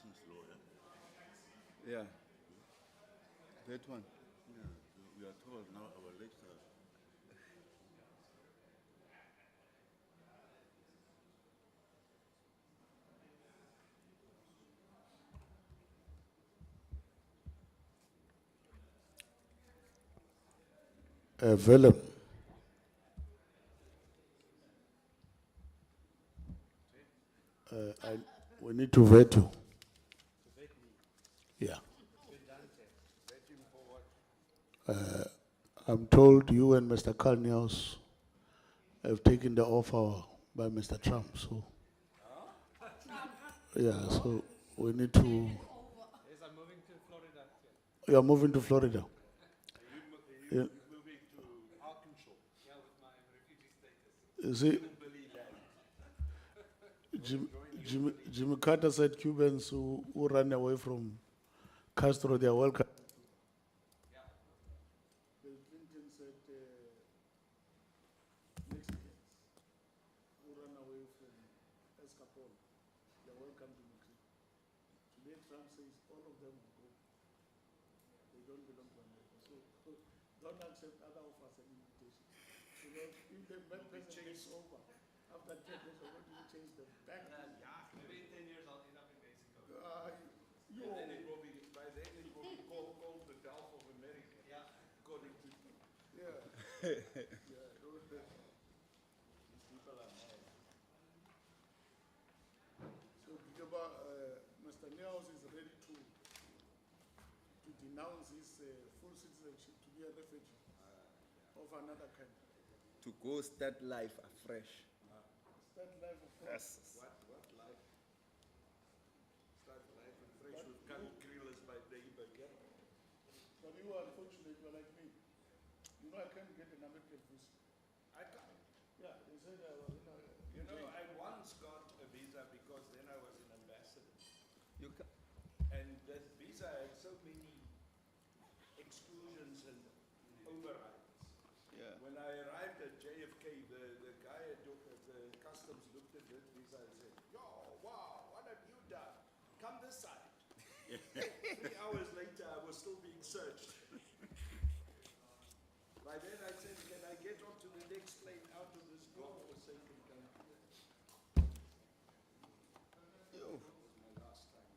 license law, yeah? Yeah. That one. Yeah, we are told now our lecturers. Willem, we need to vet you. Yeah. I'm told you and Mr. Kalnios have taken the offer by Mr. Trump, so. Yeah, so we need to. Yes, I'm moving to Florida. You are moving to Florida. Yeah. Moving to Arkansas. Yeah, with my refugee status. You see, Billy land. Jimmy Carter said Cubans who ran away from Castro, they are welcome. Yeah. Bill Clinton said Mexicans who ran away from Escapol, they are welcome to Mexico. Today Trump says all of them will go. They don't belong to America. So don't accept other offers and invitations. Because if the bad person takes over, after 10 years, what do you change them back to? Maybe in 10 years I'll end up in Mexico. And then it will be, by then it will be called the Gulf of America. Yeah. According to Yeah. Yeah, those these people are mad. So Mr. Niels is ready to denounce his full citizenship to be a refugee of another kind. To go start life afresh. Start life of Yes. What life? Start life and fresh with grillers by neighbor. Yeah. But you are unfortunate, you are like me. You know I can't get an American visa. I can't. Yeah, they said I was in a... You know, I once got a visa because then I was an ambassador. You can, And that visa had so many exclusions and overrides. yeah. When I arrived at JFK, the guy at the customs looked at that visa and said, "Yo, wow, what have you done? Come this side." 3 hours later, I was still being searched. By then I said, "Can I get onto the next plane out of this God-forsaken country?" Yo. My last time.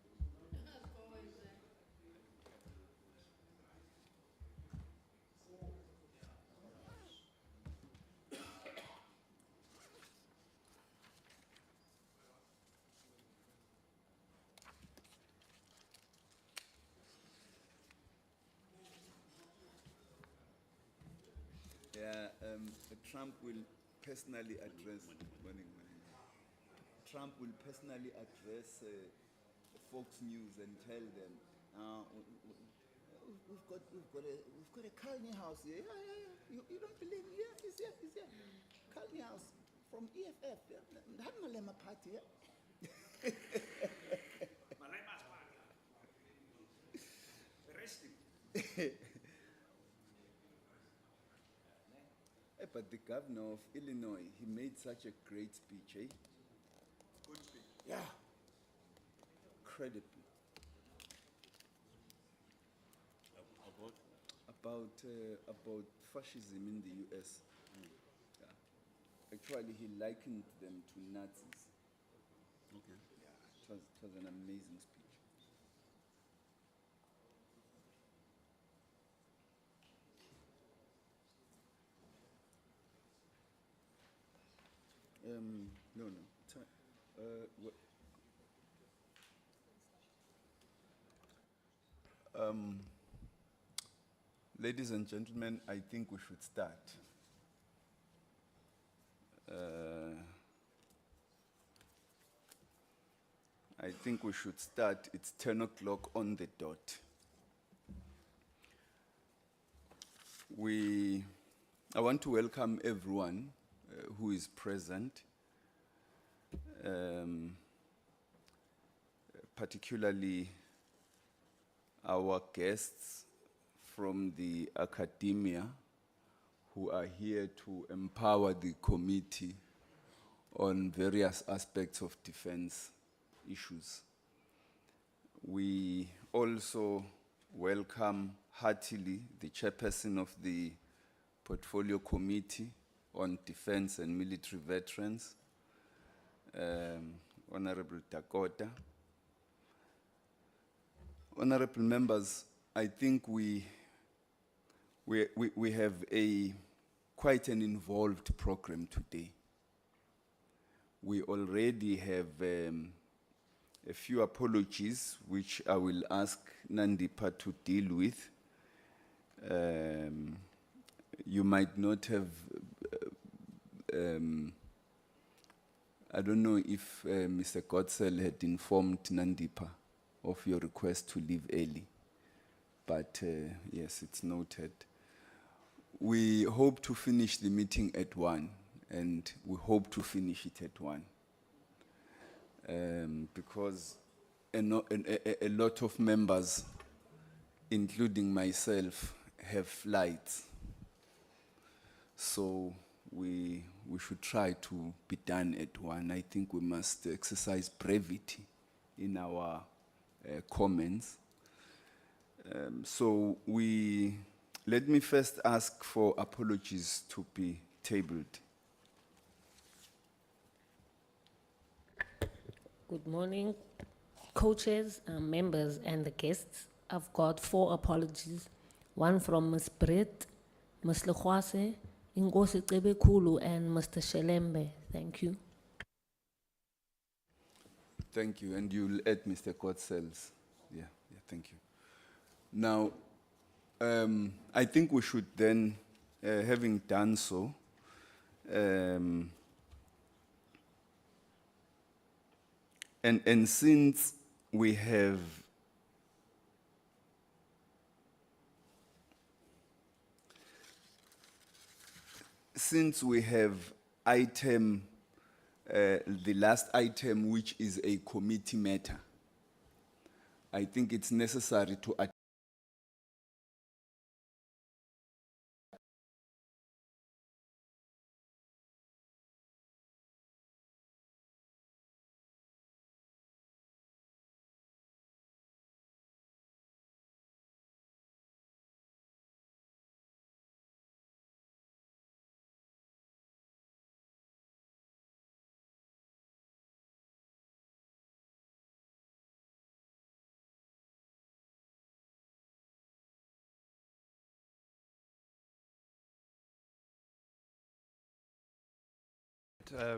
Yeah, Trump will personally address. Morning. Trump will personally address Fox News and tell them, we've got a Kalni house here. Yeah. You don't believe me? Yeah, he's here. Kalni house from EFF. That Malema party. Yeah. Malema's party. Arrest him. But the governor of Illinois, he made such a great speech, eh? Good speech. Yeah. Credible. About fascism in the US. Yeah. Actually, he likened them to Nazis. Okay. Yeah, it was an amazing speech. No. Ladies and gentlemen, I think we should start. It's 10 o'clock on the dot. I want to welcome everyone who is present, particularly our guests from the academia who are here to empower the committee on various aspects of defense issues. We also welcome heartily the chairperson of the Portfolio Committee on Defense and Military Veterans, Honorable Dakota. Honorable members, I think we have quite an involved program today. We already have a few apologies, which I will ask Nandipa to deal with. You might not have, I don't know if Mr. Godsell had informed Nandipa of your request to leave early, but yes, it's noted. We hope to finish the meeting at 1, and we hope to finish it at 1. Because a lot of members, including myself, have flights. So we should try to be done at 1. I think we must exercise brevity in our comments. So let me first ask for apologies to be tabled. Good morning, co-chairs, members, and the guests. I've got 4 apologies. One from Ms. Britt, Ms. Lekwase, Ingosi Kulu, and Mr. Shelembe. Thank you. Thank you, and you'll add Mr. Godsell's. Yeah, thank you. Now, I think we should then, having done so, and since we have item, the last item, which is a committee matter, I think it's necessary to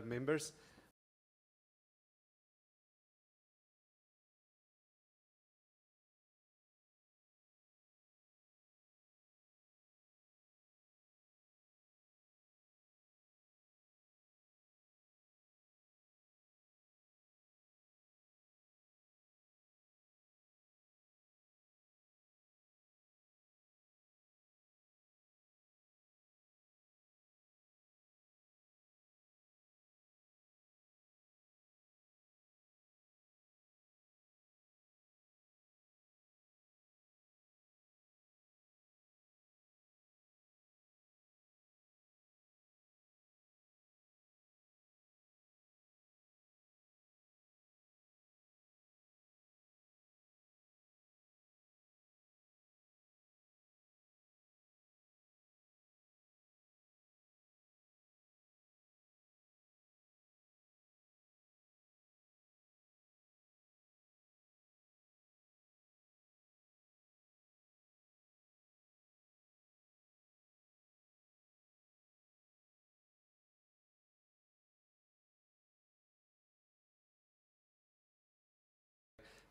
members.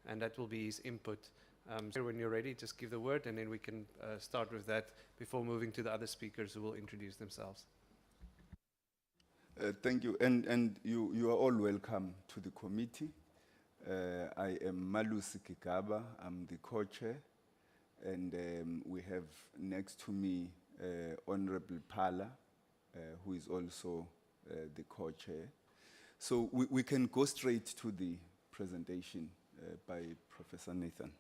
And that will be his input. So when you're ready, just give the word, and then we can start with that before moving to the other speakers who will introduce themselves. thank you, and you are all welcome to the committee. I am Malusi Kigaba, I'm the co-chair, and we have next to me Honorable Pala, who is also the co-chair. So we can go straight to the presentation by Professor Nathan.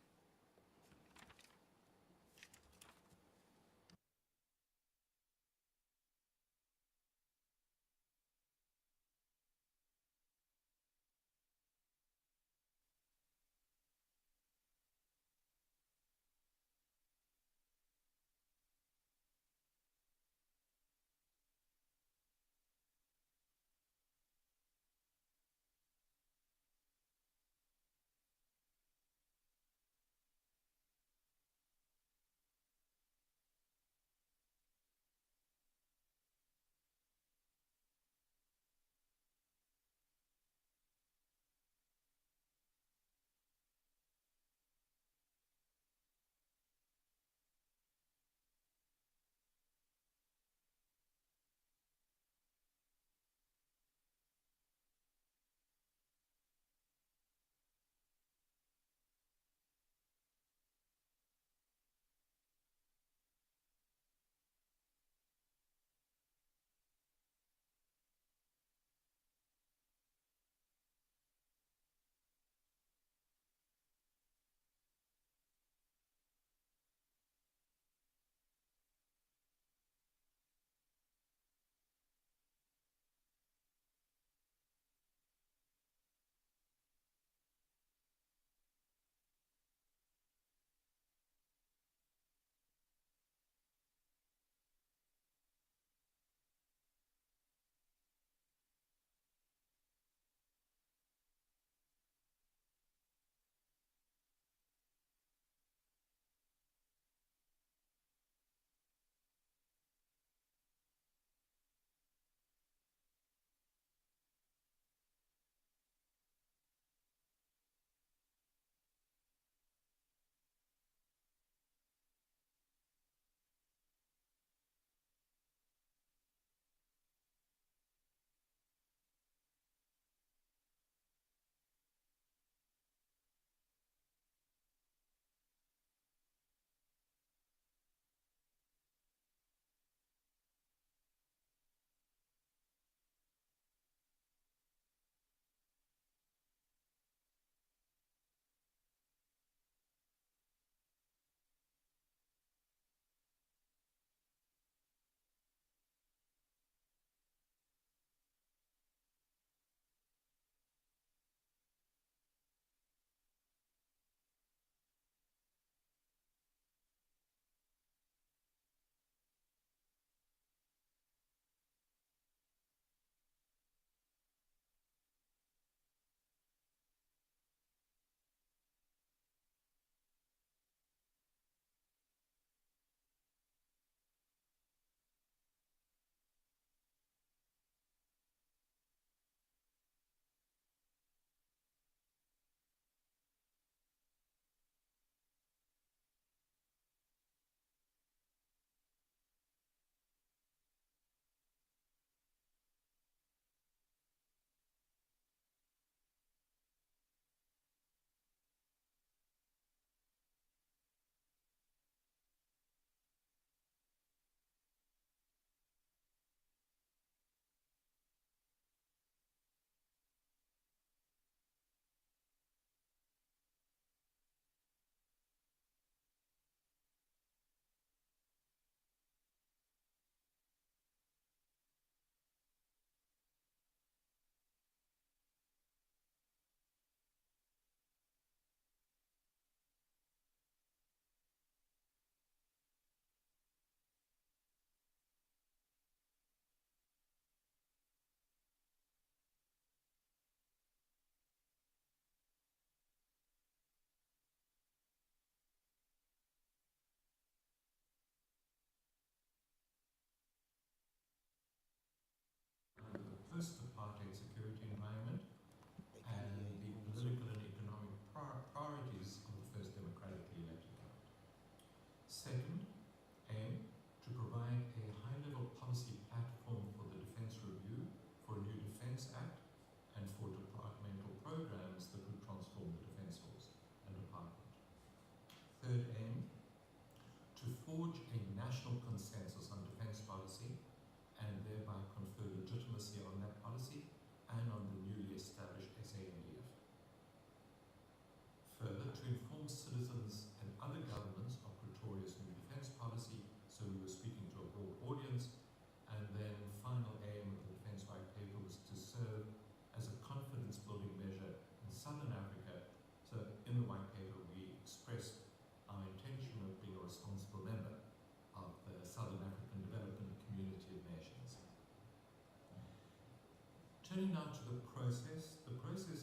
Turning now to the process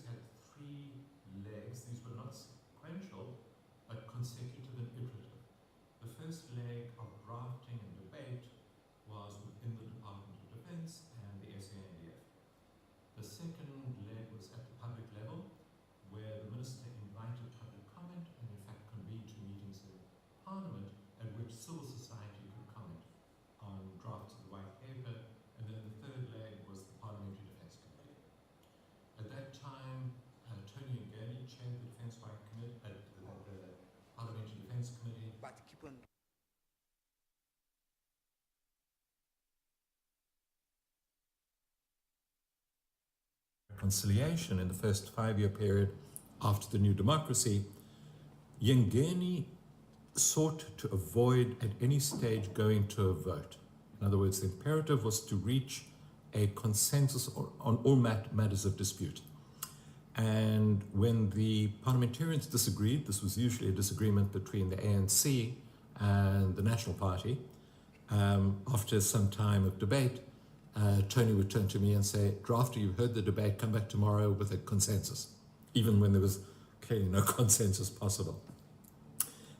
had three legs. These were not sequential, but consecutive and iterative. The first leg of drafting and debate was within the Department of Defense and the SANDF. The second leg was at the public level, where the Minister invited public comment and in fact convened two meetings in Parliament at which civil society could comment on drafts of the White Paper. And then the third leg was the Parliamentary Defence Committee. At that time, Tony Ngani chaired the Parliamentary Defence Committee. But keep on. Reconciliation in the first 5-year period after the new democracy, Ngani sought to avoid at any stage going to a vote. In other words, the imperative was to reach a consensus on all matters of dispute. And when the parliamentarians disagreed, this was usually a disagreement between the ANC and the National Party, after some time of debate, Tony would turn to me and say, "Drafter, you've heard the debate, come back tomorrow with a consensus," even when there was clearly no consensus possible.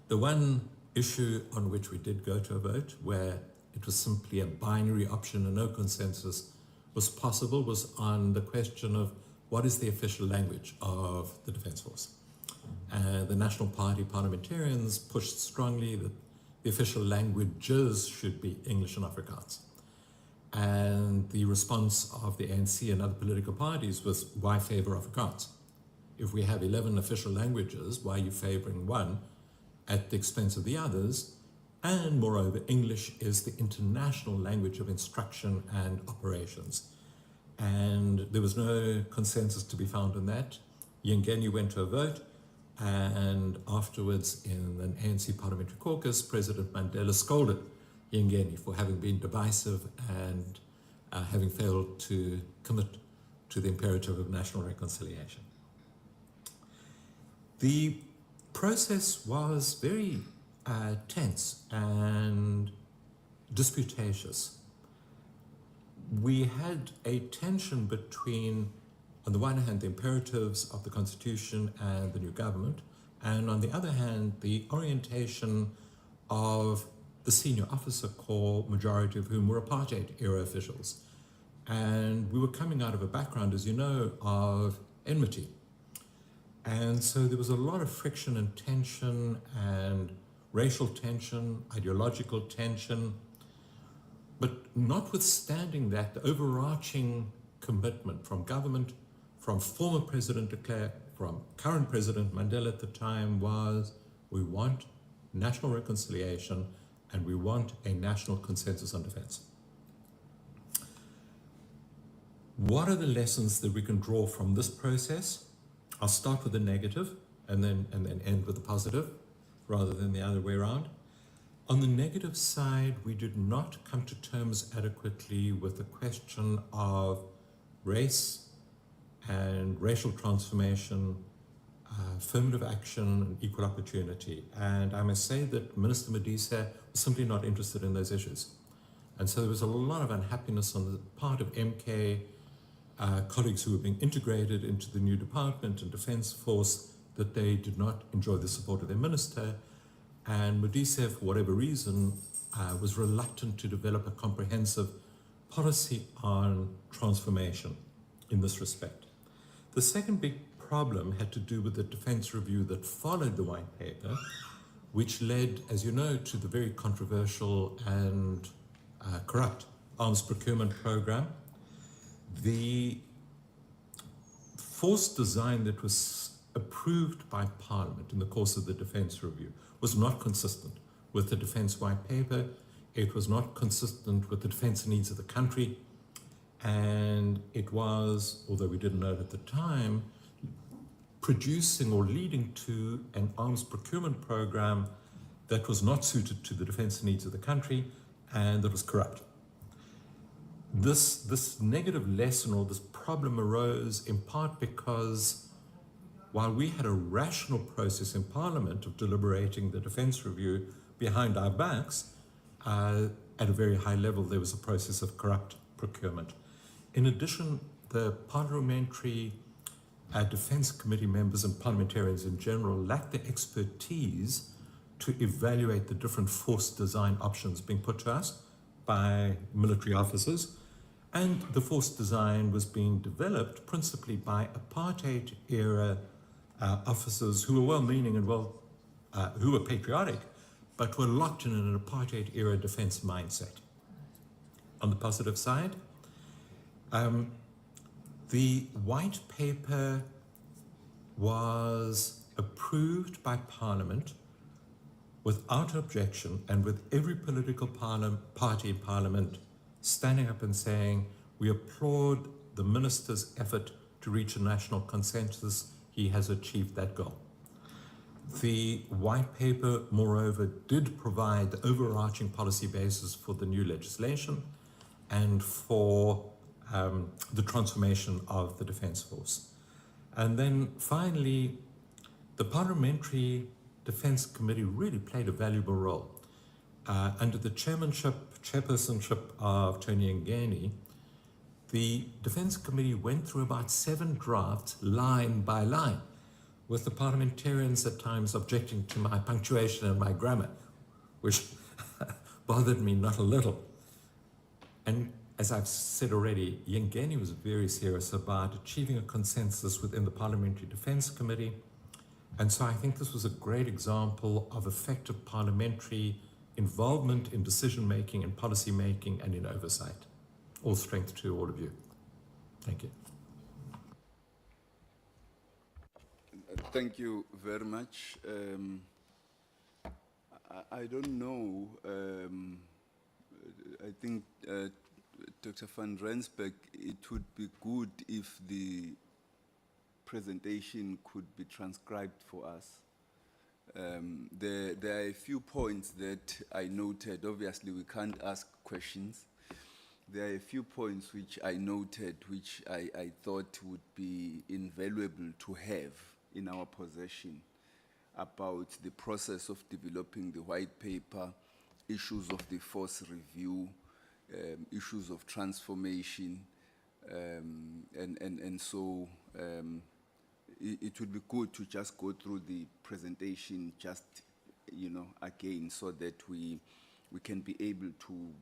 The one issue on which we did go to a vote, where it was simply a binary option and no consensus was possible, was on the question of what is the official language of the Defence Force. The National Party parliamentarians pushed strongly that the official languages should be English and Afrikaans. And the response of the ANC and other political parties was, why favour Afrikaans? If we have 11 official languages, why are you favouring one at the expense of the others? And moreover, English is the international language of instruction and operations. And there was no consensus to be found on that. Ngani went to a vote, and afterwards in an ANC parliamentary caucus, President Mandela scolded Ngani for having been divisive and having failed to commit to the imperative of national reconciliation. The process was very tense and disputatious. We had a tension between, on the one hand, the imperatives of the Constitution and the new government, and on the other hand, the orientation of the senior officer corps, majority of whom were apartheid-era officials. And we were coming out of a background, as you know, of enmity. And so there was a lot of friction and tension and racial tension, ideological tension. But notwithstanding that, the overarching commitment from government, from former President de Klerk, from current President Mandela at the time was, we want national reconciliation and we want a national consensus on defense. What are the lessons that we can draw from this process? I'll start with the negative and then end with the positive, rather than the other way around. On the negative side, we did not come to terms adequately with the question of race and racial transformation, affirmative action, and equal opportunity. And I must say that Minister Modise was simply not interested in those issues. And so there was a lot of unhappiness on the part of MK colleagues who were being integrated into the new department and Defence Force, that they did not enjoy the support of their minister. And Modise, for whatever reason, was reluctant to develop a comprehensive policy on transformation in this respect. The second big problem had to do with the defence review that followed the White Paper, which led, as you know, to the very controversial and corrupt arms procurement program. The force design that was approved by Parliament in the course of the defence review was not consistent with the Defence White Paper. It was not consistent with the defence needs of the country. And it was, although we didn't know it at the time, producing or leading to an arms procurement program that was not suited to the defence needs of the country and that was corrupt. This negative lesson or this problem arose in part because while we had a rational process in Parliament of deliberating the defence review behind our backs, at a very high level there was a process of corrupt procurement. In addition, the parliamentary Defence Committee members and parliamentarians in general lack the expertise to evaluate the different force design options being put to us by military officers. And the force design was being developed principally by apartheid-era officers who were well-meaning and who were patriotic, but were locked in an apartheid-era defence mindset. On the positive side, the white paper was approved by Parliament without objection and with every political party in Parliament standing up and saying, we applaud the Minister's effort to reach a national consensus. He has achieved that goal. The white paper, moreover, did provide the overarching policy basis for the new legislation and for the transformation of the Defence Force. And then finally, the Parliamentary Defence Committee really played a valuable role. Under the chairpersonship of Tony Ngeni, the Defence Committee went through about 7 drafts line by line, with the parliamentarians at times objecting to my punctuation and my grammar, which bothered me not a little. And as I've said already, Ngeni was very serious about achieving a consensus within the Parliamentary Defence Committee. And so I think this was a great example of effective parliamentary involvement in decision-making and policy-making and in oversight. All strength to all of you. Thank you. Thank you very much. I don't know. I think Dr. van Rensburg, it would be good if the presentation could be transcribed for us. There are a few points that I noted. Obviously, we can't ask questions. There are a few points which I noted, which I thought would be invaluable to have in our possession about the process of developing the white paper, issues of the force review, issues of transformation, and so it would be good to just go through the presentation just, again, so that we can be able to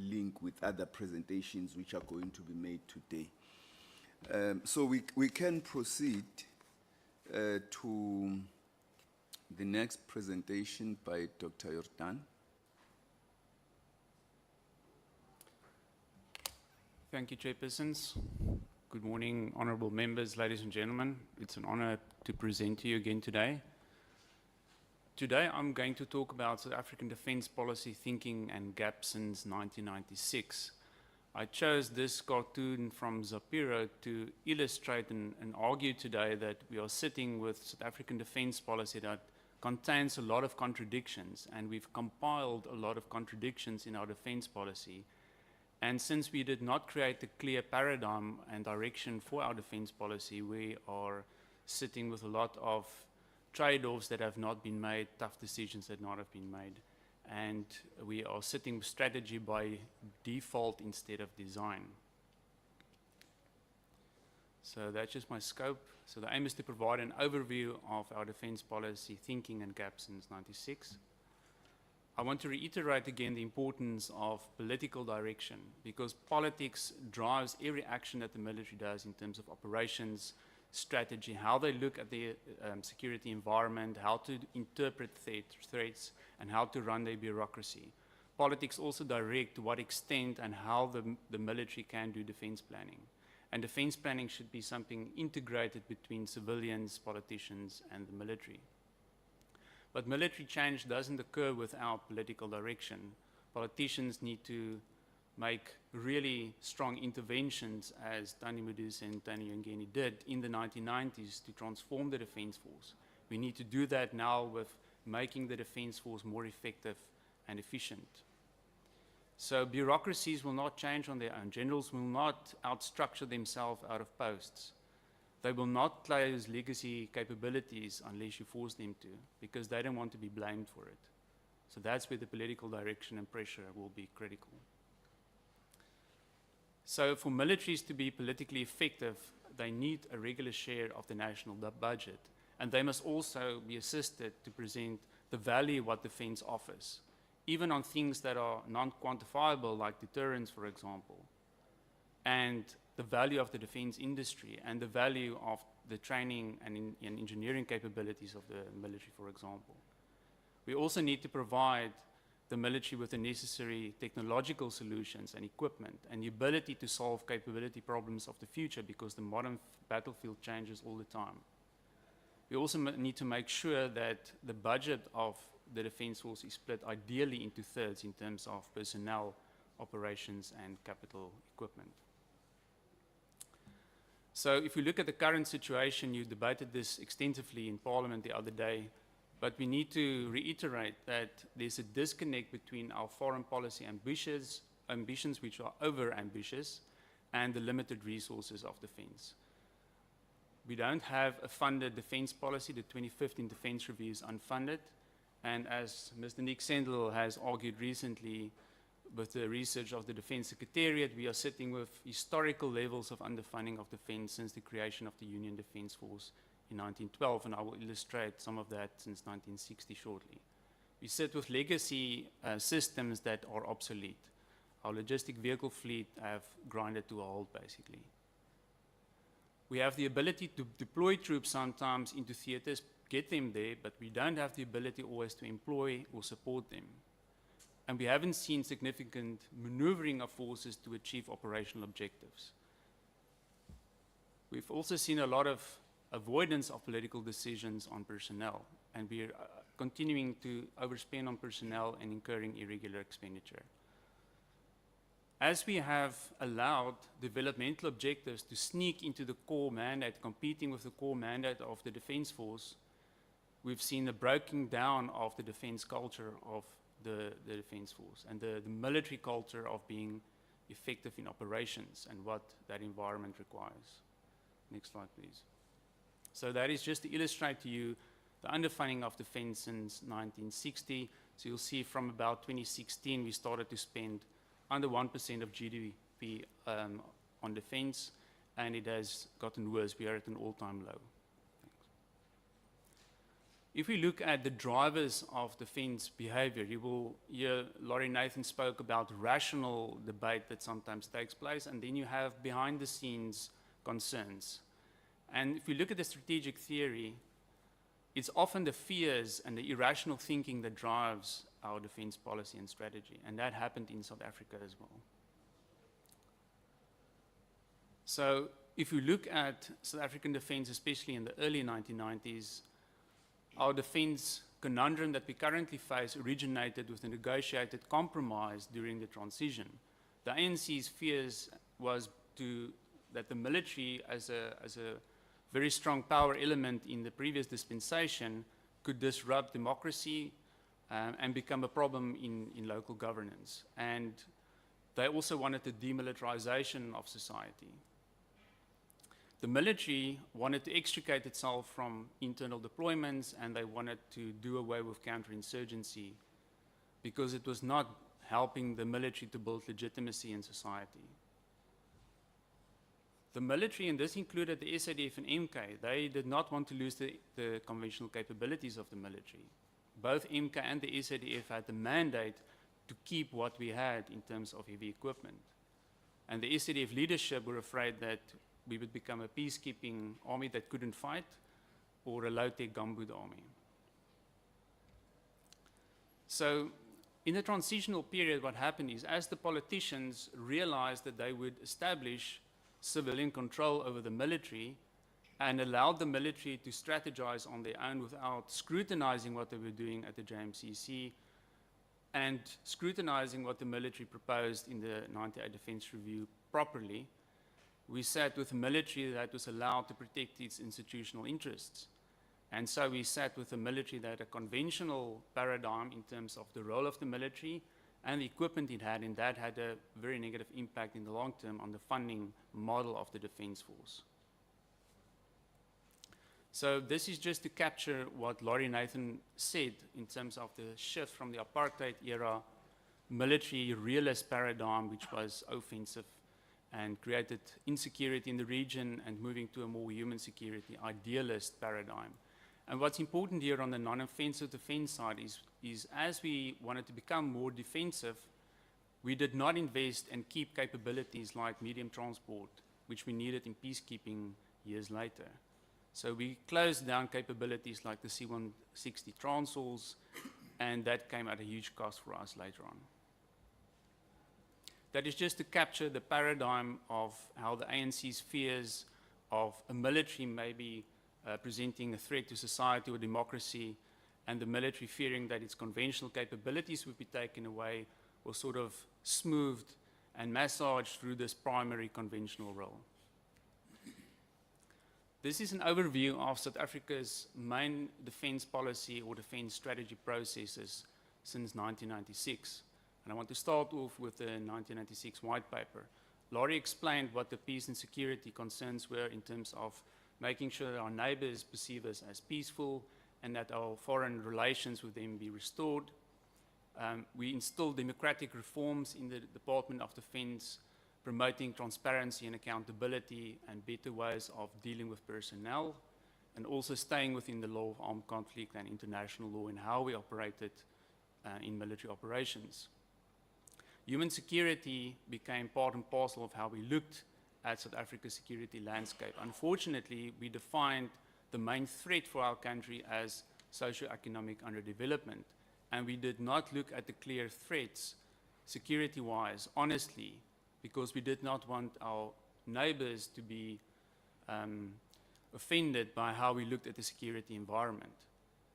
link with other presentations which are going to be made today. So we can proceed to the next presentation by Dr. Jordan. Thank you, Chairpersons. Good morning, honourable members, ladies and gentlemen. It's an honour to present to you again today. Today I'm going to talk about South African defence policy thinking and gaps since 1996. I chose this cartoon from Zapiro to illustrate and argue today that we are sitting with South African defence policy that contains a lot of contradictions, and we've compiled a lot of contradictions in our defence policy. And since we did not create a clear paradigm and direction for our defence policy, we are sitting with a lot of trade-offs that have not been made, tough decisions that not have been made. And we are sitting with strategy by default instead of design. So that's just my scope. So the aim is to provide an overview of our defence policy thinking and gaps since '96. I want to reiterate again the importance of political direction, because politics drives every action that the military does in terms of operations, strategy, how they look at the security environment, how to interpret threats, and how to run their bureaucracy. Politics also direct to what extent and how the military can do defense planning. And defense planning should be something integrated between civilians, politicians, and the military. But military change doesn't occur without political direction. Politicians need to make really strong interventions, as Tani Modise and Tani Ngeni did in the 1990s to transform the Defence Force. We need to do that now with making the Defence Force more effective and efficient. So bureaucracies will not change on their own. Generals will not outstructure themselves out of posts. They will not close legacy capabilities unless you force them to, because they don't want to be blamed for it. So that's where the political direction and pressure will be critical. So for militaries to be politically effective, they need a regular share of the national budget. And they must also be assisted to present the value what defense offers, even on things that are non-quantifiable, like deterrence, for example, and the value of the defense industry, and the value of the training and engineering capabilities of the military, for example. We also need to provide the military with the necessary technological solutions and equipment and the ability to solve capability problems of the future, because the modern battlefield changes all the time. We also need to make sure that the budget of the Defence Force is split ideally into thirds in terms of personnel, operations and capital equipment. So if we look at the current situation, you debated this extensively in Parliament the other day, but we need to reiterate that there's a disconnect between our foreign policy ambitions which are over-ambitious, and the limited resources of defence. We don't have a funded defence policy. The 2015 Defence Review is unfunded, and as Mr. Nick Sendel has argued recently with the research of the Defence Secretariat, we are sitting with historical levels of underfunding of defence since the creation of the Union Defence Force in 1912, and I will illustrate some of that since 1960 shortly. We sit with legacy systems that are obsolete. Our logistic vehicle fleet have grinded to a halt, basically. We have the ability to deploy troops sometimes into theatres, get them there, but we don't have the ability always to employ or support them. And we haven't seen significant maneuvering of forces to achieve operational objectives. We've also seen a lot of avoidance of political decisions on personnel, and we're continuing to overspend on personnel and incurring irregular expenditure. As we have allowed developmental objectives to sneak into the core mandate, competing with the core mandate of the Defence Force, we've seen a breaking down of the defence culture of the Defence Force and the military culture of being effective in operations and what that environment requires. Next slide, please. So that is just to illustrate to you the underfunding of defence since 1960. So you'll see from about 2016 we started to spend under 1% of GDP on defence, and it has gotten worse. We are at an all-time low. Thanks. If we look at the drivers of defence behaviour, you will hear Laurie Nathan spoke about rational debate that sometimes takes place, and then you have behind-the-scenes concerns. And if we look at the strategic theory, it's often the fears and the irrational thinking that drives our defence policy and strategy, and that happened in South Africa as well. So if you look at South African defence, especially in the early 1990s, our defence conundrum that we currently face originated with a negotiated compromise during the transition. The ANC's fears was that the military, as a very strong power element in the previous dispensation, could disrupt democracy and become a problem in local governance. And they also wanted the demilitarization of society. The military wanted to extricate itself from internal deployments, and they wanted to do away with counterinsurgency because it was not helping the military to build legitimacy in society. The military, and this included the SADF and MK, they did not want to lose the conventional capabilities of the military. Both MK and the SADF had the mandate to keep what we had in terms of heavy equipment. And the SADF leadership were afraid that we would become a peacekeeping army that couldn't fight, or a low-tech gumboot army. So in the transitional period, what happened is, as the politicians realized that they would establish civilian control over the military and allowed the military to strategize on their own without scrutinizing what they were doing at the JMCC and scrutinizing what the military proposed in the 98 Defence Review properly, we sat with a military that was allowed to protect its institutional interests. And so we sat with a military that had a conventional paradigm in terms of the role of the military and the equipment it had, and that had a very negative impact in the long term on the funding model of the Defence Force. So this is just to capture what Laurie Nathan said in terms of the shift from the apartheid era military realist paradigm, which was offensive and created insecurity in the region and moving to a more human security idealist paradigm. And what's important here on the non-offensive defense side is as we wanted to become more defensive, we did not invest and keep capabilities like medium transport, which we needed in peacekeeping years later. So we closed down capabilities like the C-160 Transals, and that came at a huge cost for us later on. That is just to capture the paradigm of how the ANC's fears of a military maybe presenting a threat to society or democracy, and the military fearing that its conventional capabilities would be taken away, was sort of smoothed and massaged through this primary conventional role. This is an overview of South Africa's main defense policy or defense strategy processes since 1996. And I want to start off with the 1996 white paper. Laurie explained what the peace and security concerns were in terms of making sure that our neighbors perceive us as peaceful and that our foreign relations with them be restored. We instilled democratic reforms in the Department of Defense, promoting transparency and accountability and better ways of dealing with personnel, and also staying within the law of armed conflict and international law in how we operated in military operations. Human security became part and parcel of how we looked at South Africa's security landscape. Unfortunately, we defined the main threat for our country as socio-economic underdevelopment, and we did not look at the clear threats security-wise, honestly, because we did not want our neighbors to be offended by how we looked at the security environment.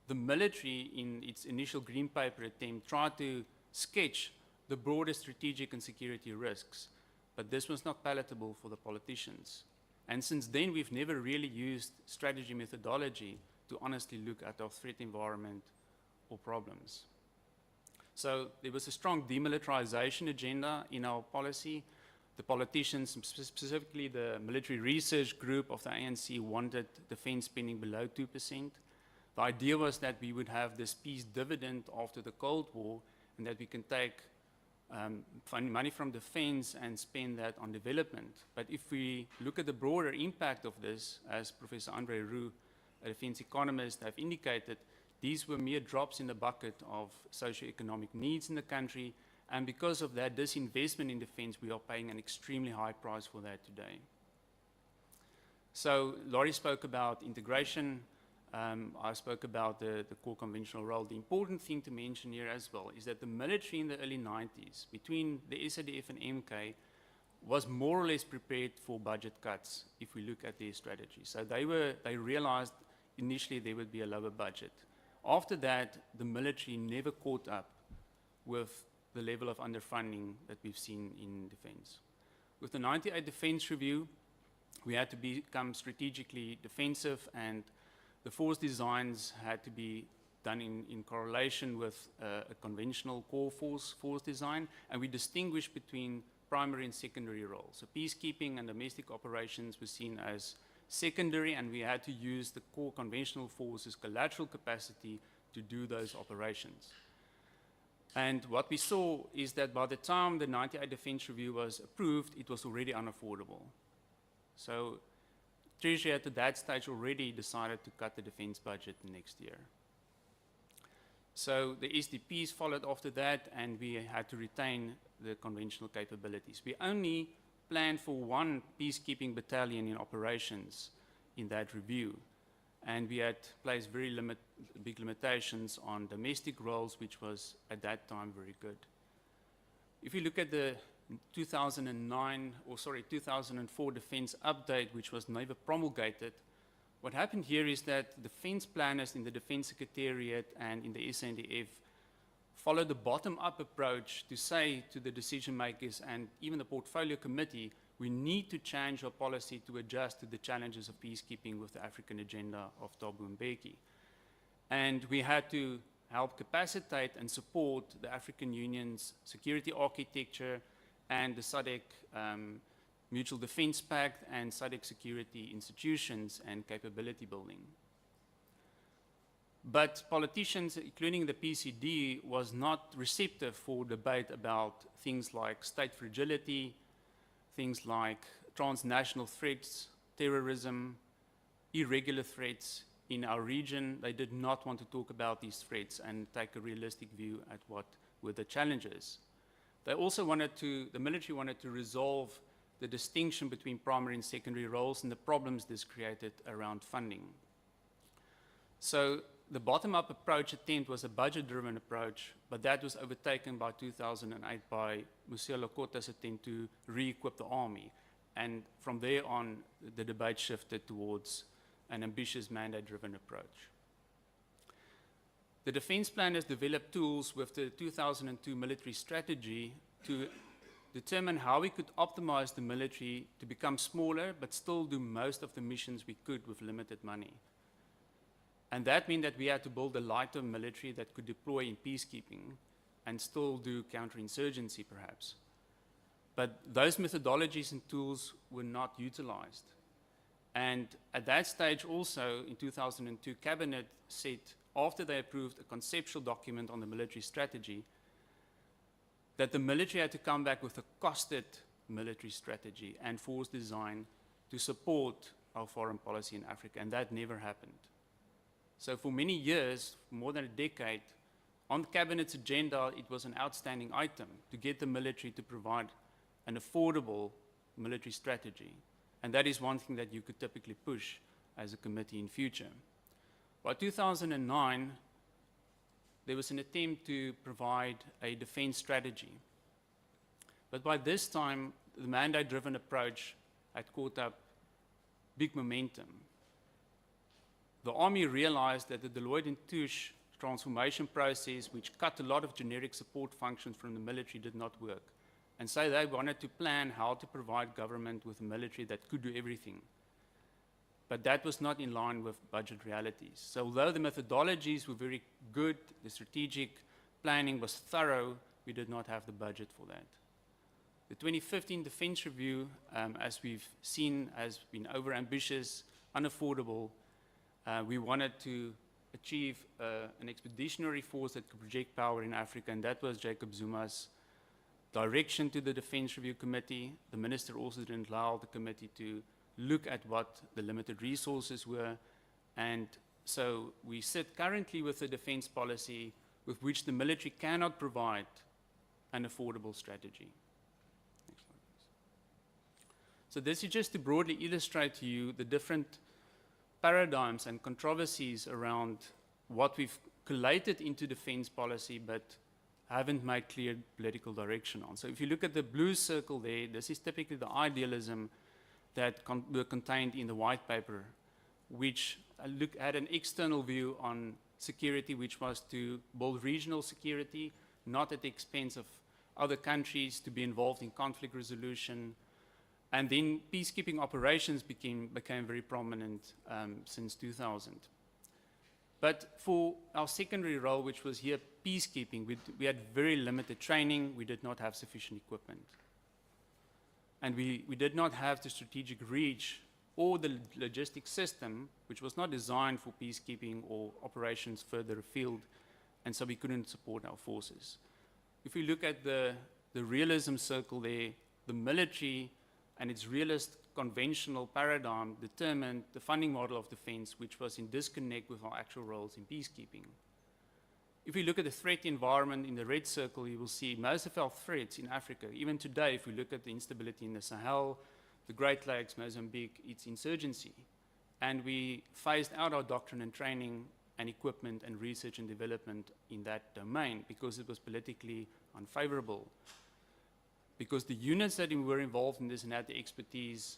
The military, in its initial Green Paper attempt, tried to sketch the broader strategic and security risks, but this was not palatable for the politicians. And since then, we've never really used strategy methodology to honestly look at our threat environment or problems. So there was a strong demilitarization agenda in our policy. The politicians, specifically the military research group of the ANC, wanted defense spending below 2%. The idea was that we would have this peace dividend after the Cold War, and that we can take money from defense and spend that on development. But if we look at the broader impact of this, as Professor Andre Roux, a defense economist, have indicated, these were mere drops in the bucket of socioeconomic needs in the country, and because of that disinvestment in defense, we are paying an extremely high price for that today. So Laurie spoke about integration. I spoke about the core conventional role. The important thing to mention here as well is that the military in the early 90s, between the SADF and MK, was more or less prepared for budget cuts if we look at their strategy. So they realized initially there would be a lower budget. After that, the military never caught up with the level of underfunding that we've seen in defense. With the 98 Defense Review, we had to become strategically defensive, and the force designs had to be done in correlation with a conventional core force design, and we distinguished between primary and secondary roles. So peacekeeping and domestic operations were seen as secondary, and we had to use the core conventional forces collateral capacity to do those operations. And what we saw is that by the time the 98 Defense Review was approved, it was already unaffordable. So Treasury at that stage already decided to cut the defense budget next year. So the SDPs followed after that, and we had to retain the conventional capabilities. We only planned for one peacekeeping battalion in operations in that review, and we had placed very big limitations on domestic roles, which was at that time very good. If you look at the 2004 defense update, which was never promulgated, what happened here is that defense planners in the Defense Secretariat and in the SANDF followed the bottom-up approach to say to the decision makers and even the portfolio committee, we need to change our policy to adjust to the challenges of peacekeeping with the African agenda of Thabo Mbeki. And we had to help capacitate and support the African Union's security architecture and the SADC Mutual Defense Pact and SADC security institutions and capability building. But politicians, including the PCD, was not receptive for debate about things like state fragility, things like transnational threats, terrorism, irregular threats in our region. They did not want to talk about these threats and take a realistic view at what were the challenges. They also wanted to, the military wanted to resolve the distinction between primary and secondary roles and the problems this created around funding. So the bottom-up approach attempt was a budget-driven approach, but that was overtaken by 2008 by Musiela Kota's attempt to re-equip the army. And from there on, the debate shifted towards an ambitious mandate-driven approach. The defense planners developed tools with the 2002 military strategy to determine how we could optimize the military to become smaller, but still do most of the missions we could with limited money. And that meant that we had to build a lighter military that could deploy in peacekeeping and still do counterinsurgency, perhaps. But those methodologies and tools were not utilized. And at that stage also, in 2002, Cabinet said, after they approved a conceptual document on the military strategy, that the military had to come back with a costed military strategy and force design to support our foreign policy in Africa, and that never happened. So for many years, more than a decade, on the Cabinet's agenda, it was an outstanding item to get the military to provide an affordable military strategy. And that is one thing that you could typically push as a committee in future. By 2009, there was an attempt to provide a defense strategy. But by this time, the mandate-driven approach had caught up big momentum. The Army realized that the Deloitte & Touche transformation process, which cut a lot of generic support functions from the military, did not work. And so they wanted to plan how to provide government with a military that could do everything. But that was not in line with budget realities. So although the methodologies were very good, the strategic planning was thorough, we did not have the budget for that. The 2015 Defense Review, as we've seen, has been overambitious, unaffordable. We wanted to achieve an expeditionary force that could project power in Africa, and that was Jacob Zuma's direction to the Defense Review Committee. The minister also didn't allow the committee to look at what the limited resources were. And so we sit currently with a defense policy with which the military cannot provide an affordable strategy. Next slide, please. So this is just to broadly illustrate to you the different paradigms and controversies around what we've collated into defense policy but haven't made clear political direction on. So if you look at the blue circle there, this is typically the idealism that were contained in the white paper, which had an external view on security, which was to build regional security, not at the expense of other countries, to be involved in conflict resolution. And then peacekeeping operations became very prominent since 2000. But for our secondary role, which was here peacekeeping, we had very limited training. We did not have sufficient equipment. And we did not have the strategic reach or the logistic system, which was not designed for peacekeeping or operations further afield, and so we couldn't support our forces. If we look at the realism circle there, the military and its realist conventional paradigm determined the funding model of defense, which was in disconnect with our actual roles in peacekeeping. If we look at the threat environment in the red circle, you will see most of our threats in Africa. Even today, if we look at the instability in the Sahel, the Great Lakes, Mozambique, it's insurgency. And we phased out our doctrine and training and equipment and research and development in that domain because it was politically unfavorable. Because the units that were involved in this and had the expertise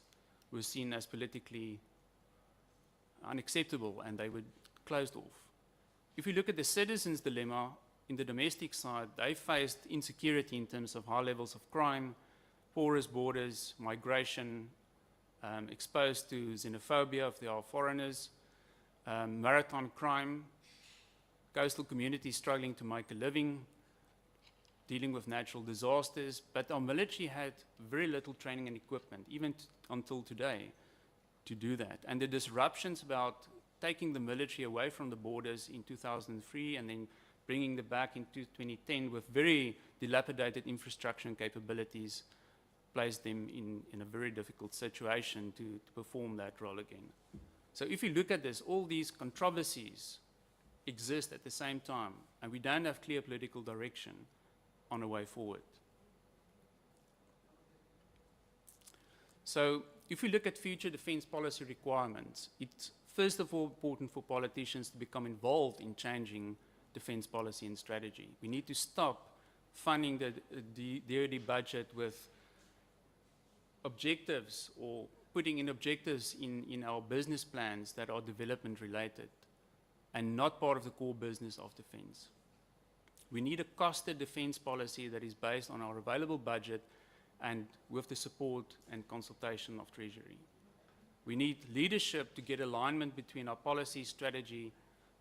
were seen as politically unacceptable, and they were closed off. If you look at the citizens' dilemma, in the domestic side, they faced insecurity in terms of high levels of crime, porous borders, migration, exposed to xenophobia if they are foreigners, maritime crime, coastal communities struggling to make a living, dealing with natural disasters. But our military had very little training and equipment, even until today, to do that. And the disruptions about taking the military away from the borders in 2003 and then bringing them back in 2010 with very dilapidated infrastructure and capabilities placed them in a very difficult situation to perform that role again. So if you look at this, all these controversies exist at the same time, and we don't have clear political direction on a way forward. So if we look at future defense policy requirements, it's first of all important for politicians to become involved in changing defense policy and strategy. We need to stop funding the DoD budget with objectives or putting in objectives in our business plans that are development related and not part of the core business of defense. We need a costed defense policy that is based on our available budget and with the support and consultation of Treasury. We need leadership to get alignment between our policy, strategy,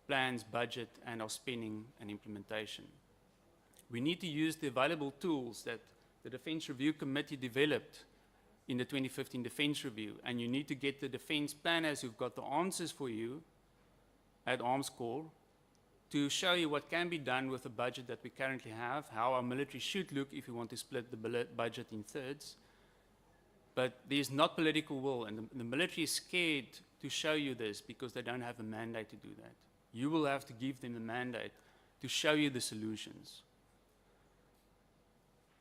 plans, budget, and our spending and implementation. We need to use the available tools that the Defense Review Committee developed in the 2015 Defense Review, and you need to get the defense planners who've got the answers for you at Arms Corps to show you what can be done with the budget that we currently have, how our military should look if we want to split the budget in thirds. But there's not political will, and the military is scared to show you this because they don't have a mandate to do that. You will have to give them the mandate to show you the solutions.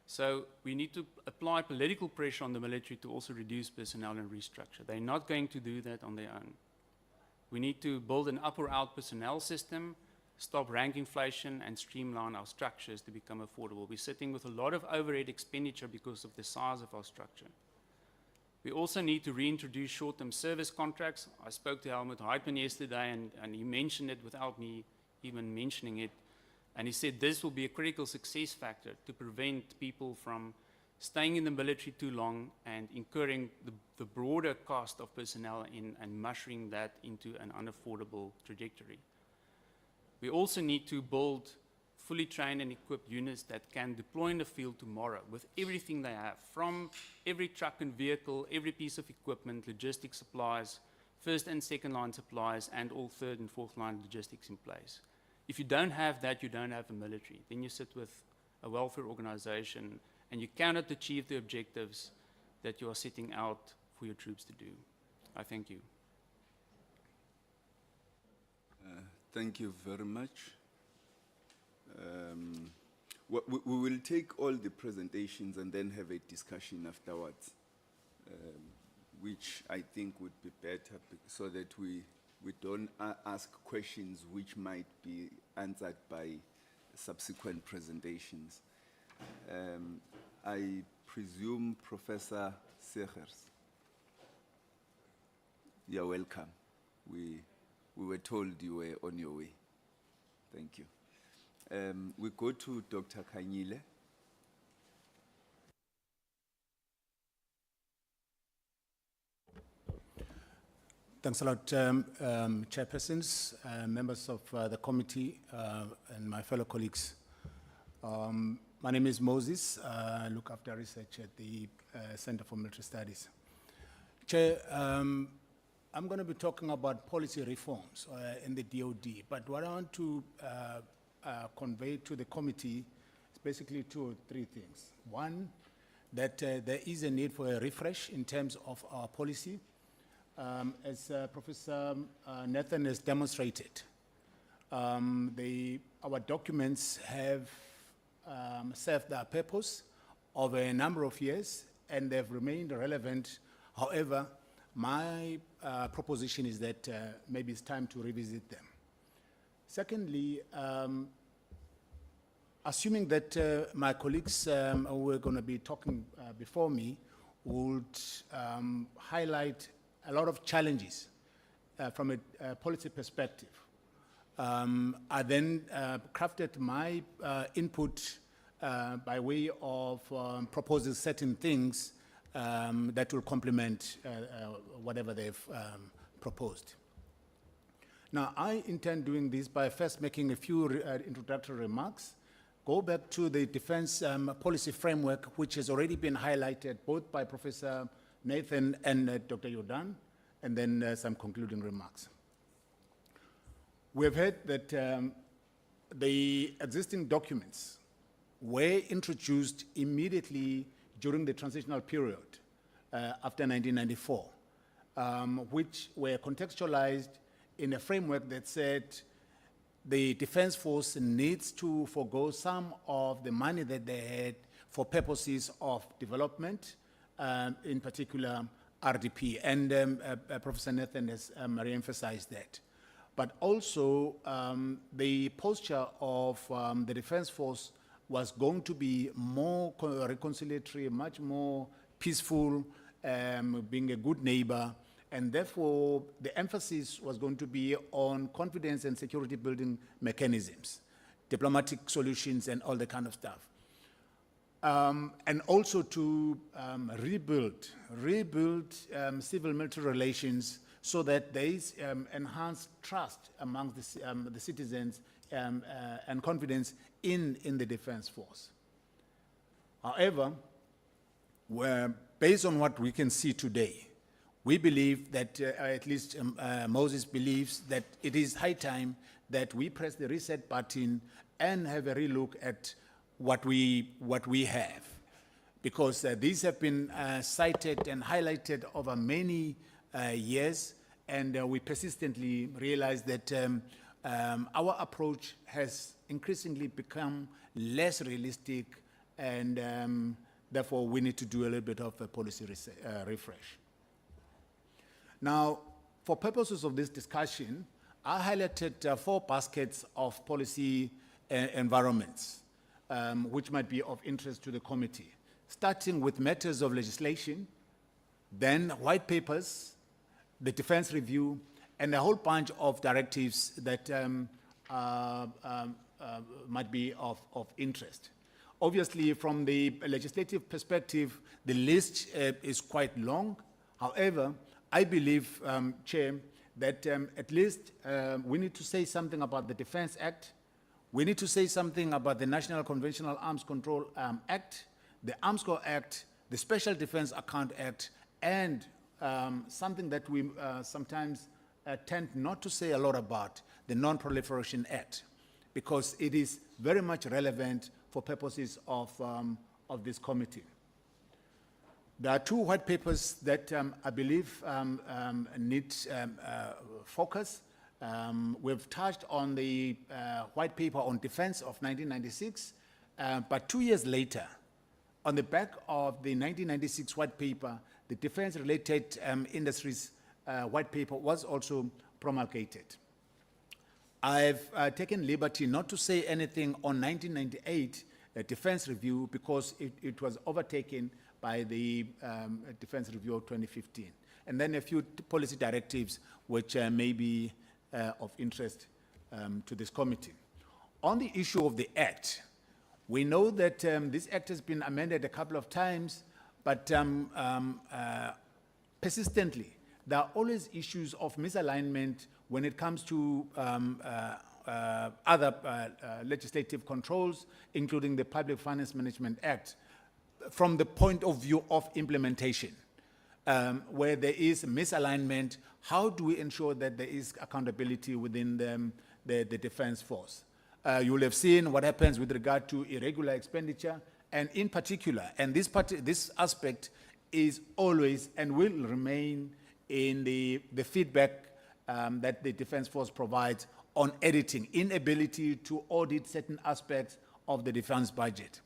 So we need to apply political pressure on the military to also reduce personnel and restructure. They're not going to do that on their own. We need to build an up or out personnel system, stop rank inflation, and streamline our structures to become affordable. We're sitting with a lot of overhead expenditure because of the size of our structure. We also need to reintroduce short-term service contracts. I spoke to Helmut Heitman yesterday, and he mentioned it without me even mentioning it. And he said this will be a critical success factor to prevent people from staying in the military too long and incurring the broader cost of personnel and mushering that into an unaffordable trajectory. We also need to build fully trained and equipped units that can deploy in the field tomorrow with everything they have, from every truck and vehicle, every piece of equipment, logistics supplies, first and second line supplies, and all third and fourth line logistics in place. If you don't have that, you don't have a military. Then you sit with a welfare organization and you cannot achieve the objectives that you are setting out for your troops to do. I thank you. Thank you very much. We will take all the presentations and then have a discussion afterwards, which I think would be better so that we don't ask questions which might be answered by subsequent presentations. I presume Professor Segers, you're welcome. We were told you were on your way. Thank you. We go to Dr. Kanyile. Thanks a lot, chairpersons, members of the committee, and my fellow colleagues. My name is Moses. I look after research at the Center for Military Studies. Chair, I'm going to be talking about policy reforms in the DoD, but what I want to convey to the committee is basically 2 or 3 things. One, that there is a need for a refresh in terms of our policy. As Professor Nathan has demonstrated, our documents have served their purpose over a number of years and they've remained relevant. However, my proposition is that maybe it's time to revisit them. Secondly, assuming that my colleagues who are going to be talking before me would highlight a lot of challenges from a policy perspective. I then crafted my input by way of proposing certain things that will complement whatever they've proposed. Now, I intend doing this by first making a few introductory remarks, go back to the defense policy framework, which has already been highlighted both by Professor Nathan and Dr. Jordan, and then some concluding remarks. We have heard that the existing documents were introduced immediately during the transitional period after 1994, which were contextualized in a framework that said the Defense Force needs to forego some of the money that they had for purposes of development, in particular RDP. And Professor Nathan has re-emphasized that. But also, the posture of the Defense Force was going to be more reconciliatory, much more peaceful, being a good neighbor, and therefore the emphasis was going to be on confidence and security building mechanisms, diplomatic solutions and all that kind of stuff. And also to rebuild civil-military relations so that there is enhanced trust among the citizens and confidence in the Defense Force. However, based on what we can see today, we believe that, at least Moses believes, that it is high time that we press the reset button and have a relook at what we have. Because these have been cited and highlighted over many years, and we persistently realize that our approach has increasingly become less realistic, and therefore we need to do a little bit of a policy refresh. Now, for purposes of this discussion, I highlighted 4 baskets of policy environments, which might be of interest to the committee, starting with matters of legislation, then white papers, the defense review, and a whole bunch of directives that might be of interest. Obviously, from the legislative perspective, the list is quite long. However, I believe, Chair, that at least we need to say something about the Defense Act. We need to say something about the National Conventional Arms Control Act, the Arms Corps Act, the Special Defense Account Act, and something that we sometimes tend not to say a lot about, the Non-Proliferation Act, because it is very much relevant for purposes of this committee. There are 2 white papers that I believe need focus. We've touched on the white paper on defense of 1996, but 2 years later, on the back of the 1996 white paper, the defense-related industries white paper was also promulgated. I've taken liberty not to say anything on 1998 defense review because it was overtaken by the defense review of 2015. And then a few policy directives which may be of interest to this committee. On the issue of the Act, we know that this Act has been amended a couple of times, but persistently, there are always issues of misalignment when it comes to other legislative controls, including the Public Finance Management Act, from the point of view of implementation, where there is misalignment. How do we ensure that there is accountability within the Defense Force? You will have seen what happens with regard to irregular expenditure, and in particular, and this aspect is always and will remain in the feedback that the Defense Force provides on auditing, inability to audit certain aspects of the defense budget.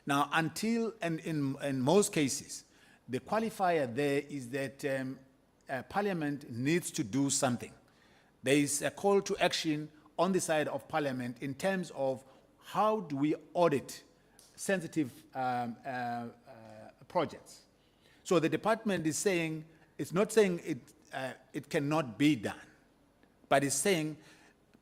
Now, until, and in most cases, the qualifier there is that Parliament needs to do something. There is a call to action on the side of Parliament in terms of how do we audit sensitive projects. So the department is saying, it's not saying it cannot be done, but it's saying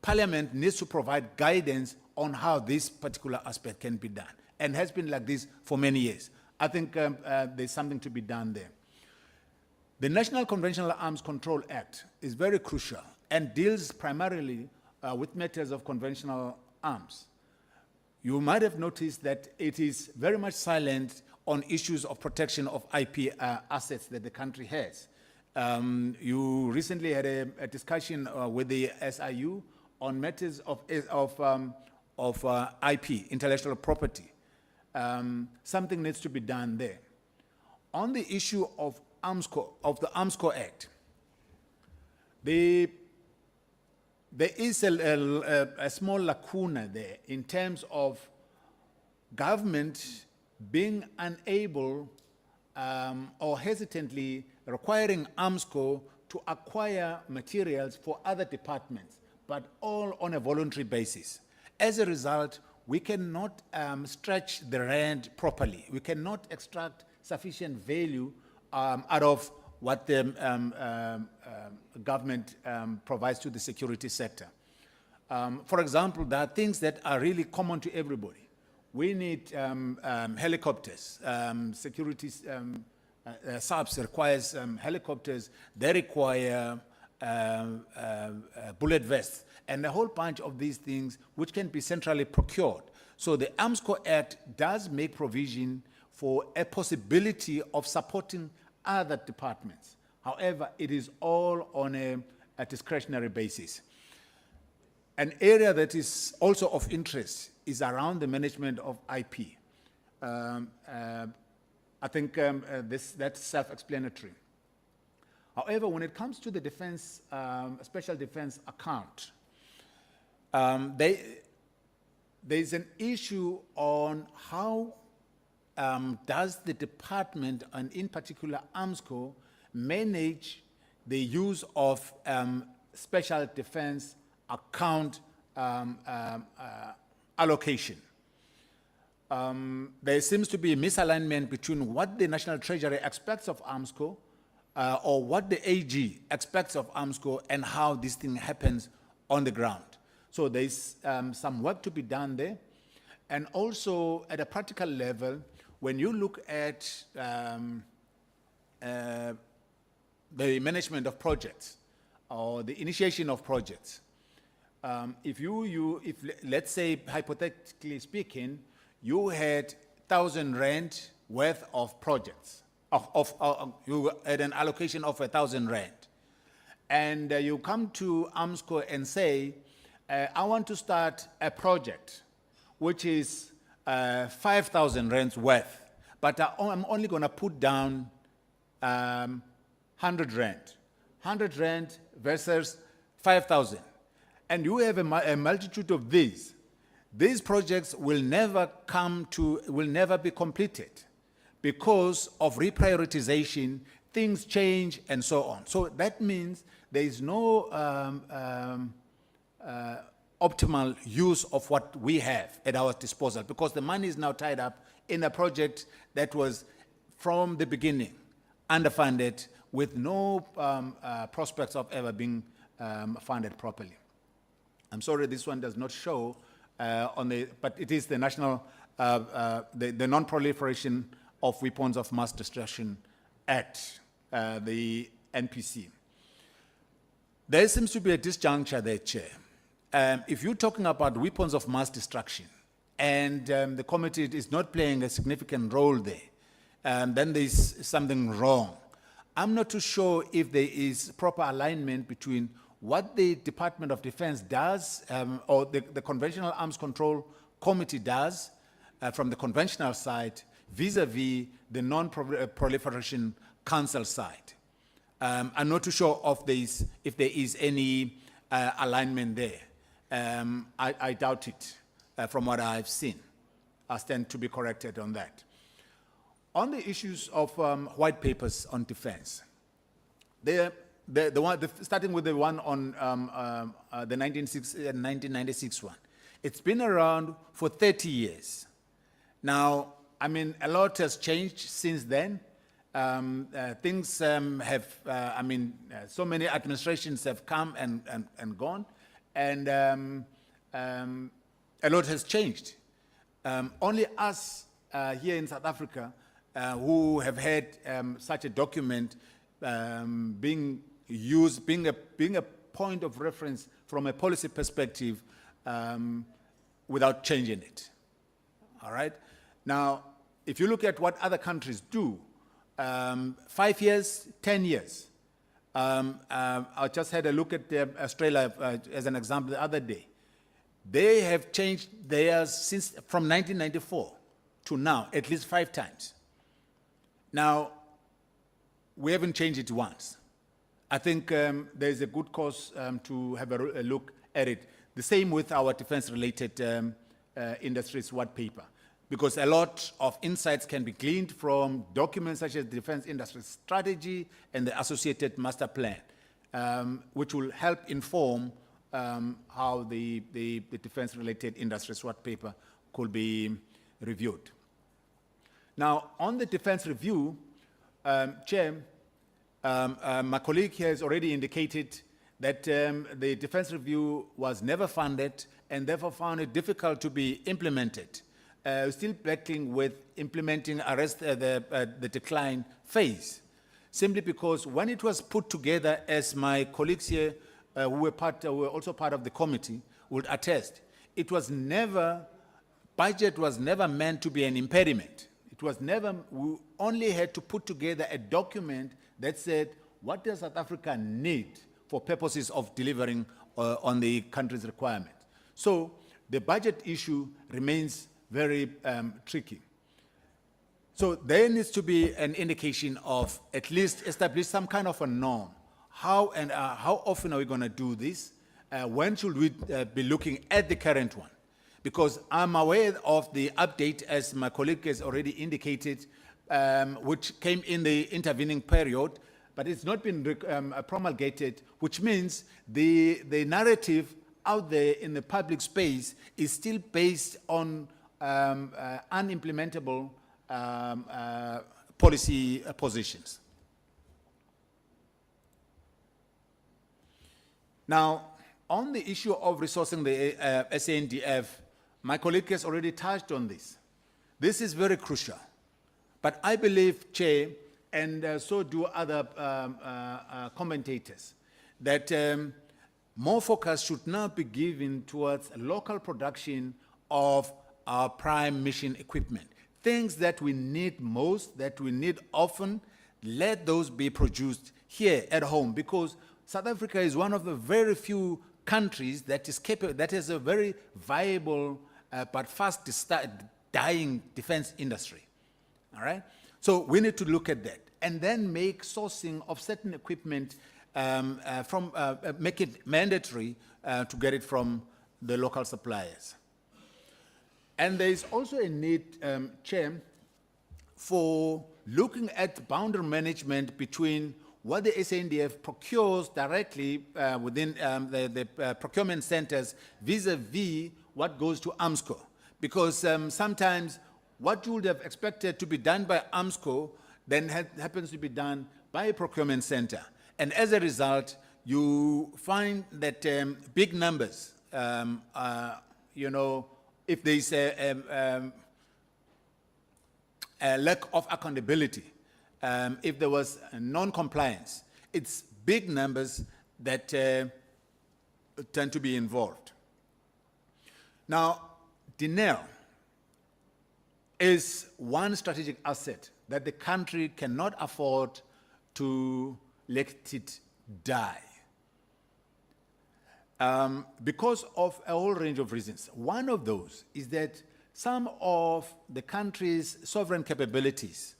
Parliament needs to provide guidance on how this particular aspect can be done, and has been like this for many years. I think there's something to be done there. The National Conventional Arms Control Act is very crucial and deals primarily with matters of conventional arms. You might have noticed that it is very much silent on issues of protection of IP assets that the country has. You recently had a discussion with the SIU on matters of IP, intellectual property. Something needs to be done there. on the issue of the Armsco Act, there is a small lacuna there in terms of government being unable or hesitantly requiring Armsco to acquire materials for other departments, but all on a voluntary basis. As a result, we cannot stretch the rand properly. We cannot extract sufficient value out of what the government provides to the security sector. For example, there are things that are really common to everybody. We need helicopters. Security SAPS requires helicopters. They require bullet vests and a whole bunch of these things which can be centrally procured. So the Armsco Act does make provision for a possibility of supporting other departments. However, it is all on a discretionary basis. An area that is also of interest is around the management of IP. I think that's self-explanatory. However, when it comes to the defense, special defense account, there's an issue on how does the department, and in particular Armsco, manage the use of special defense account allocation. There seems to be a misalignment between what the National Treasury expects of Armsco or what the AG expects of Armsco and how this thing happens on the ground. So there's some work to be done there. And also at a practical level, when you look at the management of projects or the initiation of projects, if let's say hypothetically speaking, you had 1,000 rand worth of projects, you had an allocation of 1,000 rand, and you come to Armsco and say, I want to start a project which is 5,000 rands worth, but I'm only going to put down 100 rand. 100 rand versus 5,000. And you have a multitude of these. These projects will never be completed because of reprioritization, things change, and so on. So that means there is no optimal use of what we have at our disposal because the money is now tied up in a project that was from the beginning underfunded with no prospects of ever being funded properly. I'm sorry this one does not show but it is the national, the Non-Proliferation of Weapons of Mass Destruction Act, the NPC. There seems to be a disjuncture there, Chair. If you're talking about weapons of mass destruction and the committee is not playing a significant role there, then there's something wrong. I'm not too sure if there is proper alignment between what the Department of Defense does or the Conventional Arms Control Committee does from the conventional side vis-a-vis the Non-Proliferation Council side. I'm not too sure if there is any alignment there. I doubt it from what I've seen. I stand to be corrected on that. On the issues of white papers on defense, starting with the one on the 1996 one, it's been around for 30 years. Now, I mean, a lot has changed since then. Things have, so many administrations have come and gone, and a lot has changed. Only us here in South Africa who have had such a document being used, being a point of reference from a policy perspective without changing it. All right? Now, if you look at what other countries do, 5 years, 10 years. I just had a look at Australia as an example the other day. They have changed theirs since from 1994 to now, at least 5 times. Now, we haven't changed it once. I think there's a good cause to have a look at it. The same with our defense-related industries white paper, because a lot of insights can be gleaned from documents such as the Defense Industry Strategy and the associated master plan, which will help inform how the defense-related industries white paper could be reviewed. Now, on the defense review, Chair, my colleague here has already indicated that the defense review was never funded and therefore found it difficult to be implemented. Still battling with implementing the decline phase, simply because when it was put together, as my colleagues here who were also part of the committee would attest, it was never, budget was never meant to be an impediment. It was never, we only had to put together a document that said, what does South Africa need for purposes of delivering on the country's requirement? So the budget issue remains very tricky. So there needs to be an indication of at least establish some kind of a norm. How often are we going to do this? When should we be looking at the current one? Because I'm aware of the update, as my colleague has already indicated, which came in the intervening period, but it's not been promulgated, which means the narrative out there in the public space is still based on unimplementable policy positions. Now, on the issue of resourcing the SANDF, my colleague has already touched on this. This is very crucial. But I believe, Chair, and so do other commentators, that more focus should now be given towards local production of our prime mission equipment. Things that we need most, that we need often, let those be produced here at home, because South Africa is one of the very few countries that is capable, that has a very viable but fast dying defense industry. All right? So we need to look at that and then make sourcing of certain equipment make it mandatory to get it from the local suppliers. And there is also a need, Chair, for looking at boundary management between what the SANDF procures directly within the procurement centers vis-a-vis what goes to AMSCO. Because sometimes what you would have expected to be done by AMSCO then happens to be done by a procurement center. And as a result, you find that big numbers, you know, if there is a lack of accountability, if there was non-compliance, it's big numbers that tend to be involved. Now, Denel is one strategic asset that the country cannot afford to let it die. Because of a whole range of reasons. One of those is that some of the country's sovereign capabilities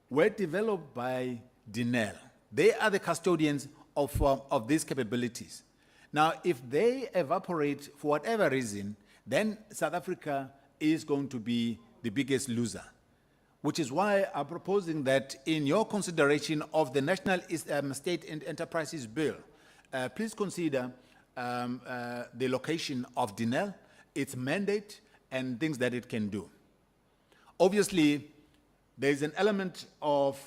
were developed by Denel. They are the custodians of these capabilities. Now, if they evaporate for whatever reason, then South Africa is going to be the biggest loser, which is why I'm proposing that in your consideration of the National State Enterprises Bill, please consider the location of Denel, its mandate, and things that it can do. Obviously, there is an element of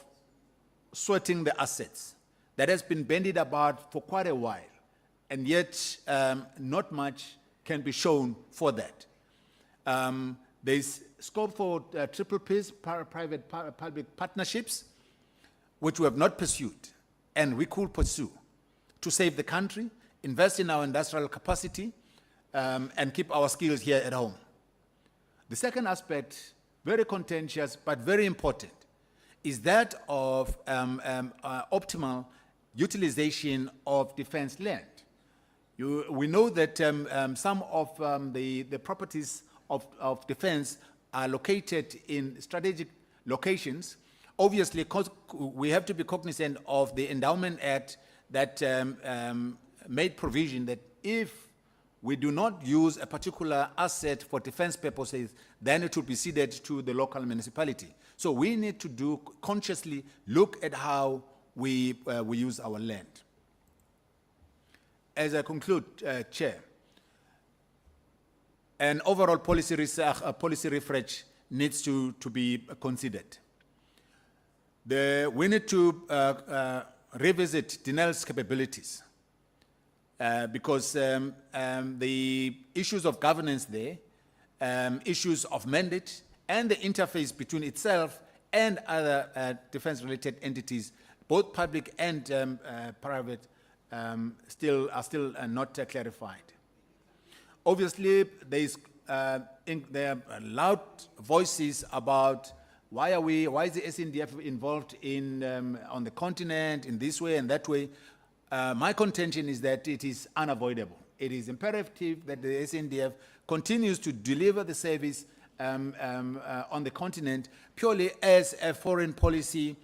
sweating the assets that has been bandied about for quite a while, and yet not much can be shown for that. There is scope for triple Ps, private-public partnerships, which we have not pursued, and we could pursue to save the country, invest in our industrial capacity, and keep our skills here at home. The second aspect, very contentious but very important, is that of optimal utilization of defense land. We know that some of the properties of defense are located in strategic locations Obviously, we have to be cognizant of the Endowment Act that made provision that if we do not use a particular asset for defense purposes, then it will be ceded to the local municipality. So we need to consciously look at how we use our land. As I conclude, Chair, an overall policy refresh needs to be considered. We need to revisit Denel's capabilities because the issues of governance there, issues of mandate, and the interface between itself and other defense-related entities, both public and private, are still not clarified. Obviously, there are loud voices about why is the SNDF involved on the continent in this way and that way. My contention is that it is unavoidable. It is imperative that the SNDF continues to deliver the service on the continent purely as a foreign policy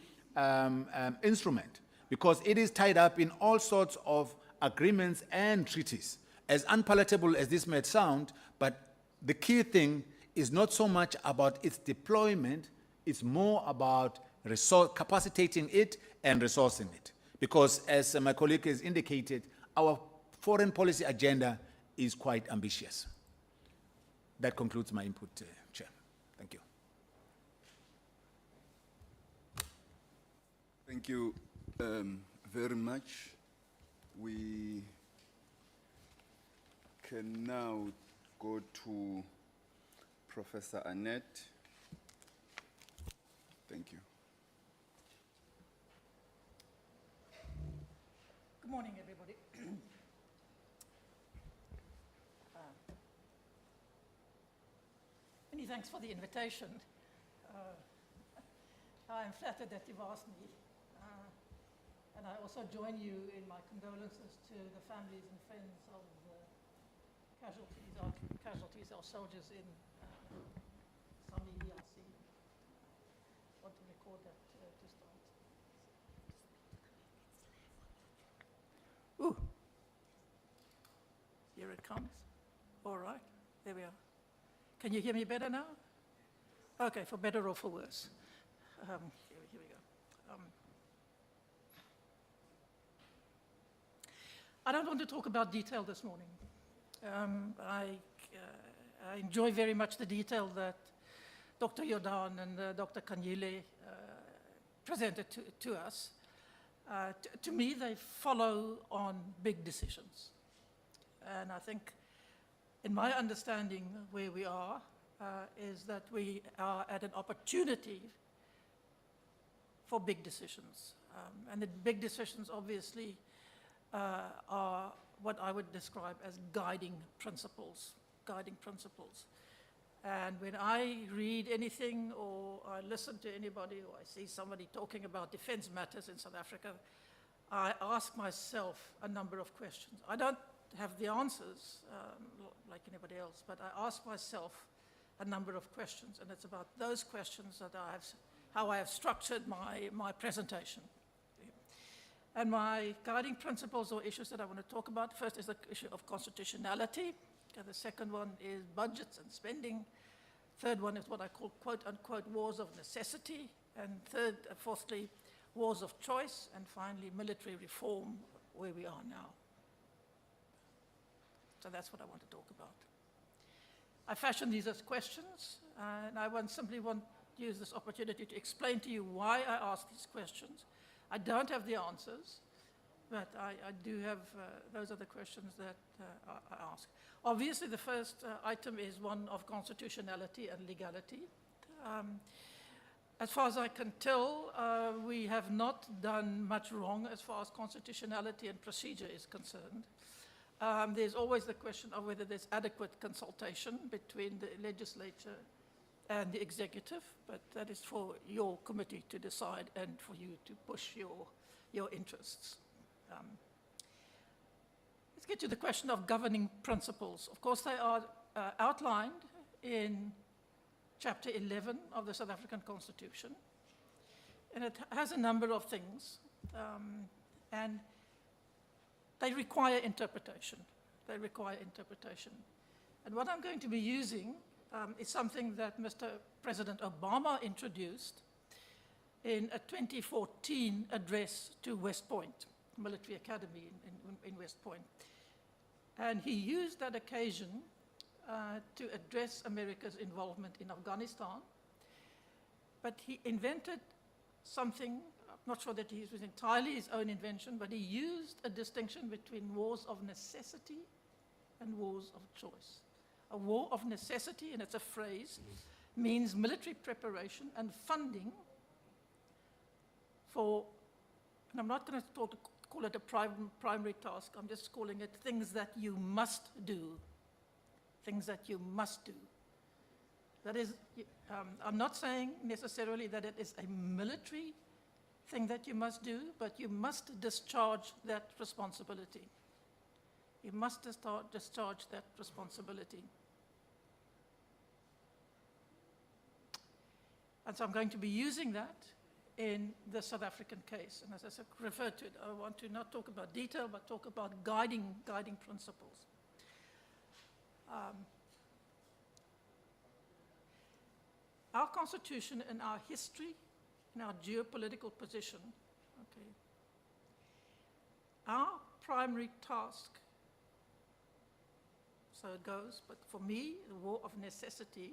instrument, because it is tied up in all sorts of agreements and treaties. As unpalatable as this may sound, but the key thing is not so much about its deployment, it's more about capacitating it and resourcing it. Because as my colleague has indicated, our foreign policy agenda is quite ambitious. That concludes my input, Chair. Thank you. Thank you very much. We can now go to Professor Annette. Thank you. Good morning, everybody. Many thanks for the invitation. I am flattered that you've asked me. And I also join you in my condolences to the families and friends of the casualties, our soldiers in Sami DRC. Want to record that to start. Ooh. Here it comes. All right, there we are. Can you hear me better now? Okay, for better or for worse. Here we go. I don't want to talk about detail this morning. I enjoy very much the detail that Dr. Jordan and Dr. Kanyile presented to us. To me, they follow on big decisions. And I think, in my understanding, where we are is that we are at an opportunity for big decisions. And the big decisions, obviously, are what I would describe as guiding principles. And when I read anything or I listen to anybody or I see somebody talking about defense matters in South Africa, I ask myself a number of questions. I don't have the answers like anybody else, but I ask myself a number of questions, and it's about those questions that how I have structured my presentation. And my guiding principles or issues that I want to talk about, first is the issue of constitutionality. And the second one is budgets and spending. Third one is what I call quote-unquote wars of necessity. And fourthly, wars of choice. And finally, military reform, where we are now. So that's what I want to talk about. I fashioned these as questions, and I simply want to use this opportunity to explain to you why I ask these questions. I don't have the answers, but I do have, those are the questions that I ask. Obviously, the first item is one of constitutionality and legality. As far as I can tell, we have not done much wrong as far as constitutionality and procedure is concerned. There's always the question of whether there's adequate consultation between the legislature and the executive, but that is for your committee to decide and for you to push your interests. Let's get to the question of governing principles. Of course, they are outlined in Chapter 11 of the South African Constitution. and it has a number of things, and they require interpretation. They require interpretation. And what I'm going to be using is something that Mr. President Obama introduced in a 2014 address to West Point, Military Academy in West Point. And he used that occasion to address America's involvement in Afghanistan. But he invented something, I'm not sure that it was entirely his own invention, but he used a distinction between wars of necessity and wars of choice. A war of necessity, and it's a phrase, means military preparation and funding for, and I'm not going to call it a primary task, I'm just calling it things that you must do. Things that you must do. That is, I'm not saying necessarily that it is a military thing that you must do, but you must discharge that responsibility. You must discharge that responsibility. And so I'm going to be using that in the South African case. And as I said, refer to it, I want to not talk about detail, but talk about guiding principles. Our constitution and our history and our geopolitical position, okay, our primary task, so it goes, but for me, the war of necessity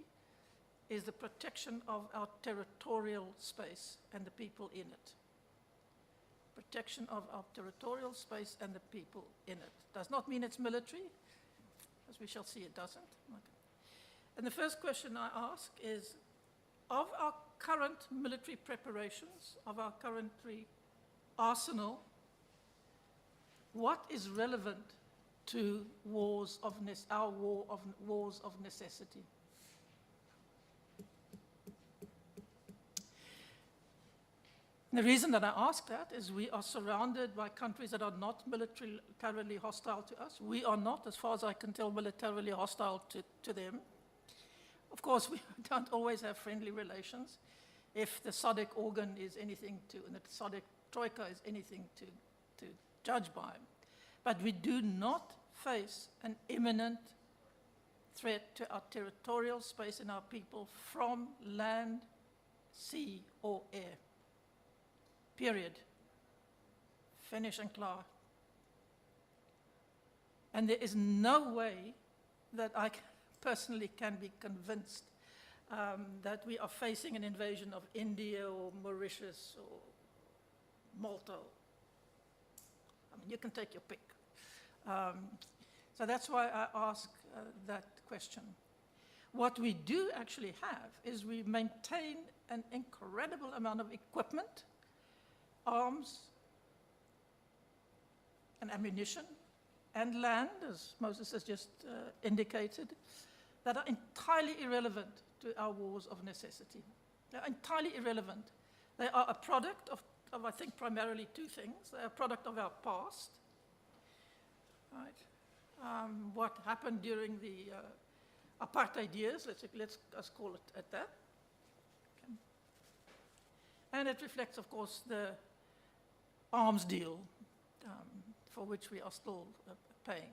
is the protection of our territorial space and the people in it. Protection of our territorial space and the people in it. Does not mean it's military, as we shall see it doesn't. Okay. And the first question I ask is, of our current military preparations, of our current arsenal, what is relevant to wars of wars of necessity? The reason that I ask that is we are surrounded by countries that are not militarily hostile to us. We are not, as far as I can tell, militarily hostile to them. Of course, we don't always have friendly relations. If the SADC organ is anything and the SADC troika is anything to judge by. But we do not face an imminent threat to our territorial space and our people from land, sea, or air. Period. Finish and klaar. And there is no way that I personally can be convinced that we are facing an invasion of India or Mauritius or Malta. I mean, you can take your pick. So that's why I ask that question. What we do actually have is we maintain an incredible amount of equipment, arms and ammunition and land, as Moses has just indicated, that are entirely irrelevant to our wars of necessity. They're entirely irrelevant. They are a product of I think, primarily two things. They're a product of our past, right? What happened during the apartheid years, let's call it at that. Okay. And it reflects, of course, the arms deal for which we are still paying.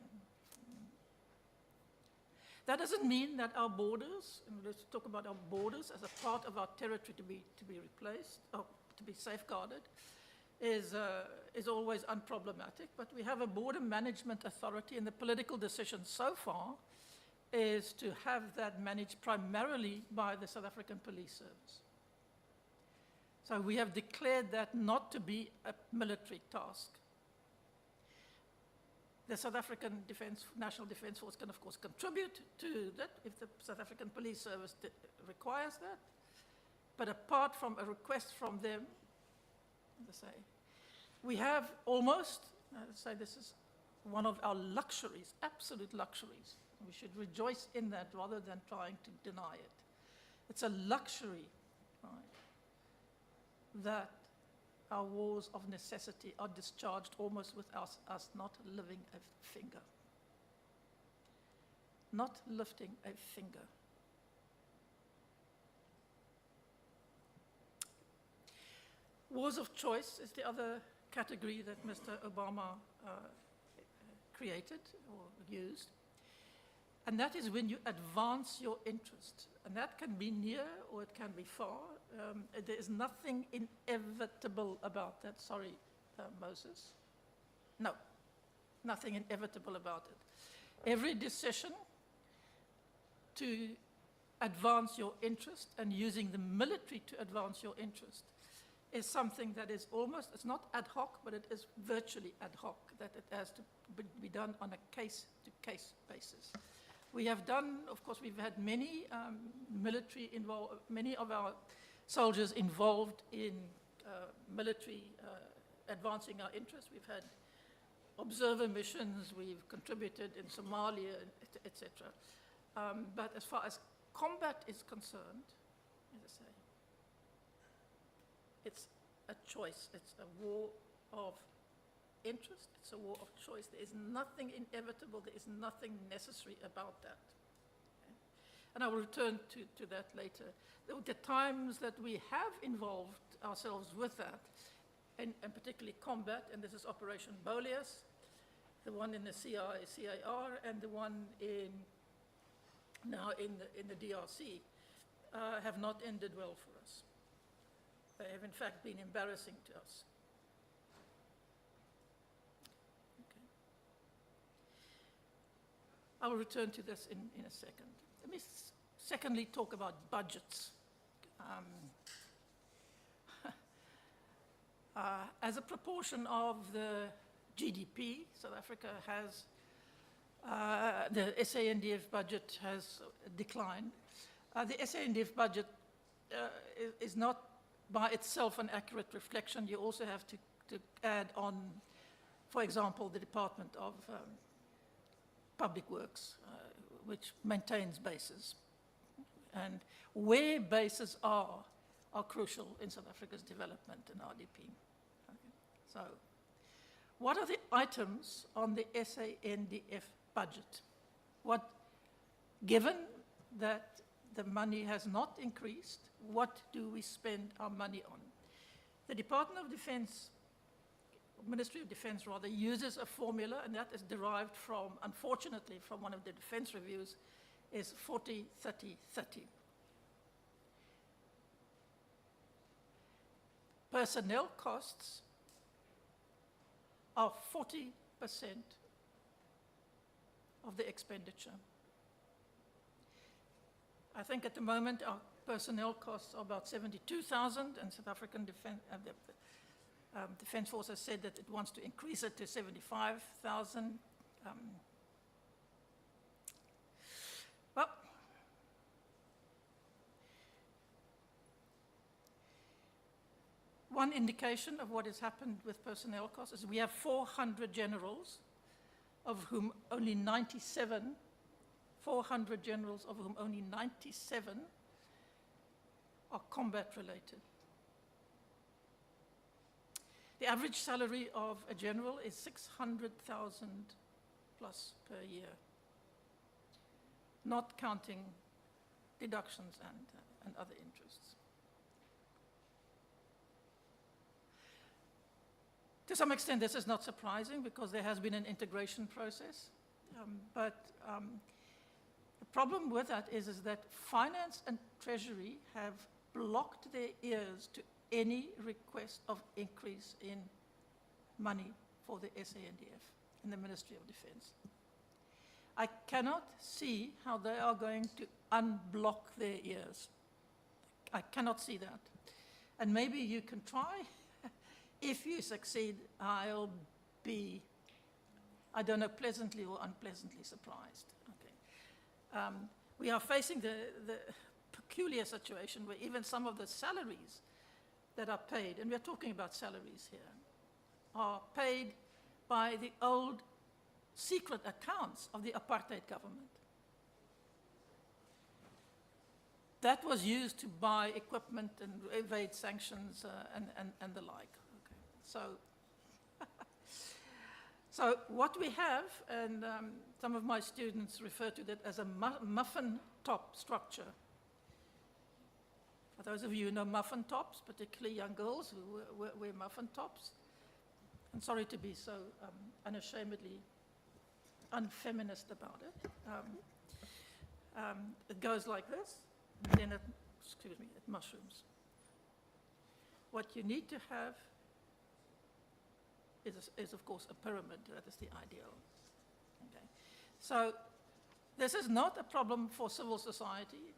That doesn't mean that our borders, and let's talk about our borders as a part of our territory to be replaced, or to be safeguarded, is always unproblematic. But we have a border management authority, and the political decision so far is to have that managed primarily by the South African Police Service. So we have declared that not to be a military task. The South African National Defence Force can, of course, contribute to that if the South African Police Service requires that. But apart from a request from them, as I say, we have almost, let's say this is one of our luxuries, absolute luxuries. We should rejoice in that rather than trying to deny it. It's a luxury, right, that our wars of necessity are discharged almost with us not lifting a finger. Not lifting a finger. Wars of choice is the other category that Mr. Obama created or used. And that is when you advance your interest. And that can be near or it can be far. There is nothing inevitable about that. Sorry, Moses. No, nothing inevitable about it. Every decision to advance your interest and using the military to advance your interest is something that is almost, it's not ad hoc, but it is virtually ad hoc, that it has to be done on a case-to-case basis. We have done, of course, we've had many many of our soldiers involved in military advancing our interests. We've had observer missions, we've contributed in Somalia, etc. But as far as combat is concerned, as I say, it's a choice. It's a war of interest. It's a war of choice. There is nothing inevitable. There is nothing necessary about that. Okay? And I will return to that later. The times that we have involved ourselves with that, and particularly combat, and this is Operation Boleas, the one in the CAR, and the one now in the DRC, have not ended well for us. They have in fact been embarrassing to us. Okay. I will return to this in a second. Let me secondly talk about budgets. As a proportion of the GDP, South Africa has, the SANDF budget has declined. The SANDF budget is not by itself an accurate reflection. You also have to add on, for example, the Department of Public Works, which maintains bases. And where bases are crucial in South Africa's development and RDP. Okay. So, what are the items on the SANDF budget? Given that the money has not increased, what do we spend our money on? The Department of Defense, Ministry of Defense rather, uses a formula, and that is derived from, unfortunately, from one of the defense reviews, is 40, 30, 30. Personnel costs are 40% of the expenditure. I think at the moment our personnel costs are about 72,000, and South African Defense Force has said that it wants to increase it to 75,000. Well, one indication of what has happened with personnel costs is we have 400 generals, of whom only 97, 400 generals of whom only 97 are combat related. The average salary of a general is 600,000 plus per year, not counting deductions and other interests. To some extent, this is not surprising because there has been an integration process, but the problem with that is that finance and treasury have blocked their ears to any request of increase in money for the SANDF and the Ministry of Defense. I cannot see how they are going to unblock their ears. I cannot see that. And maybe you can try. If you succeed, I'll be, I don't know, pleasantly or unpleasantly surprised. Okay. We are facing the peculiar situation where even some of the salaries that are paid, and we're talking about salaries here, are paid by the old secret accounts of the apartheid government. That was used to buy equipment and evade sanctions and the like. Okay. So what we have, and some of my students refer to that as a muffin top structure. For those of you who know muffin tops, particularly young girls who wear muffin tops, I'm sorry to be so unashamedly unfeminist about it. It goes like this, and then it mushrooms. What you need to have is of course, a pyramid. That is the ideal. Okay. So this is not a problem for civil society.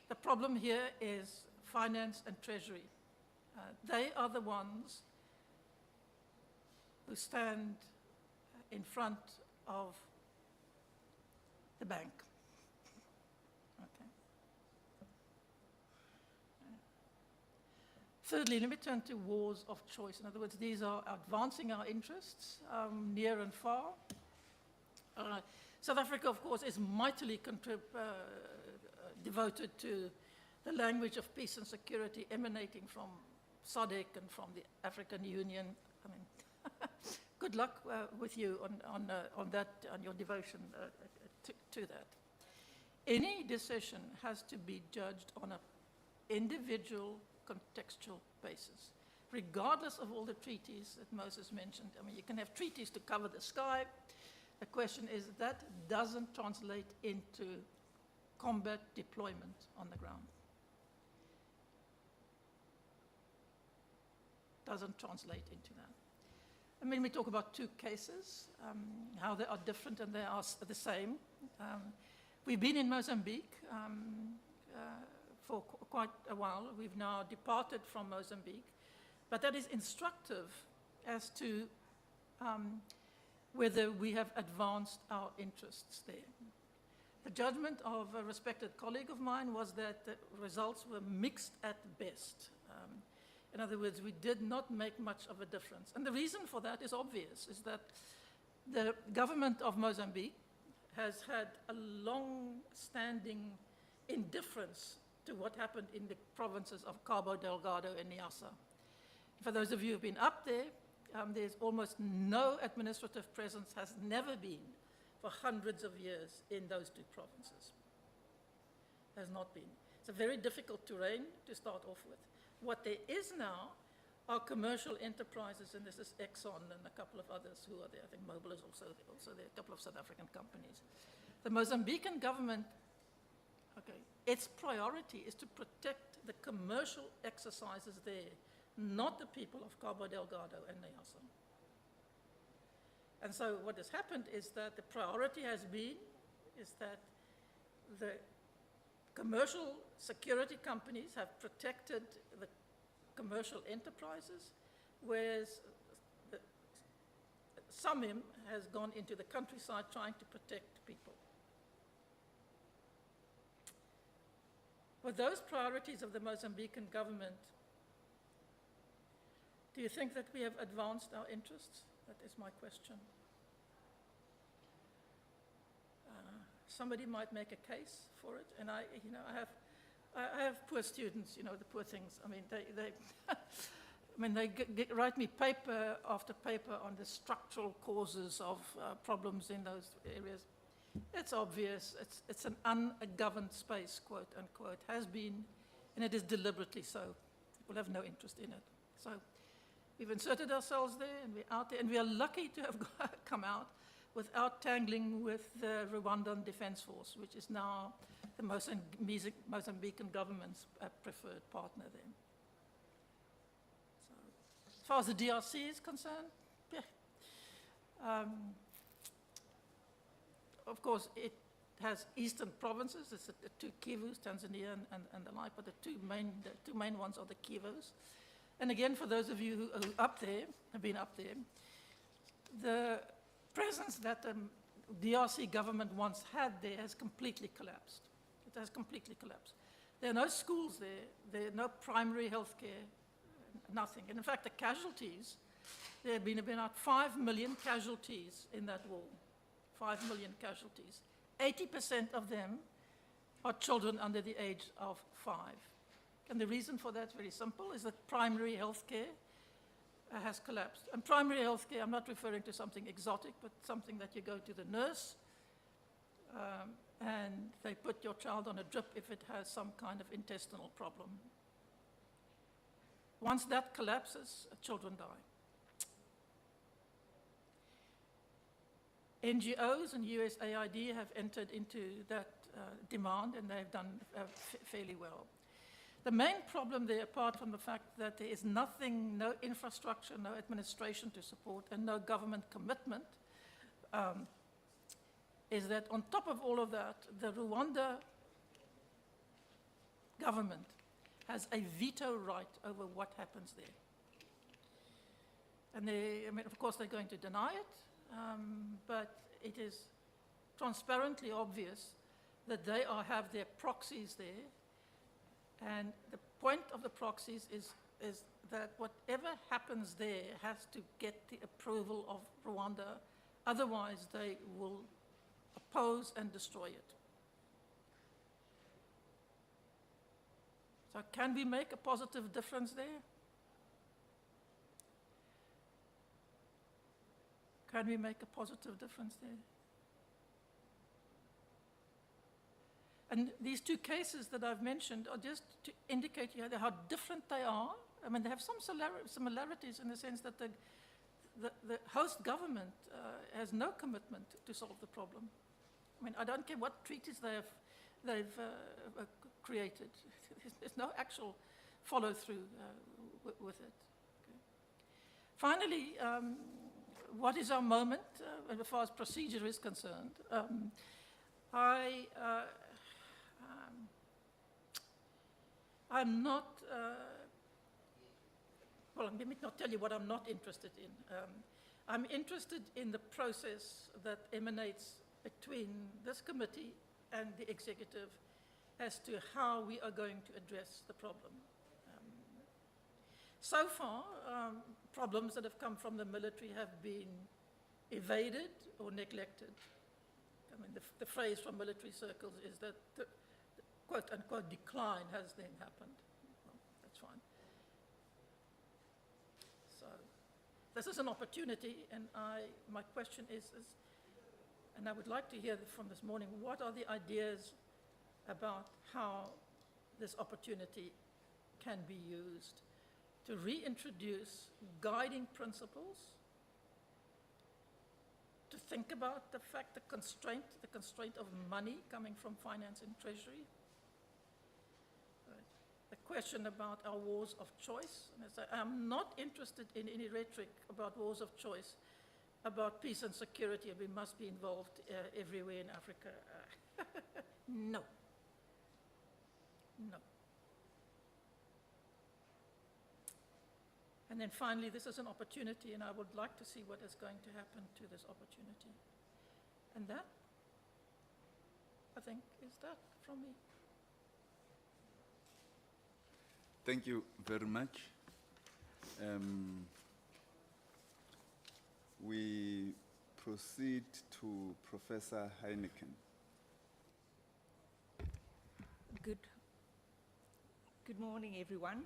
The problem here is finance and treasury. They are the ones who stand in front of the bank. Okay. Thirdly, let me turn to wars of choice. In other words, these are advancing our interests near and far. South Africa, of course, is mightily devoted to the language of peace and security emanating from SADC and from the African Union. I mean, good luck with you on that, on your devotion to that. Any decision has to be judged on an individual, contextual basis, regardless of all the treaties that Moses mentioned. I mean, you can have treaties to cover the sky. The question is that doesn't translate into combat deployment on the ground. Doesn't translate into that. I mean, we talk about two cases, how they are different and they are the same. We've been in Mozambique for quite a while. We've now departed from Mozambique, but that is instructive as to whether we have advanced our interests there. The judgment of a respected colleague of mine was that the results were mixed at best. In other words, we did not make much of a difference. And the reason for that is obvious, is that the government of Mozambique has had a long-standing indifference to what happened in the provinces of Cabo Delgado and Niassa. For those of you who've been up there, there's almost no administrative presence, has never been for hundreds of years in those two provinces. Has not been. It's a very difficult terrain to start off with. What there is now are commercial enterprises, and this is Exxon and a couple of others who are there. I think Mobil is also there, a couple of South African companies. The Mozambican government, okay, its priority is to protect the commercial exercises there, not the people of Cabo Delgado and Niassa. And so what has happened is that the priority has been, is that the commercial security companies have protected the commercial enterprises, whereas SAMIM has gone into the countryside trying to protect people. With those priorities of the Mozambican government, do you think that we have advanced our interests? That is my question. Somebody might make a case for it, and I have poor students, the poor things. I mean, they write me paper after paper on the structural causes of problems in those areas. It's obvious. It's an ungoverned space, quote unquote, has been, and it is deliberately so. People have no interest in it. So we've inserted ourselves there, and we're out there, and we are lucky to have come out without tangling with the Rwandan Defense Force, which is now the Mozambican government's preferred partner there. So, as far as the DRC is concerned, yeah. Of course, it has eastern provinces. It's the two Kivus, Tanzania and the like, but the two main ones are the Kivus. And again, for those of you who are up there, have been up there, the presence that the DRC government once had there has completely collapsed. It has completely collapsed. There are no schools there. There are no primary health care, nothing. And in fact, the casualties, there have been about 5 million casualties in that war. 5 million casualties. 80% of them are children under the age of 5. And the reason for that is very simple, is that primary health care has collapsed. And primary health care, I'm not referring to something exotic, but something that you go to the nurse, and they put your child on a drip if it has some kind of intestinal problem. Once that collapses, children die. NGOs and USAID have entered into that demand, and they've done fairly well. The main problem there, apart from the fact that there is nothing, no infrastructure, no administration to support, and no government commitment, is that on top of all of that, the Rwanda government has a veto right over what happens there. And of course, they're going to deny it, but it is transparently obvious that they have their proxies there. And the point of the proxies is that whatever happens there has to get the approval of Rwanda, otherwise they will oppose and destroy it. So can we make a positive difference there? Can we make a positive difference there? And these two cases that I've mentioned are just to indicate you how different they are. I mean, they have some similarities in the sense that the host government has no commitment to solve the problem. I mean, I don't care what treaties they've created. There's no actual follow-through with it. Okay. Finally, what is our moment as far as procedure is concerned? I'm not, well, let me not tell you what I'm not interested in. I'm interested in the process that emanates between this committee and the executive as to how we are going to address the problem. So far, problems that have come from the military have been evaded or neglected. I mean, the phrase from military circles is that the quote-unquote decline has then happened. Well, that's fine. So this is an opportunity, and my question is, and I would like to hear from this morning, what are the ideas about how this opportunity can be used to reintroduce guiding principles, to think about the fact, the constraint of money coming from finance and treasury, the question about our wars of choice. And I'm not interested in any rhetoric about wars of choice, about peace and security, and we must be involved everywhere in Africa. No. No. And then finally, this is an opportunity, and I would like to see what is going to happen to this opportunity. And that, I think, is that from me. Thank you very much. We proceed to Professor Heineken. Good morning, everyone.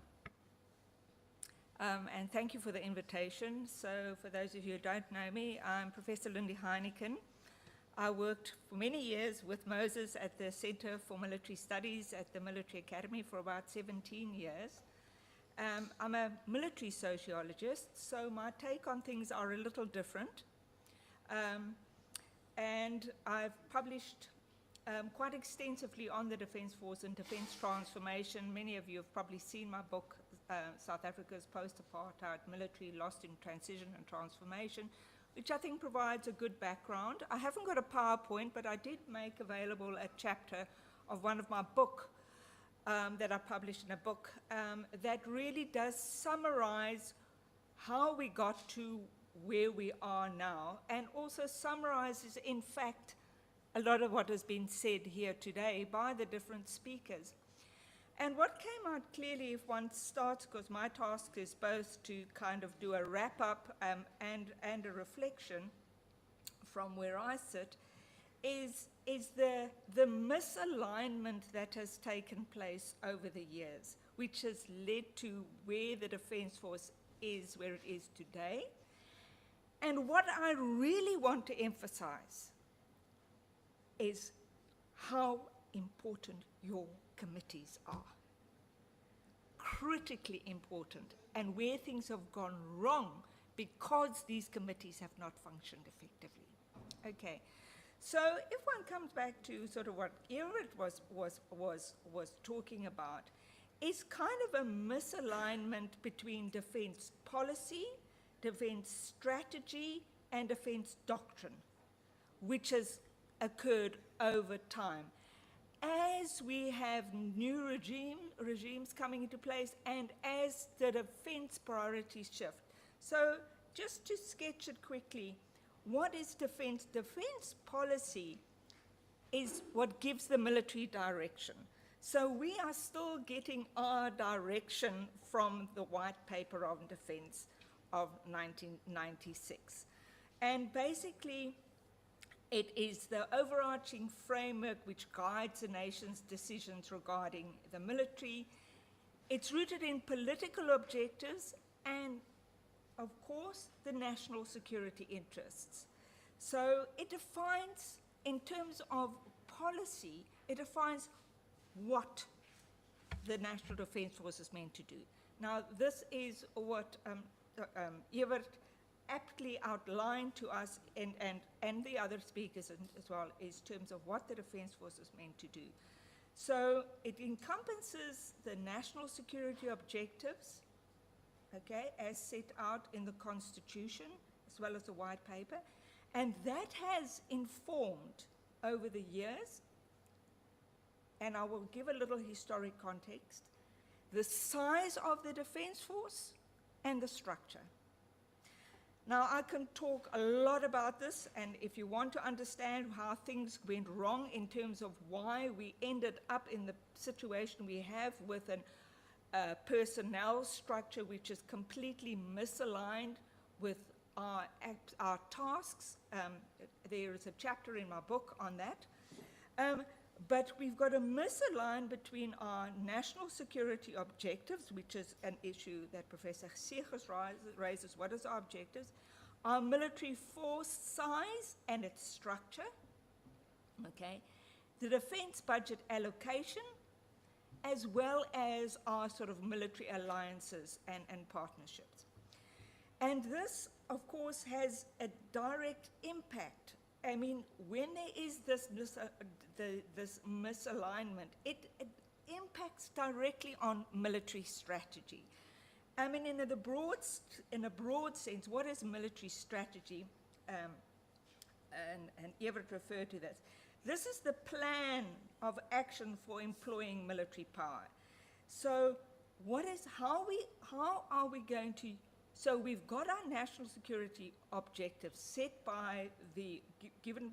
And thank you for the invitation. So for those of you who don't know me, I'm Professor Lindy Heineken. I worked for many years with Moses at the Center for Military Studies at the Military Academy for about 17 years. I'm a military sociologist, so my take on things are a little different. And I've published quite extensively on the Defence Force and defence transformation. Many of you have probably seen my book, South Africa's Post-Apartheid Military Lost in Transition and Transformation, which I think provides a good background. I haven't got a PowerPoint, but I did make available a chapter of one of my book that I published in a book that really does summarize how we got to where we are now, and also summarizes, in fact, a lot of what has been said here today by the different speakers. And what came out clearly, if one starts, because my task is both to kind of do a wrap-up and a reflection from where I sit, is the misalignment that has taken place over the years, which has led to where the Defence Force is, where it is today. And what I really want to emphasize is how important your committees are. Critically important, and where things have gone wrong because these committees have not functioned effectively. Okay, so if one comes back to sort of what Everett was talking about, is kind of a misalignment between defense policy, defense strategy, and defense doctrine, which has occurred over time. As we have new regimes coming into place, and as the defense priorities shift. So just to sketch it quickly, what is defense? Defense policy is what gives the military direction. So we are still getting our direction from the White Paper on Defense of 1996. And basically, it is the overarching framework which guides the nation's decisions regarding the military. It's rooted in political objectives and, of course, the national security interests. So it defines, in terms of policy, it defines what the National Defense Force is meant to do. Now, this is what Evert aptly outlined to us and the other speakers as well, is terms of what the Defense Force is meant to do. So it encompasses the national security objectives, okay, as set out in the Constitution, as well as the White Paper, and that has informed over the years, and I will give a little historic context, the size of the Defense Force and the structure. Now, I can talk a lot about this, and if you want to understand how things went wrong in terms of why we ended up in the situation we have with a personnel structure which is completely misaligned with our tasks, there is a chapter in my book on that. But we've got a misalignment between our national security objectives, which is an issue that Professor Segers raises, what is our objectives, our military force size and its structure, okay, the defense budget allocation, as well as our sort of military alliances and partnerships. And this, of course, has a direct impact. I mean, when there is this misalignment, it impacts directly on military strategy. I mean, in a broad sense, what is military strategy? And Everett referred to this. This is the plan of action for employing military power. So, how are we going to? So we've got our national security objectives set by given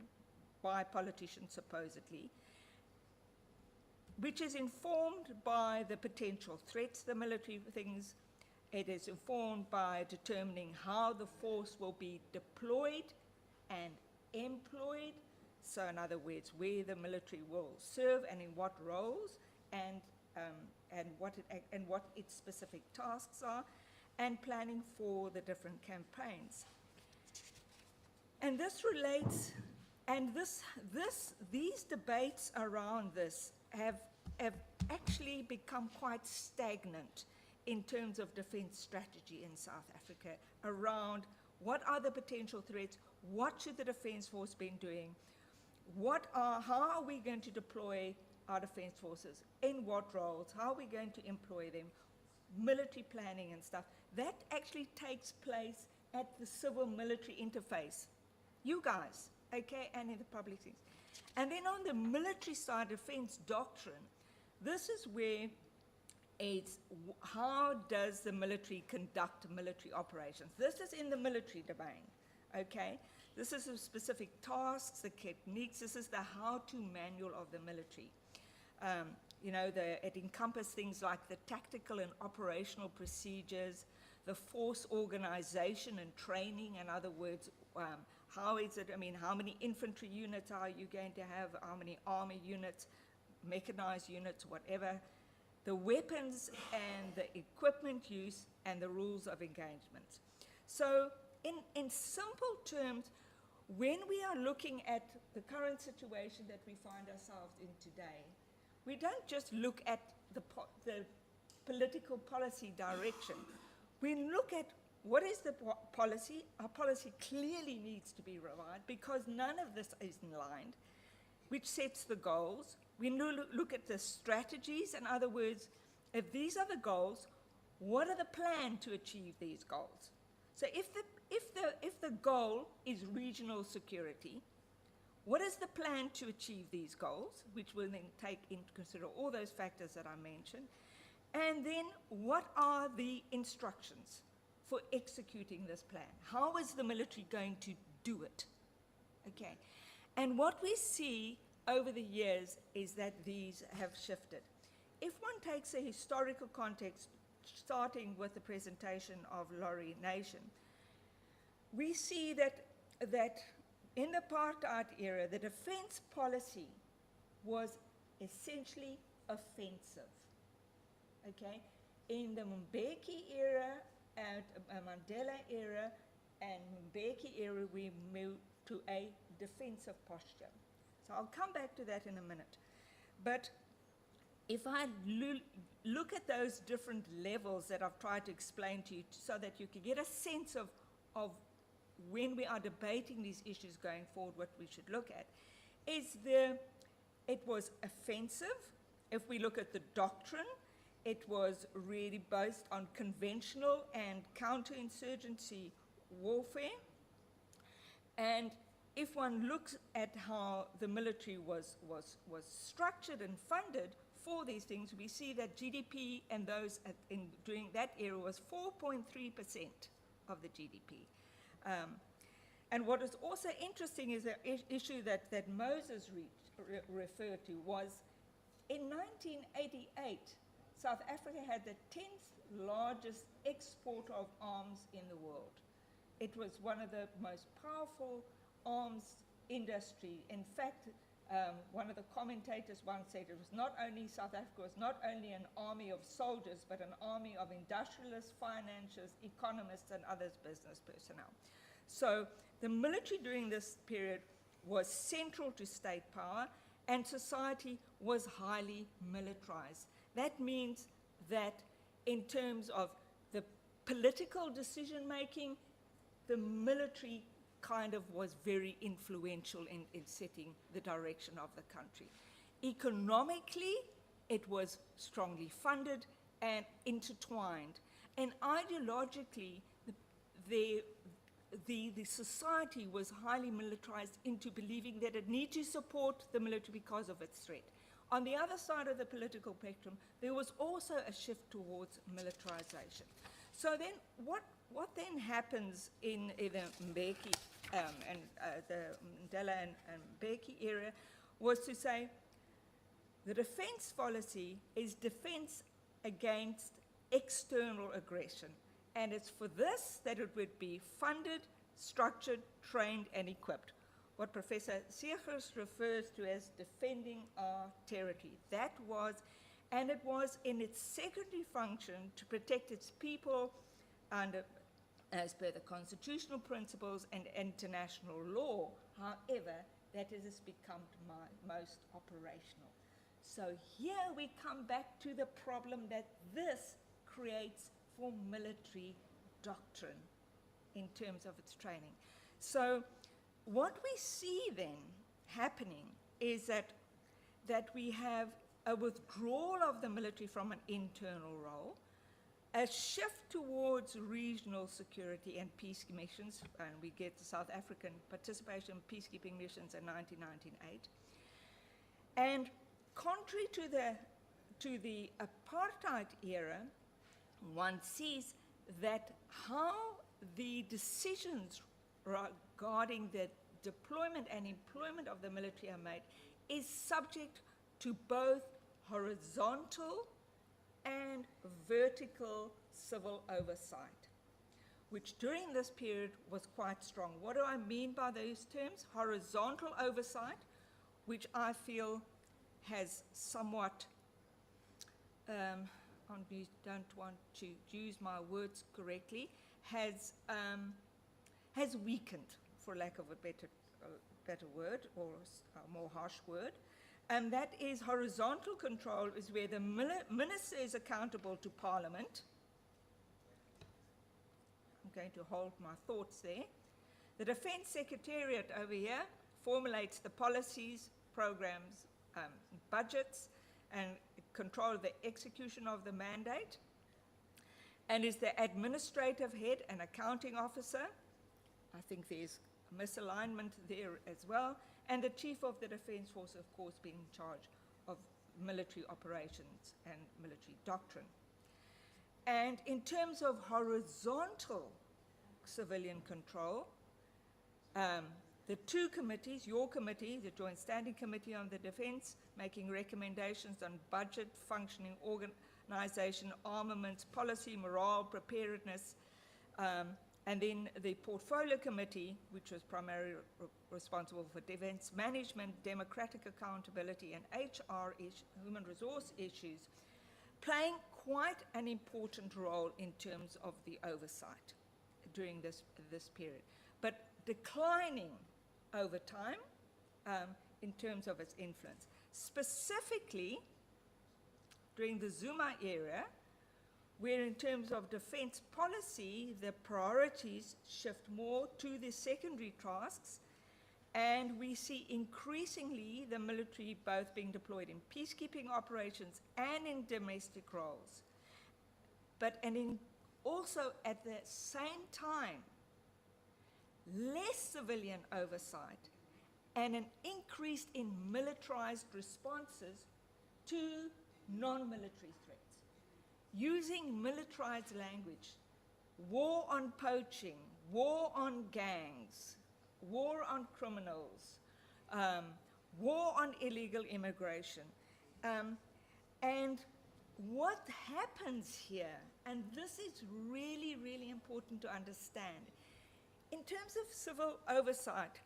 by politicians supposedly, which is informed by the potential threats, the military things. It is informed by determining how the force will be deployed and employed. So in other words, where the military will serve and in what roles, and what its specific tasks are, and planning for the different campaigns. And this relates, and these debates around this have actually become quite stagnant in terms of defense strategy in South Africa around what are the potential threats, what should the Defense Force be doing, how are we going to deploy our defense forces, in what roles, how are we going to employ them, military planning and stuff. That actually takes place at the civil-military interface. You guys, okay, and in the public things. And then on the military side, defense doctrine, this is where it's how does the military conduct military operations. This is in the military domain, okay? This is the specific tasks, the techniques, this is the how-to manual of the military. You know, it encompasses things like the tactical and operational procedures, the force organization and training. In other words, how is it, I mean, how many infantry units are you going to have, how many army units, mechanized units, whatever, the weapons and the equipment use, and the rules of engagement. So in simple terms, when we are looking at the current situation that we find ourselves in today, we don't just look at the political policy direction. We look at what is the policy. Our policy clearly needs to be revised because none of this is in line, which sets the goals. We look at the strategies. In other words, if these are the goals, what are the plan to achieve these goals? So if the goal is regional security, what is the plan to achieve these goals, which will then take into consider all those factors that I mentioned? And then what are the instructions for executing this plan? How is the military going to do it? Okay. And what we see over the years is that these have shifted. If one takes a historical context, starting with the presentation of Laurie Nation, we see that in the apartheid era, the defense policy was essentially offensive. Okay? In the Mbeki era and Mandela era and Mbeki era, we moved to a defensive posture. So I'll come back to that in a minute. But if I look at those different levels that I've tried to explain to you so that you can get a sense of when we are debating these issues going forward, what we should look at, it was offensive. If we look at the doctrine, it was really based on conventional and counterinsurgency warfare. And if one looks at how the military was structured and funded for these things, we see that GDP and those during that era was 4.3% of the GDP. And what is also interesting is the issue that Moses referred to was in 1988, South Africa had the 10th largest exporter of arms in the world. It was one of the most powerful arms industry. In fact, one of the commentators once said it was not only South Africa was not only an army of soldiers, but an army of industrialists, financiers, economists, and others business personnel. So the military during this period was central to state power, and society was highly militarized. That means that in terms of the political decision-making, the military kind of was very influential in setting the direction of the country. Economically, it was strongly funded and intertwined. And ideologically, the society was highly militarized into believing that it needed to support the military because of its threat. On the other side of the political spectrum, there was also a shift towards militarization. So then what then happens in the Mbeki the Mandela and Mbeki era was to say the defense policy is defense against external aggression. And it's for this that it would be funded, structured, trained, and equipped. What Professor Seegers refers to as defending our territory. That was, and it was in its secondary function to protect its people under, as per the constitutional principles and international law. However, that has become most operational. So here we come back to the problem that this creates for military doctrine in terms of its training. So what we see then happening is that we have a withdrawal of the military from an internal role, a shift towards regional security and peacekeeping missions, and we get the South African participation in peacekeeping missions in 1998. And contrary to the apartheid era, one sees that how the decisions regarding the deployment and employment of the military are made is subject to both horizontal and vertical civil oversight, which during this period was quite strong. What do I mean by those terms? Horizontal oversight, which I feel has somewhat, I don't want to use my words correctly, has weakened. for lack of a better word or a more harsh word. And that is horizontal control is where the minister is accountable to Parliament. I'm going to hold my thoughts there. The Defence Secretariat over here formulates the policies, programs, budgets, and control the execution of the mandate, and is the administrative head and accounting officer. I think there's misalignment there as well. And the Chief of the Defence Force, of course, being in charge of military operations and military doctrine. And in terms of horizontal civilian control, the two committees, your committee, the Joint Standing Committee on the Defence, making recommendations on budget, functioning, organization, armaments, policy, morale, preparedness, and then the Portfolio Committee, which was primarily responsible for defence management, democratic accountability, and HR, human resource issues, playing quite an important role in terms of the oversight during this period, but declining over time in terms of its influence. Specifically, during the Zuma era, where in terms of defence policy, the priorities shift more to the secondary tasks, and we see increasingly the military both being deployed in peacekeeping operations and in domestic roles. Also at the same time, less civilian oversight and an increase in militarized responses to non-military threats. Using militarized language, war on poaching, war on gangs, war on criminals, war on illegal immigration. And what happens here, and this is really, really important to understand, in terms of civil oversight,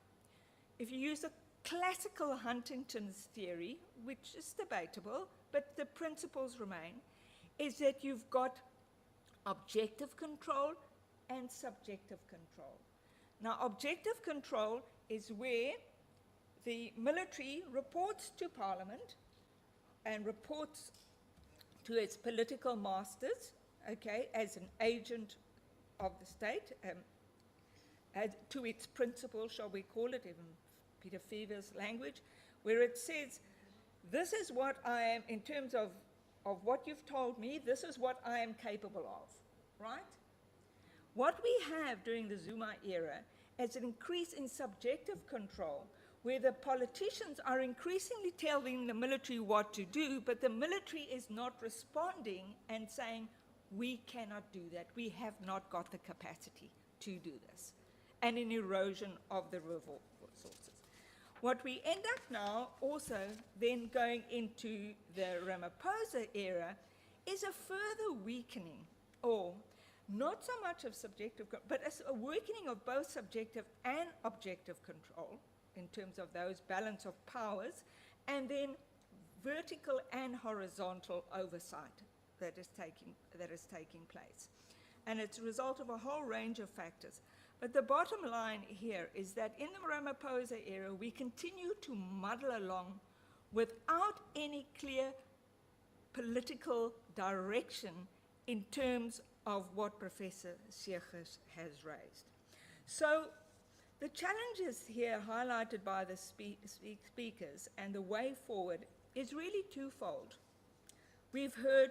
if you use a classical Huntington's theory, which is debatable, but the principles remain, is that you've got objective control and subjective control. Now, objective control is where the military reports to Parliament and reports to its political masters, okay, as an agent of the state, to its principal, shall we call it, even Peter Fever's language, where it says, this is what I am, in terms of what you've told me, this is what I am capable of, right? What we have during the Zuma era is an increase in subjective control, where the politicians are increasingly telling the military what to do, but the military is not responding and saying, we cannot do that. We have not got the capacity to do this. And an erosion of the resources. What we end up now, also then going into the Ramaphosa era, is a further weakening, or not so much of subjective, but a weakening of both subjective and objective control in terms of those balance of powers, and then vertical and horizontal oversight that is taking place. And it's a result of a whole range of factors. But the bottom line here is that in the Ramaphosa era, we continue to muddle along without any clear political direction in terms of what Professor Seegers has raised. So the challenges here highlighted by the speakers and the way forward is really twofold. We've heard,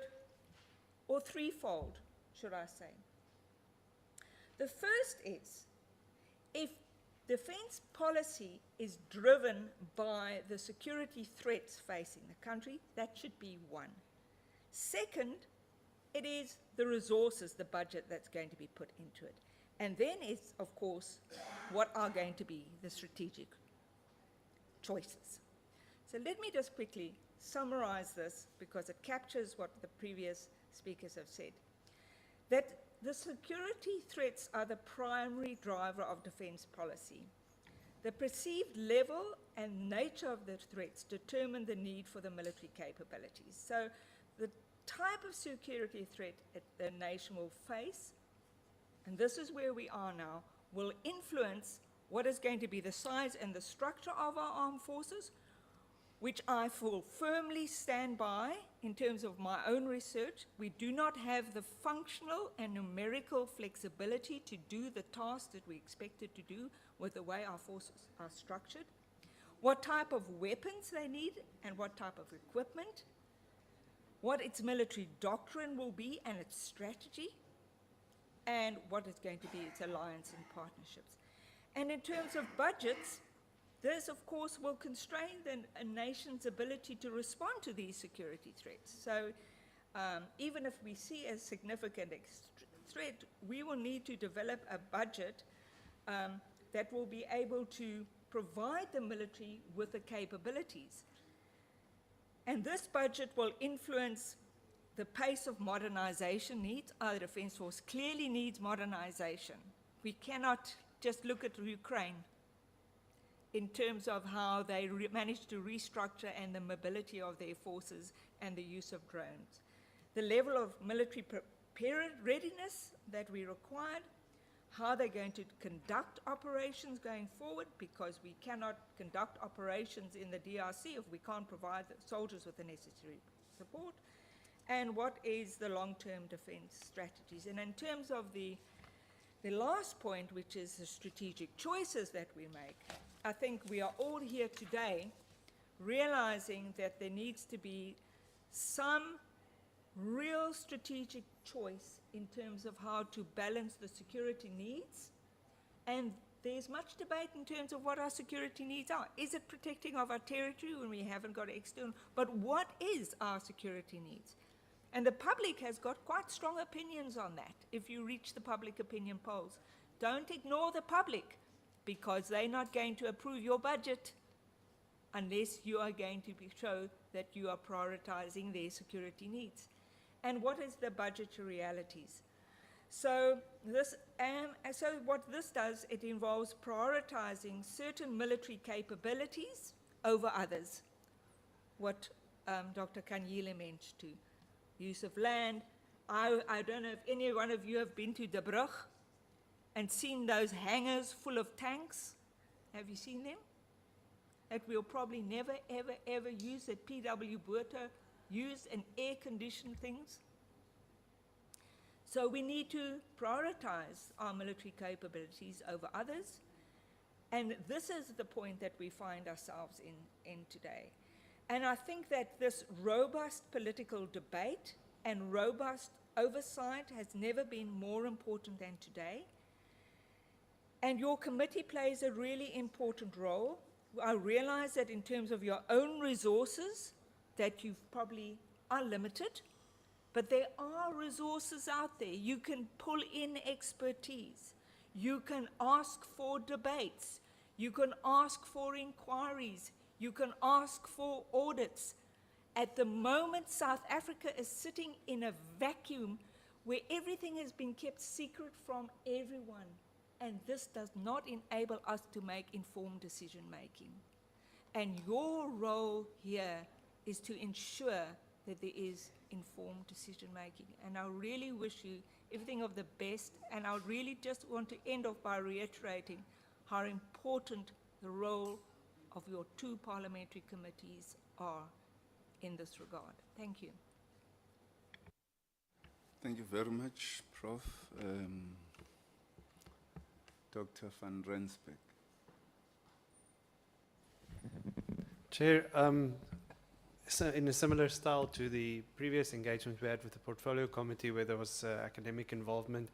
or threefold, should I say. The first is, if defense policy is driven by the security threats facing the country, that should be one. Second, it is the resources, the budget that's going to be put into it. And then it's, of course, what are going to be the strategic choices. So let me just quickly summarize this, because it captures what the previous speakers have said. That the security threats are the primary driver of defense policy. The perceived level and nature of the threats determine the need for the military capabilities. So the type of security threat that the nation will face, and this is where we are now, will influence what is going to be the size and the structure of our armed forces, which I will firmly stand by in terms of my own research. We do not have the functional and numerical flexibility to do the tasks that we expected to do with the way our forces are structured, what type of weapons they need and what type of equipment, what its military doctrine will be and its strategy, and what is going to be its alliance and partnerships. And in terms of budgets, this, of course, will constrain a nation's ability to respond to these security threats. So even if we see a significant threat, we will need to develop a budget that will be able to provide the military with the capabilities. And this budget will influence the pace of modernization needs. Our Defense Force clearly needs modernization. We cannot just look at Ukraine in terms of how they managed to restructure and the mobility of their forces and the use of drones. The level of military readiness that we required, how they're going to conduct operations going forward, because we cannot conduct operations in the DRC if we can't provide the soldiers with the necessary support, and what is the long-term defense strategies. And in terms of the last point, which is the strategic choices that we make, I think we are all here today realizing that there needs to be some real strategic choice in terms of how to balance the security needs. And there's much debate in terms of what our security needs are. Is it protecting of our territory when we haven't got external? But what is our security needs? And the public has got quite strong opinions on that. If you reach the public opinion polls, don't ignore the public, because they're not going to approve your budget unless you are going to show that you are prioritizing their security needs. And what is the budgetary realities? So what this does, it involves prioritizing certain military capabilities over others. What Dr. Kanyile mentioned too. Use of land. I don't know if any one of you have been to De Brugge and seen those hangars full of tanks. Have you seen them? That we'll probably never, ever, ever use, that P.W. Botha used, and air-conditioned things. So we need to prioritize our military capabilities over others. And this is the point that we find ourselves in today. And I think that this robust political debate and robust oversight has never been more important than today. And your committee plays a really important role. I realize that in terms of your own resources, that you probably are limited, but there are resources out there. You can pull in expertise. You can ask for debates. You can ask for inquiries. You can ask for audits. At the moment, South Africa is sitting in a vacuum where everything has been kept secret from everyone. And this does not enable us to make informed decision-making. And your role here is to ensure that there is informed decision-making. And I really wish you everything of the best. And I really just want to end off by reiterating how important the role of your two parliamentary committees are in this regard. Thank you. Thank you very much, Prof. Dr. van Rensbeck. Chair, so in a similar style to the previous engagement we had with the Portfolio Committee, where there was academic involvement,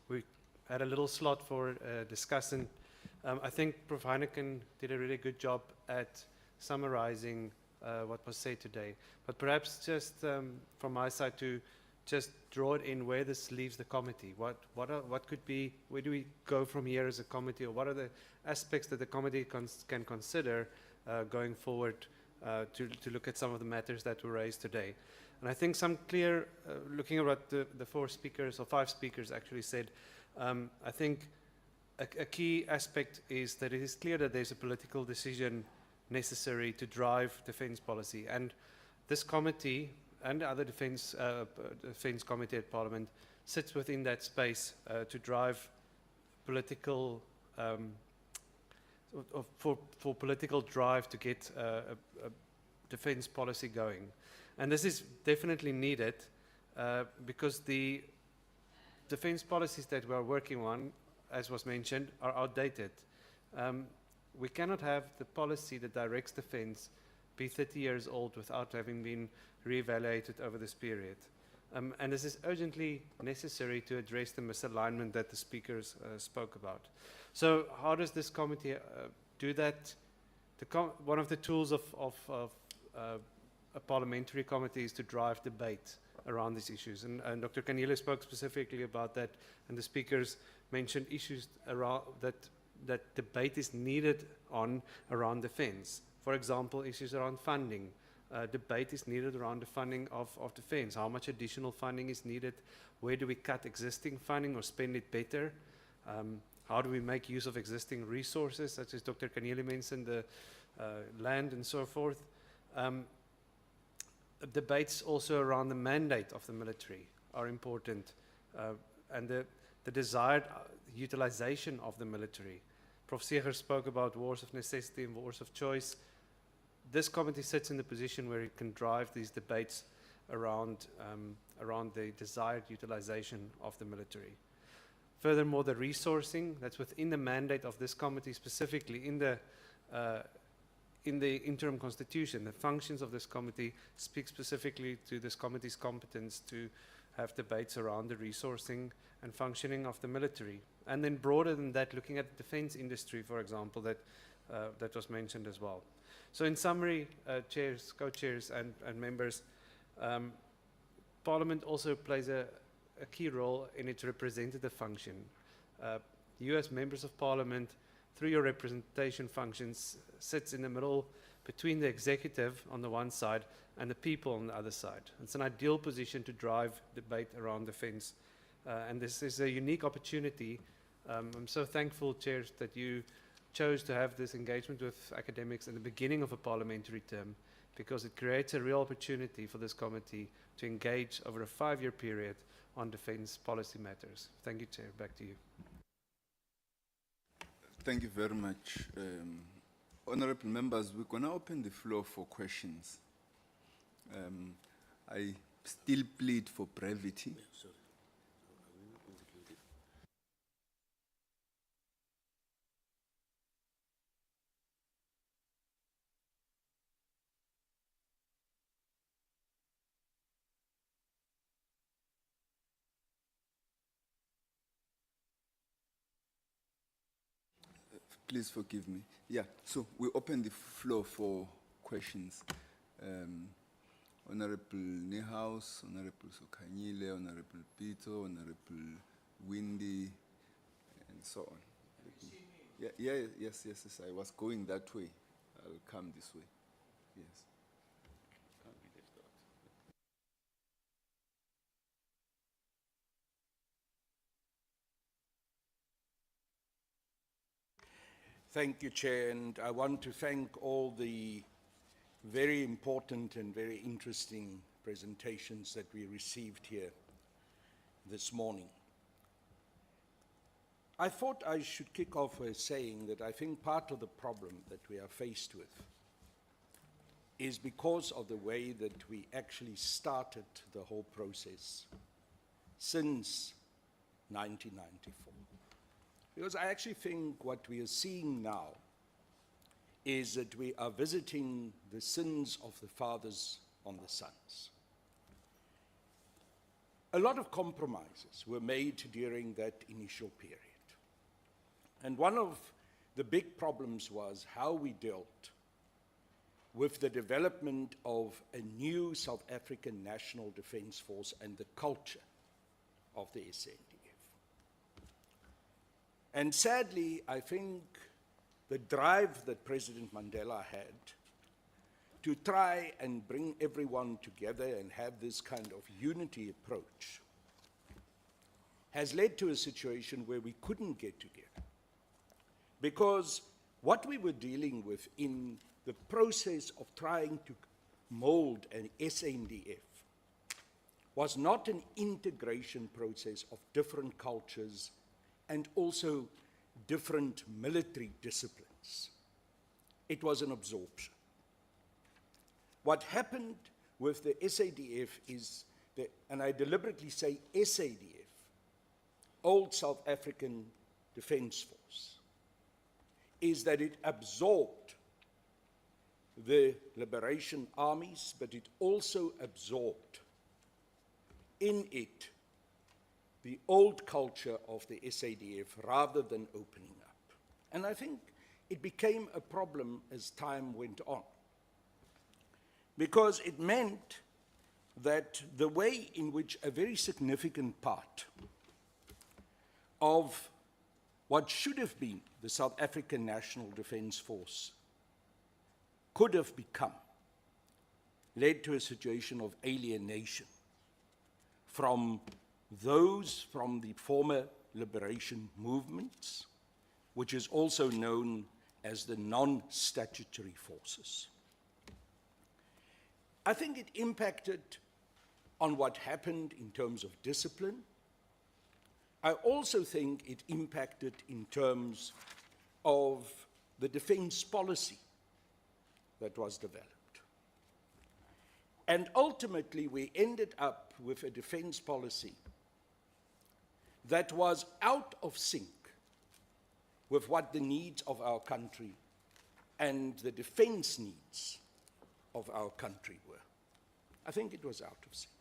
we had a little slot for discussing. I think Prof. Heineken did a really good job at summarizing what was said today. But perhaps just from my side to just draw it in where this leaves the committee. What could be, where do we go from here as a committee, or what are the aspects that the committee can consider going forward to look at some of the matters that were raised today. And I think some clear, looking at what the four speakers, or five speakers actually said, I think a key aspect is that it is clear that there's a political decision necessary to drive defense policy. And this committee and the other defense committee at Parliament sits within that space to drive political for political drive to get a defense policy going. And this is definitely needed because the defense policies that we are working on, as was mentioned, are outdated. We cannot have the policy that directs defense be 30 years old without having been reevaluated over this period. And this is urgently necessary to address the misalignment that the speakers spoke about. So how does this committee do that? One of the tools of a parliamentary committee is to drive debate around these issues. And Dr. Kanile spoke specifically about that, and the speakers mentioned issues around that debate is needed on around defense. For example, issues around funding. Debate is needed around the funding of defense. How much additional funding is needed? Where do we cut existing funding or spend it better? How do we make use of existing resources, such as Dr. Kanile mentioned, the land and so forth? Debates also around the mandate of the military are important, and the desired utilization of the military. Prof. Seeger spoke about wars of necessity and wars of choice. This committee sits in the position where it can drive these debates around the desired utilization of the military. Furthermore, the resourcing that's within the mandate of this committee, specifically in the interim constitution, the functions of this committee speak specifically to this committee's competence to have debates around the resourcing and functioning of the military. And then broader than that, looking at the defense industry, for example, that was mentioned as well. So in summary, chairs, co-chairs and members, Parliament also plays a key role in its representative function. You as members of Parliament, through your representation functions, sits in the middle between the executive on the one side and the people on the other side. It's an ideal position to drive debate around defense. And this is a unique opportunity. I'm so thankful, chairs, that you chose to have this engagement with academics in the beginning of a parliamentary term, because it creates a real opportunity for this committee to engage over a 5-year period on defense policy matters. Thank you, Chair. Back to you. Thank you very much. Honorable members, we're going to open the floor for questions. I still plead for brevity. Sorry. Are we not included? Please forgive me. Yeah, so we open the floor for questions. Honorable Niehaus, Honorable Sokanyile, Honorable Pito, Honorable Windy, and so on. Yes, I was going that way. I'll come this way. Yes. Can't be left out. Thank you, Chair, and I want to thank all the very important and very interesting presentations that we received here this morning. I thought I should kick off by saying that I think part of the problem that we are faced with is because of the way that we actually started the whole process since 1994. Because I actually think what we are seeing now is that we are visiting the sins of the fathers on the sons. A lot of compromises were made during that initial period. And one of the big problems was how we dealt with the development of a new South African National Defence Force and the culture of the SANDF. And sadly, I think the drive that President Mandela had to try and bring everyone together and have this kind of unity approach has led to a situation where we couldn't get together. Because what we were dealing with in the process of trying to mold an SANDF was not an integration process of different cultures and also different military disciplines. It was an absorption. What happened with the SADF is, and I deliberately say SADF, Old South African Defence Force, is that it absorbed the liberation armies, but it also absorbed in it the old culture of the SADF rather than opening up. And I think it became a problem as time went on, because it meant that the way in which a very significant part of what should have been the South African National Defence Force could have become led to a situation of alienation from those from the former liberation movements, which is also known as the non-statutory forces. I think it impacted on what happened in terms of discipline. I also think it impacted in terms of the defense policy that was developed. And ultimately, we ended up with a defense policy that was out of sync with what the needs of our country and the defense needs of our country were. I think it was out of sync.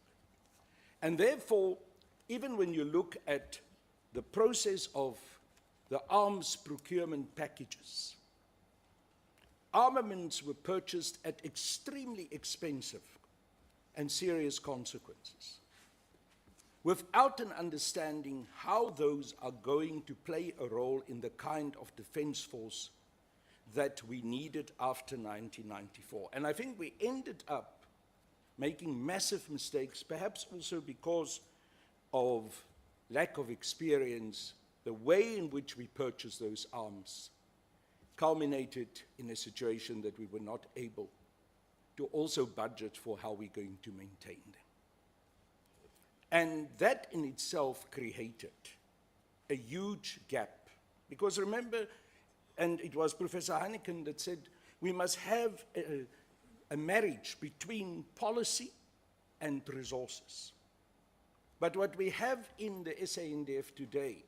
And therefore, even when you look at the process of the arms procurement packages, armaments were purchased at extremely expensive and serious consequences, without an understanding how those are going to play a role in the kind of defense force that we needed after 1994. And I think we ended up making massive mistakes, perhaps also because of lack of experience. The way in which we purchased those arms culminated in a situation that we were not able to also budget for how we're going to maintain them. And that in itself created a huge gap. Because remember, and it was Professor Heineken that said, we must have a marriage between policy and resources. But what we have in the SANDF today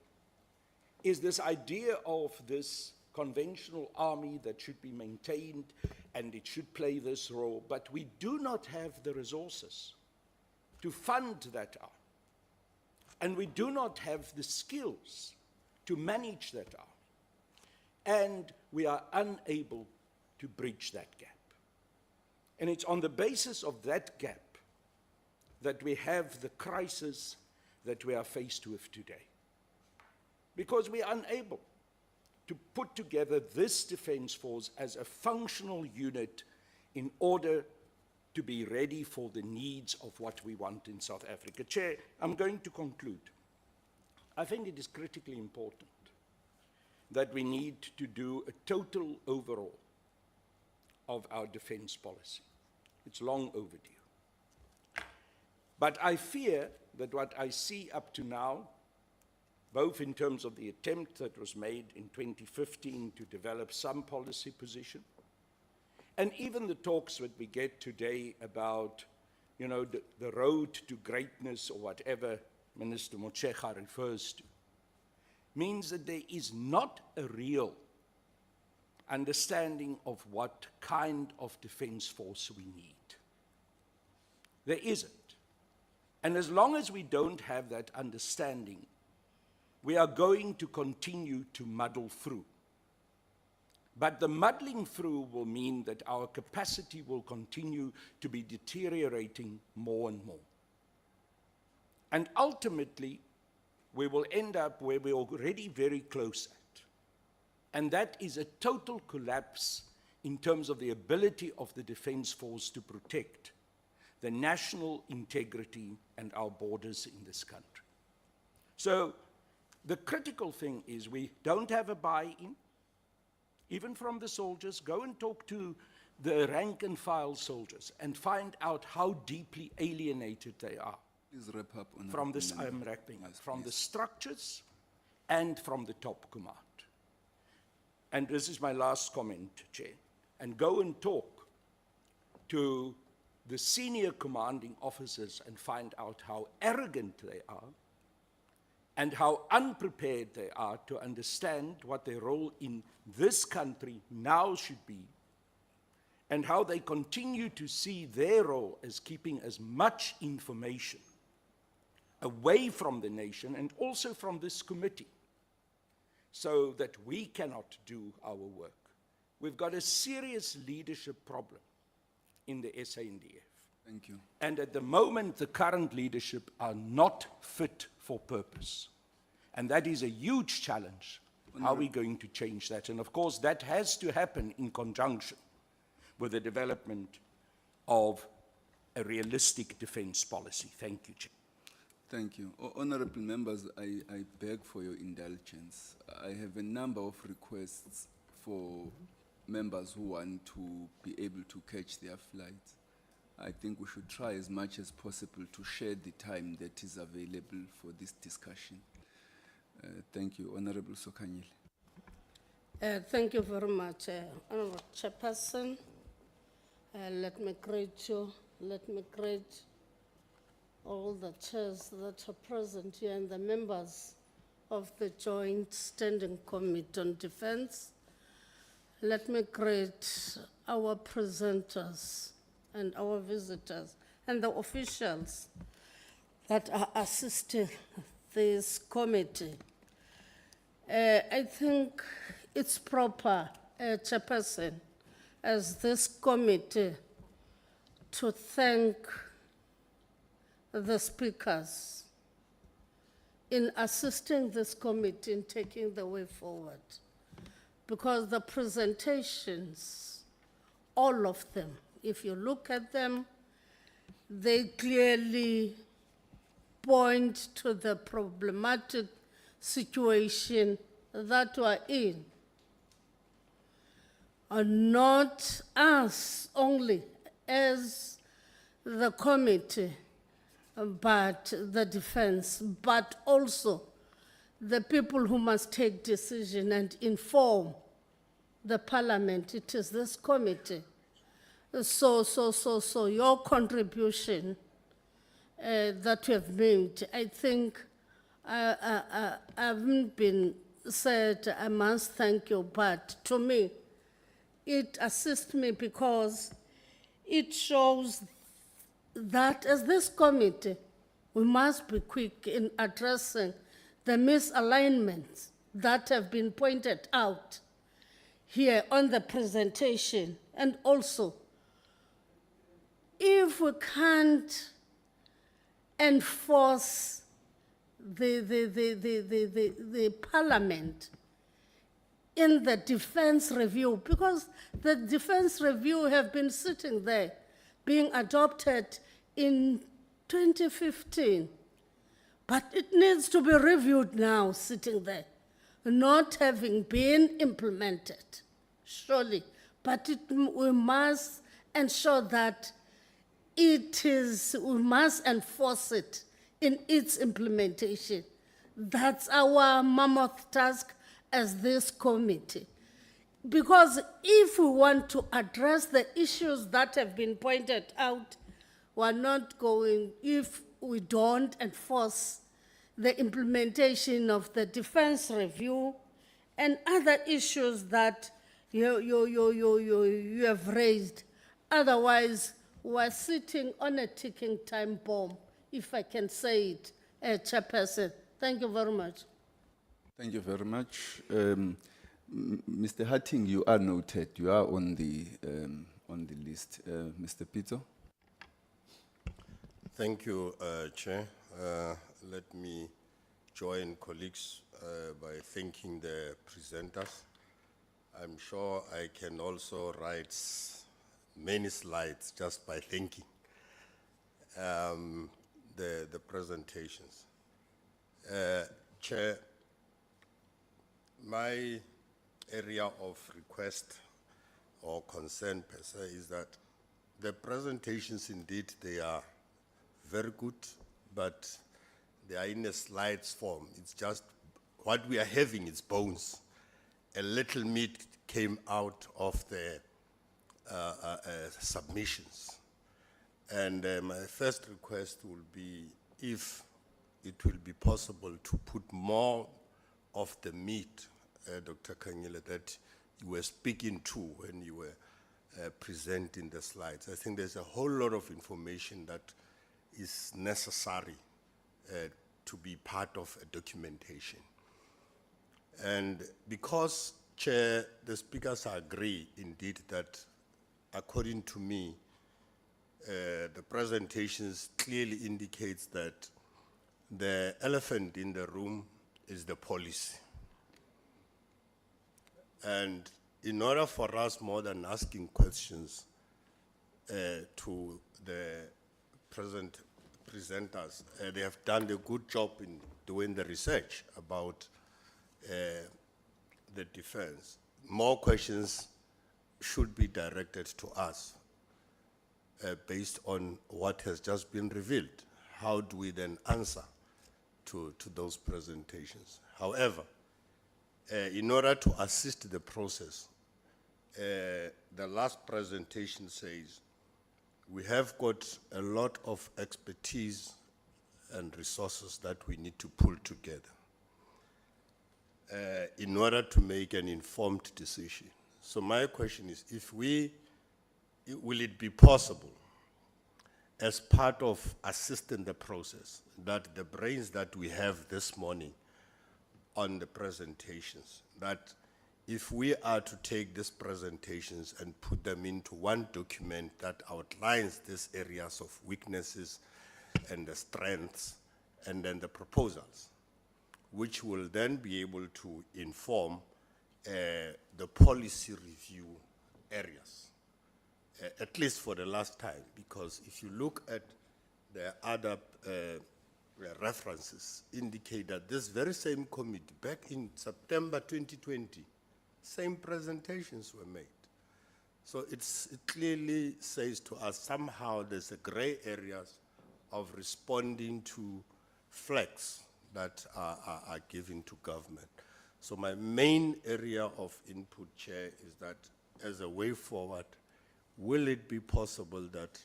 is this idea of this conventional army that should be maintained and it should play this role, but we do not have the resources to fund that army. And we do not have the skills to manage that army. And we are unable to bridge that gap. And it's on the basis of that gap that we have the crisis that we are faced with today. Because we are unable to put together this defense force as a functional unit in order to be ready for the needs of what we want in South Africa. Chair, I'm going to conclude. I think it is critically important that we need to do a total overhaul of our defense policy. It's long overdue. But I fear that what I see up to now, both in terms of the attempt that was made in 2015 to develop some policy position, and even the talks that we get today about, you know, the road to greatness or whatever Minister Motshekga refers to, means that there is not a real understanding of what kind of defense force we need. There isn't. And as long as we don't have that understanding, we are going to continue to muddle through. But the muddling through will mean that our capacity will continue to be deteriorating more and more. And ultimately, we will end up where we're already very close at. And that is a total collapse in terms of the ability of the defense force to protect the national integrity and our borders in this country. So the critical thing is we don't have a buy-in, even from the soldiers. Go and talk to the rank and file soldiers and find out how deeply alienated they are. Please wrap up on from that. I'm wrapping up. From the structures and from the top command. and this is my last comment, Chair, and go and talk to the senior commanding officers and find out how arrogant they are and how unprepared they are to understand what their role in this country now should be, and how they continue to see their role as keeping as much information away from the nation and also from this committee, so that we cannot do our work. We've got a serious leadership problem in the SANDF. Thank you. And at the moment, the current leadership are not fit for purpose. And that is a huge challenge. How are we going to change that? And of course, that has to happen in conjunction with the development of a realistic defense policy. Thank you, Chair. Thank you. Honorable members, I beg for your indulgence. I have a number of requests for members who want to be able to catch their flights. I think we should try as much as possible to share the time that is available for this discussion. Thank you. Honorable Sokanyile. Thank you very much, Honorable Chairperson. Let me greet you. Let me greet all the chairs that are present here and the members of the Joint Standing Committee on Defense. Let me greet our presenters and our visitors and the officials that are assisting this committee. I think it's proper, Chairperson, as this committee, to thank the speakers in assisting this committee in taking the way forward. Because the presentations, all of them, if you look at them, they clearly point to the problematic situation that we're in. And not us only as the committee, but the defense, but also the people who must take decision and inform the parliament. It is this committee. So your contribution that you have made, I think I haven't been said, I must thank you, but to me, it assists me because it shows that as this committee, we must be quick in addressing the misalignments that have been pointed out here on the presentation. And also, if we can't enforce the parliament in the defense review, because the defense review have been sitting there, being adopted in 2015, but it needs to be reviewed now, sitting there, not having been implemented, surely. But we must ensure that we must enforce it in its implementation. That's our mammoth task as this committee. Because if we want to address the issues that have been pointed out, we're not going, if we don't enforce the implementation of the defense review and other issues that you have raised. Otherwise, we're sitting on a ticking time bomb, if I can say it, Chairperson. Thank you very much. Thank you very much. Mr. Hatting, you are noted. You are on the list. Mr. Pito. Thank you, Chair. Let me join colleagues by thanking the presenters. I'm sure I can also write many slides just by thanking the presentations. Chair, my area of request or concern per se is that the presentations indeed, they are very good, but they are in a slides form. It's just what we are having is bones. a little meat came out of the submissions. And my first request will be if it will be possible to put more of the meat, Dr. Kanyile, that you were speaking to when you were presenting the slides. I think there's a whole lot of information that is necessary to be part of a documentation. And because, Chair, the speakers agree indeed that, according to me, the presentations clearly indicates that the elephant in the room is the policy. And in order for us, more than asking questions to the present presenters, they have done a good job in doing the research about the defense. More questions should be directed to us based on what has just been revealed. How do we then answer to those presentations? However, in order to assist the process, the last presentation says we have got a lot of expertise and resources that we need to pull together in order to make an informed decision. So my question is, will it be possible, as part of assisting the process, that the brains that we have this morning on the presentations, that if we are to take these presentations and put them into one document that outlines these areas of weaknesses and the strengths, and then the proposals, which will then be able to inform the policy review areas, at least for the last time, because if you look at the other references, indicate that this very same committee, back in September 2020, same presentations were made. So it clearly says to us somehow there's a gray areas of responding to flags that are given to government. So my main area of input, Chair, is that as a way forward, will it be possible that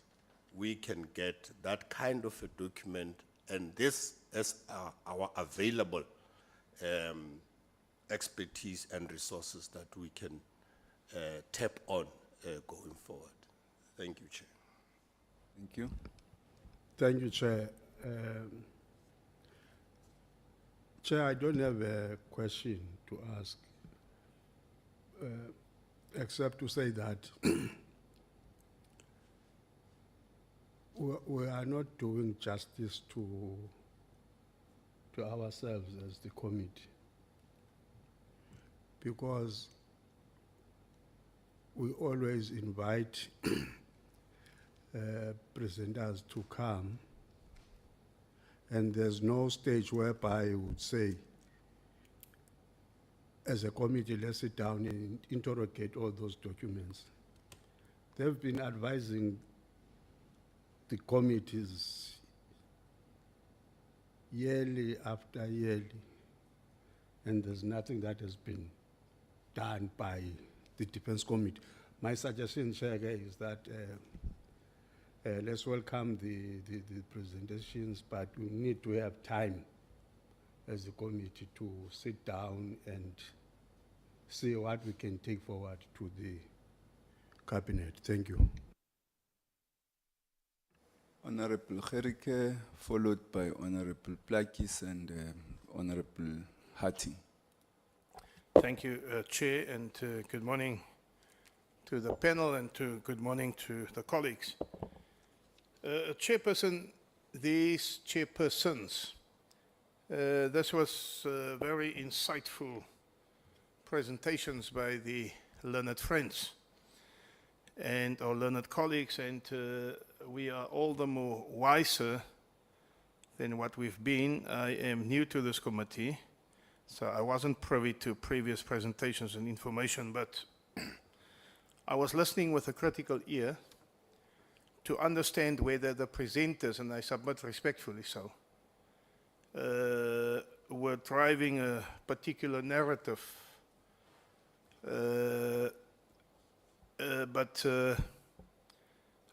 we can get that kind of a document, and this as our available expertise and resources that we can tap on going forward? Thank you, Chair. Thank you. Thank you, Chair. Chair, I don't have a question to ask, except to say that we are not doing justice to ourselves as the committee, because we always invite presenters to come, and there's no stage whereby you would say, as a committee, let's sit down and interrogate all those documents. They've been advising the committees yearly after yearly, and there's nothing that has been done by the Defense Committee. My suggestion, Chair, is that let's welcome the presentations, but we need to have time as a committee to sit down and see what we can take forward to the Cabinet. Thank you. Honorable Gerike, followed by Honorable Plakis and Honorable Hatting. Thank you, Chair, and good morning to the panel, and good morning to the colleagues. Chairperson, these chairpersons, this was very insightful presentations by the learned friends and our learned colleagues, and we are all the more wiser than what we've been. I am new to this committee, so I wasn't privy to previous presentations and information, but I was listening with a critical ear to understand whether the presenters, and I submit respectfully so, were driving a particular narrative but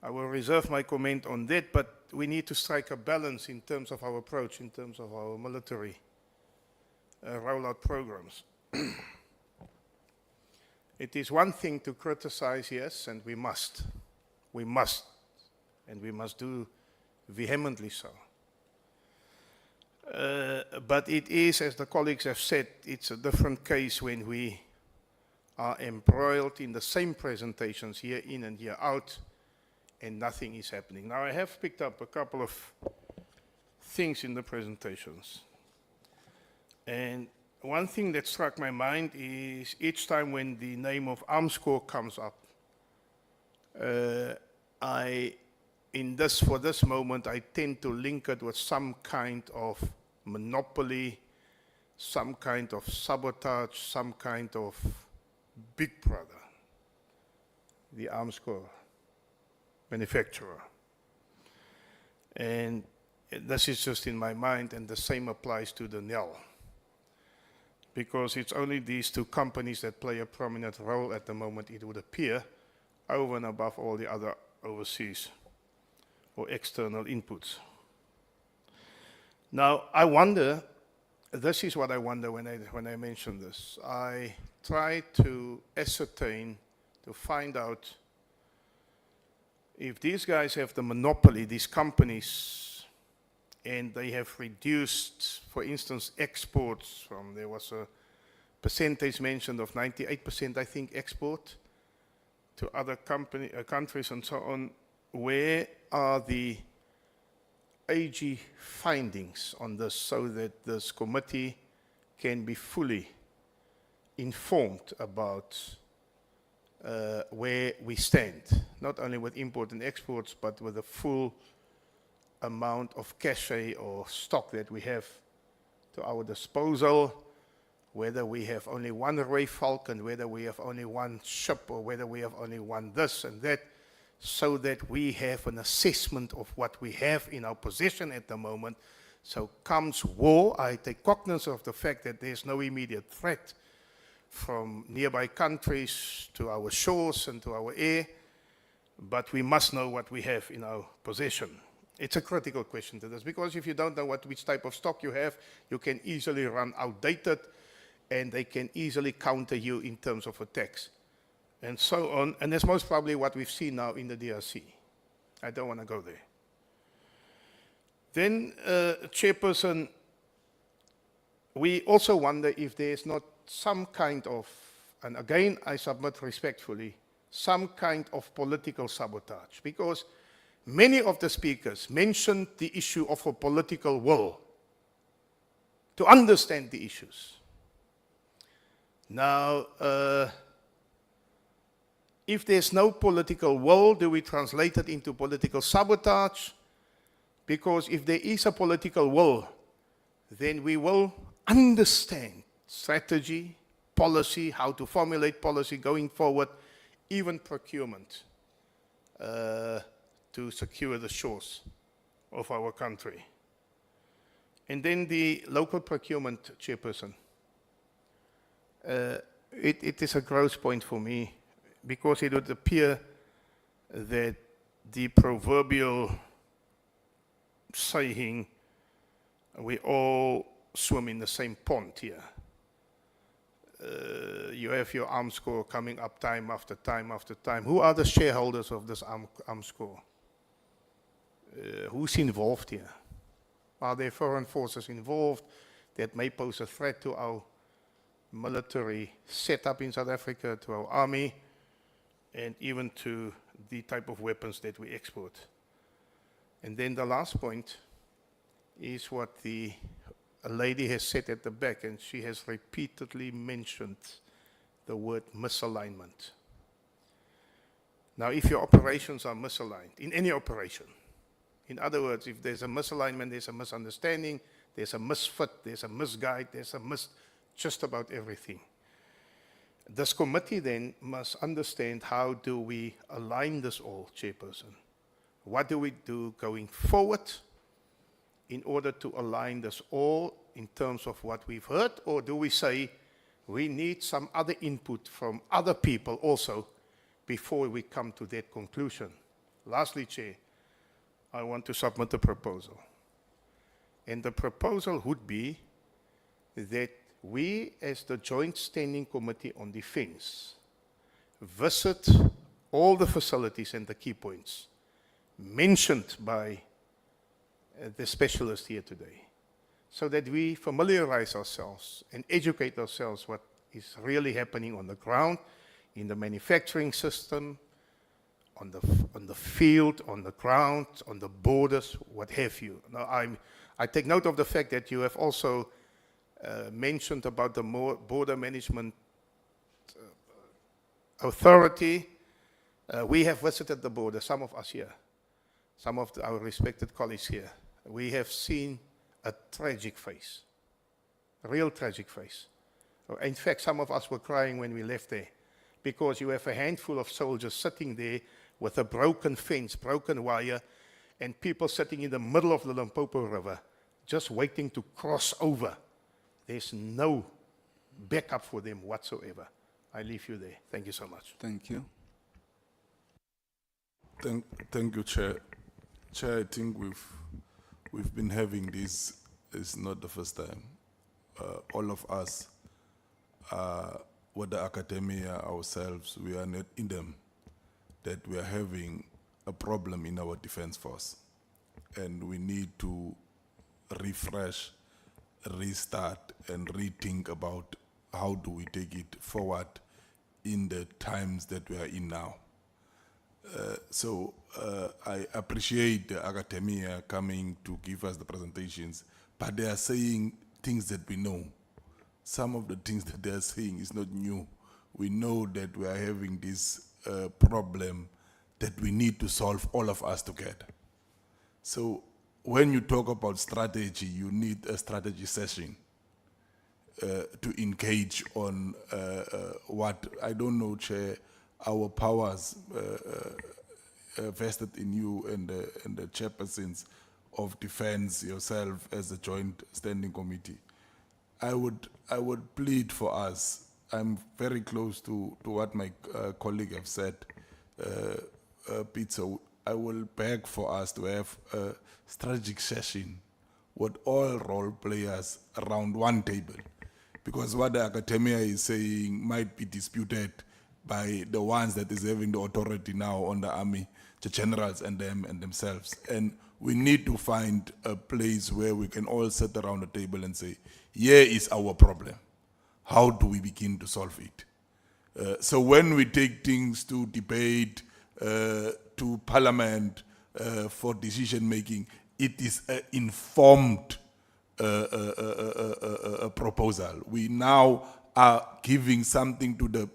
I will reserve my comment on that, but we need to strike a balance in terms of our approach, in terms of our military rollout programs. It is one thing to criticize, yes, and we must, and we must do vehemently so. But it is, as the colleagues have said, it's a different case when we are embroiled in the same presentations year in and year out, and nothing is happening. Now, I have picked up a couple of things in the presentations. And one thing that struck my mind is each time when the name of Armscor comes up, for this moment, I tend to link it with some kind of monopoly, some kind of sabotage, some kind of big brother, the Armscor manufacturer. And this is just in my mind, and the same applies to the NEL. Because it's only these two companies that play a prominent role at the moment, it would appear, over and above all the other overseas or external inputs. Now, I wonder, this is what I wonder when I mention this. I try to ascertain, to find out if these guys have the monopoly, these companies, and they have reduced, for instance, exports from, there was a percentage mentioned of 98%, I think, export to other countries and so on. Where are the AG findings on this so that this committee can be fully informed about where we stand, not only with import and exports, but with the full amount of cachet or stock that we have to our disposal, whether we have only one Ray Falcon, whether we have only one ship, or whether we have only one this and that, so that we have an assessment of what we have in our possession at the moment. So comes war, I take cognizance of the fact that there's no immediate threat from nearby countries to our shores and to our air, but we must know what we have in our possession. It's a critical question to this, because if you don't know which type of stock you have, you can easily run outdated, and they can easily counter you in terms of attacks, and so on. And that's most probably what we've seen now in the DRC. I don't want to go there. Then, Chairperson, we also wonder if there's not some kind of, and again I submit respectfully, some kind of political sabotage, because many of the speakers mentioned the issue of a political will to understand the issues. Now, if there's no political will, do we translate it into political sabotage? Because if there is a political will, then we will understand strategy, policy, how to formulate policy going forward, even procurement, to secure the shores of our country. And then the local procurement, Chairperson. It is a gross point for me, because it would appear that the proverbial saying, we all swim in the same pond here. You have your Armscor coming up time after time after time. Who are the shareholders of this Armscor? Who's involved here? Are there foreign forces involved that may pose a threat to our military setup in South Africa, to our army, and even to the type of weapons that we export? And then the last point is what a lady has said at the back, and she has repeatedly mentioned the word misalignment. Now, if your operations are misaligned, in any operation, in other words, if there's a misalignment, there's a misunderstanding, there's a misfit, there's a misguide, there's a just about everything. This committee then must understand, how do we align this all, Chairperson? What do we do going forward in order to align this all in terms of what we've heard? Or do we say we need some other input from other people also before we come to that conclusion. Lastly, Chair, I want to submit a proposal. And the proposal would be that we, as the Joint Standing Committee on Defence, visit all the facilities and the key points mentioned by the specialist here today, so that we familiarize ourselves and educate ourselves what is really happening on the ground, in the manufacturing system, on the field, on the ground, on the borders, what have you. Now, I take note of the fact that you have also mentioned about the border management authority. We have visited the border, some of us here, some of our respected colleagues here. We have seen a tragic face, a real tragic face. In fact, some of us were crying when we left there, because you have a handful of soldiers sitting there with a broken fence, broken wire, and people sitting in the middle of the Limpopo River, just waiting to cross over. There's no backup for them whatsoever. I leave you there. Thank you so much. Thank you. Thank you, Chair. Chair, I think we've been having this. It's not the first time. All of us, whether academia ourselves, we are not in them, that we are having a problem in our defense force, and we need to refresh, restart, and rethink about how do we take it forward in the times that we are in now. So I appreciate the academia coming to give us the presentations, but they are saying things that we know. Some of the things that they are saying is not new. We know that we are having this problem that we need to solve, all of us together. So when you talk about strategy, you need a strategy session to engage on what, I don't know, Chair, our powers vested in you and the chairpersons of defense, yourself as a joint standing committee. I would plead for us. I'm very close to what my colleague have said, Peter. I will beg for us to have a strategic session with all role players around one table, because what the academia is saying might be disputed by the ones that is having the authority now on the army, the generals and them and themselves. And we need to find a place where we can all sit around the table and say, here is our problem. How do we begin to solve it? So when we take things to debate, to Parliament for decision making, it is an informed proposal. We now are giving something to the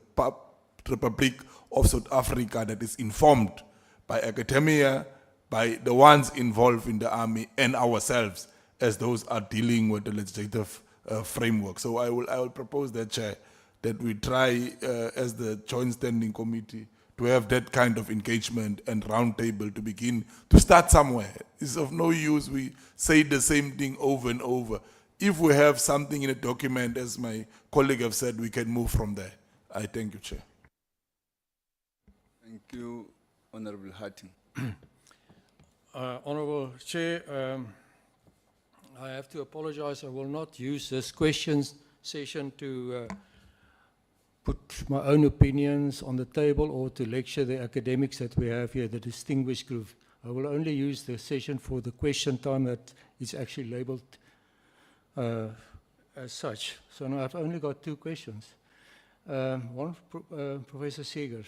Republic of South Africa that is informed by academia, by the ones involved in the army, and ourselves as those are dealing with the legislative framework. So I will propose that, Chair, that we try as the Joint Standing Committee to have that kind of engagement and roundtable to begin to start somewhere. It's of no use we say the same thing over and over. If we have something in a document, as my colleague have said, we can move from there. I thank you, Chair. Thank you, Honorable Hatting. Honourable Chair, I have to apologise. I will not use this questions session to put my own opinions on the table or to lecture the academics that we have here, the distinguished group. I will only use the session for the question time that is actually labelled as such. So now I've only got two questions. One, Professor Segers.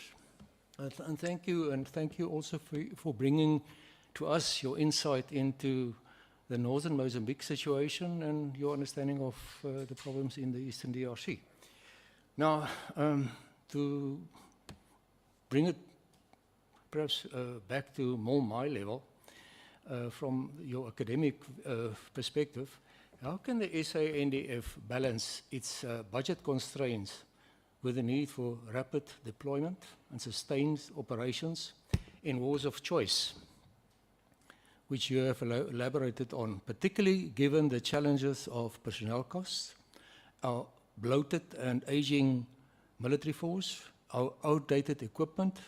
And thank you also for bringing to us your insight into the northern Mozambique situation and your understanding of the problems in the eastern DRC. Now, to bring it perhaps back to more my level, from your academic perspective, how can the SANDF balance its budget constraints with the need for rapid deployment and sustained operations in wars of choice, which you have elaborated on, particularly given the challenges of personnel costs, our bloated and aging military force, outdated equipment,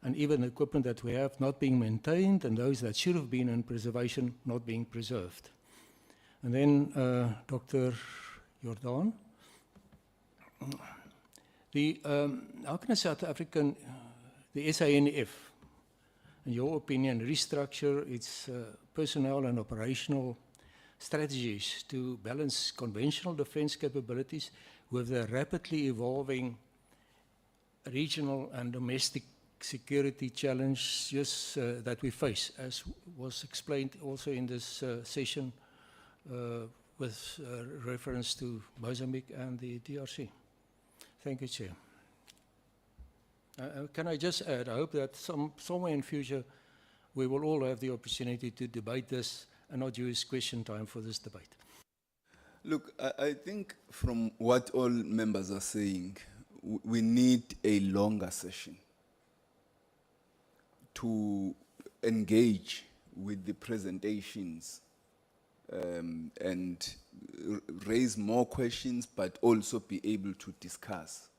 and even equipment that we have not being maintained, and those that should have been in preservation not being preserved. And then Dr. Jordan. How can a South African, the SANF, in your opinion, restructure its personnel and operational strategies to balance conventional defense capabilities with the rapidly evolving regional and domestic security challenges that we face, as was explained also in this session with reference to Mozambique and the DRC? Thank you, Chair. Can I just add, I hope that somewhere in future we will all have the opportunity to debate this and not use question time for this debate. Look, I think from what all members are saying, we need a longer session to engage with the presentations and raise more questions, but also be able to discuss.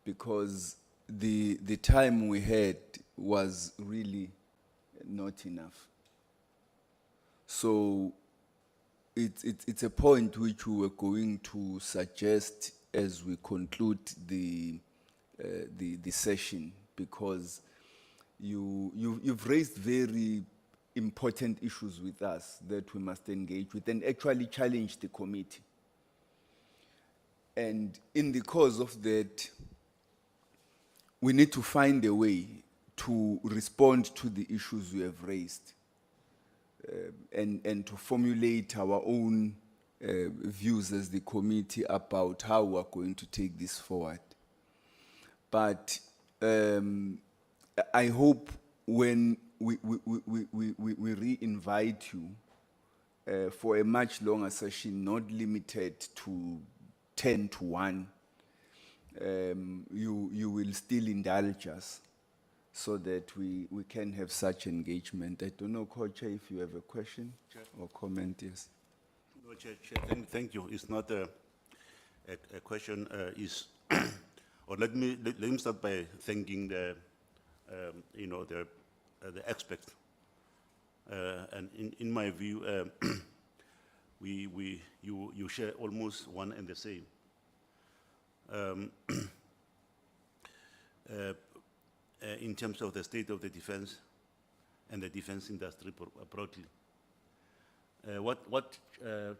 Because the time we had was really not enough. So it's a point which we were going to suggest as we conclude the session, because you've raised very important issues with us that we must engage with and actually challenge the committee. And in the course of that, we need to find a way to respond to the issues we have raised and to formulate our own views as the committee about how we are going to take this forward. But I hope when we re-invite you for a much longer session, not limited to 10 to 1, you will still indulge us so that we can have such engagement. I don't know, Co-Chair, if you have a question or comment, yes. No, Chair, thank you. It's not a question, or let me start by thanking the experts. And in my view, you share almost one and the same. In terms of the state of the defense and the defense industry broadly. What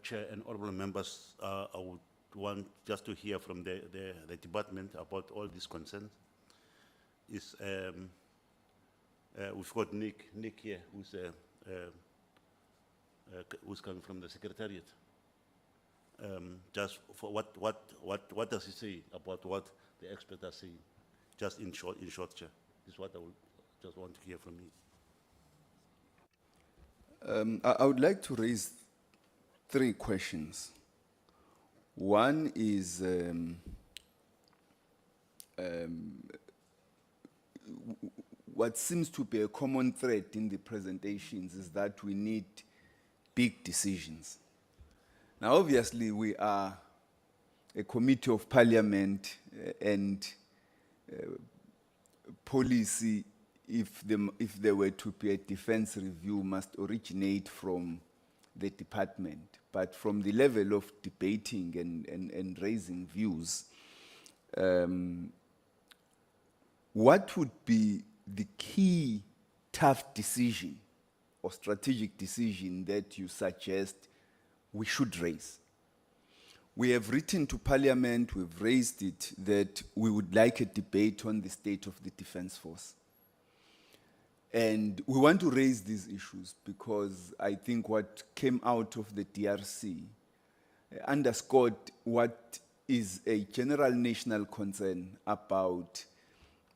Chair and honorable members I would want just to hear from the department about all these concerns is we've got Nick here, who's coming from the Secretariat. Just for what does he say about what the experts are saying? Just in short, Chair. This is what I would just want to hear from you. I would like to raise 3 questions. One is what seems to be a common thread in the presentations is that we need big decisions. Now, obviously, we are a committee of parliament and policy, if there were to be a defense review, must originate from the department. But from the level of debating and raising views, what would be the key tough decision or strategic decision that you suggest we should raise? We have written to Parliament, we've raised it, that we would like a debate on the state of the Defence Force. And we want to raise these issues because I think what came out of the DRC underscored what is a general national concern about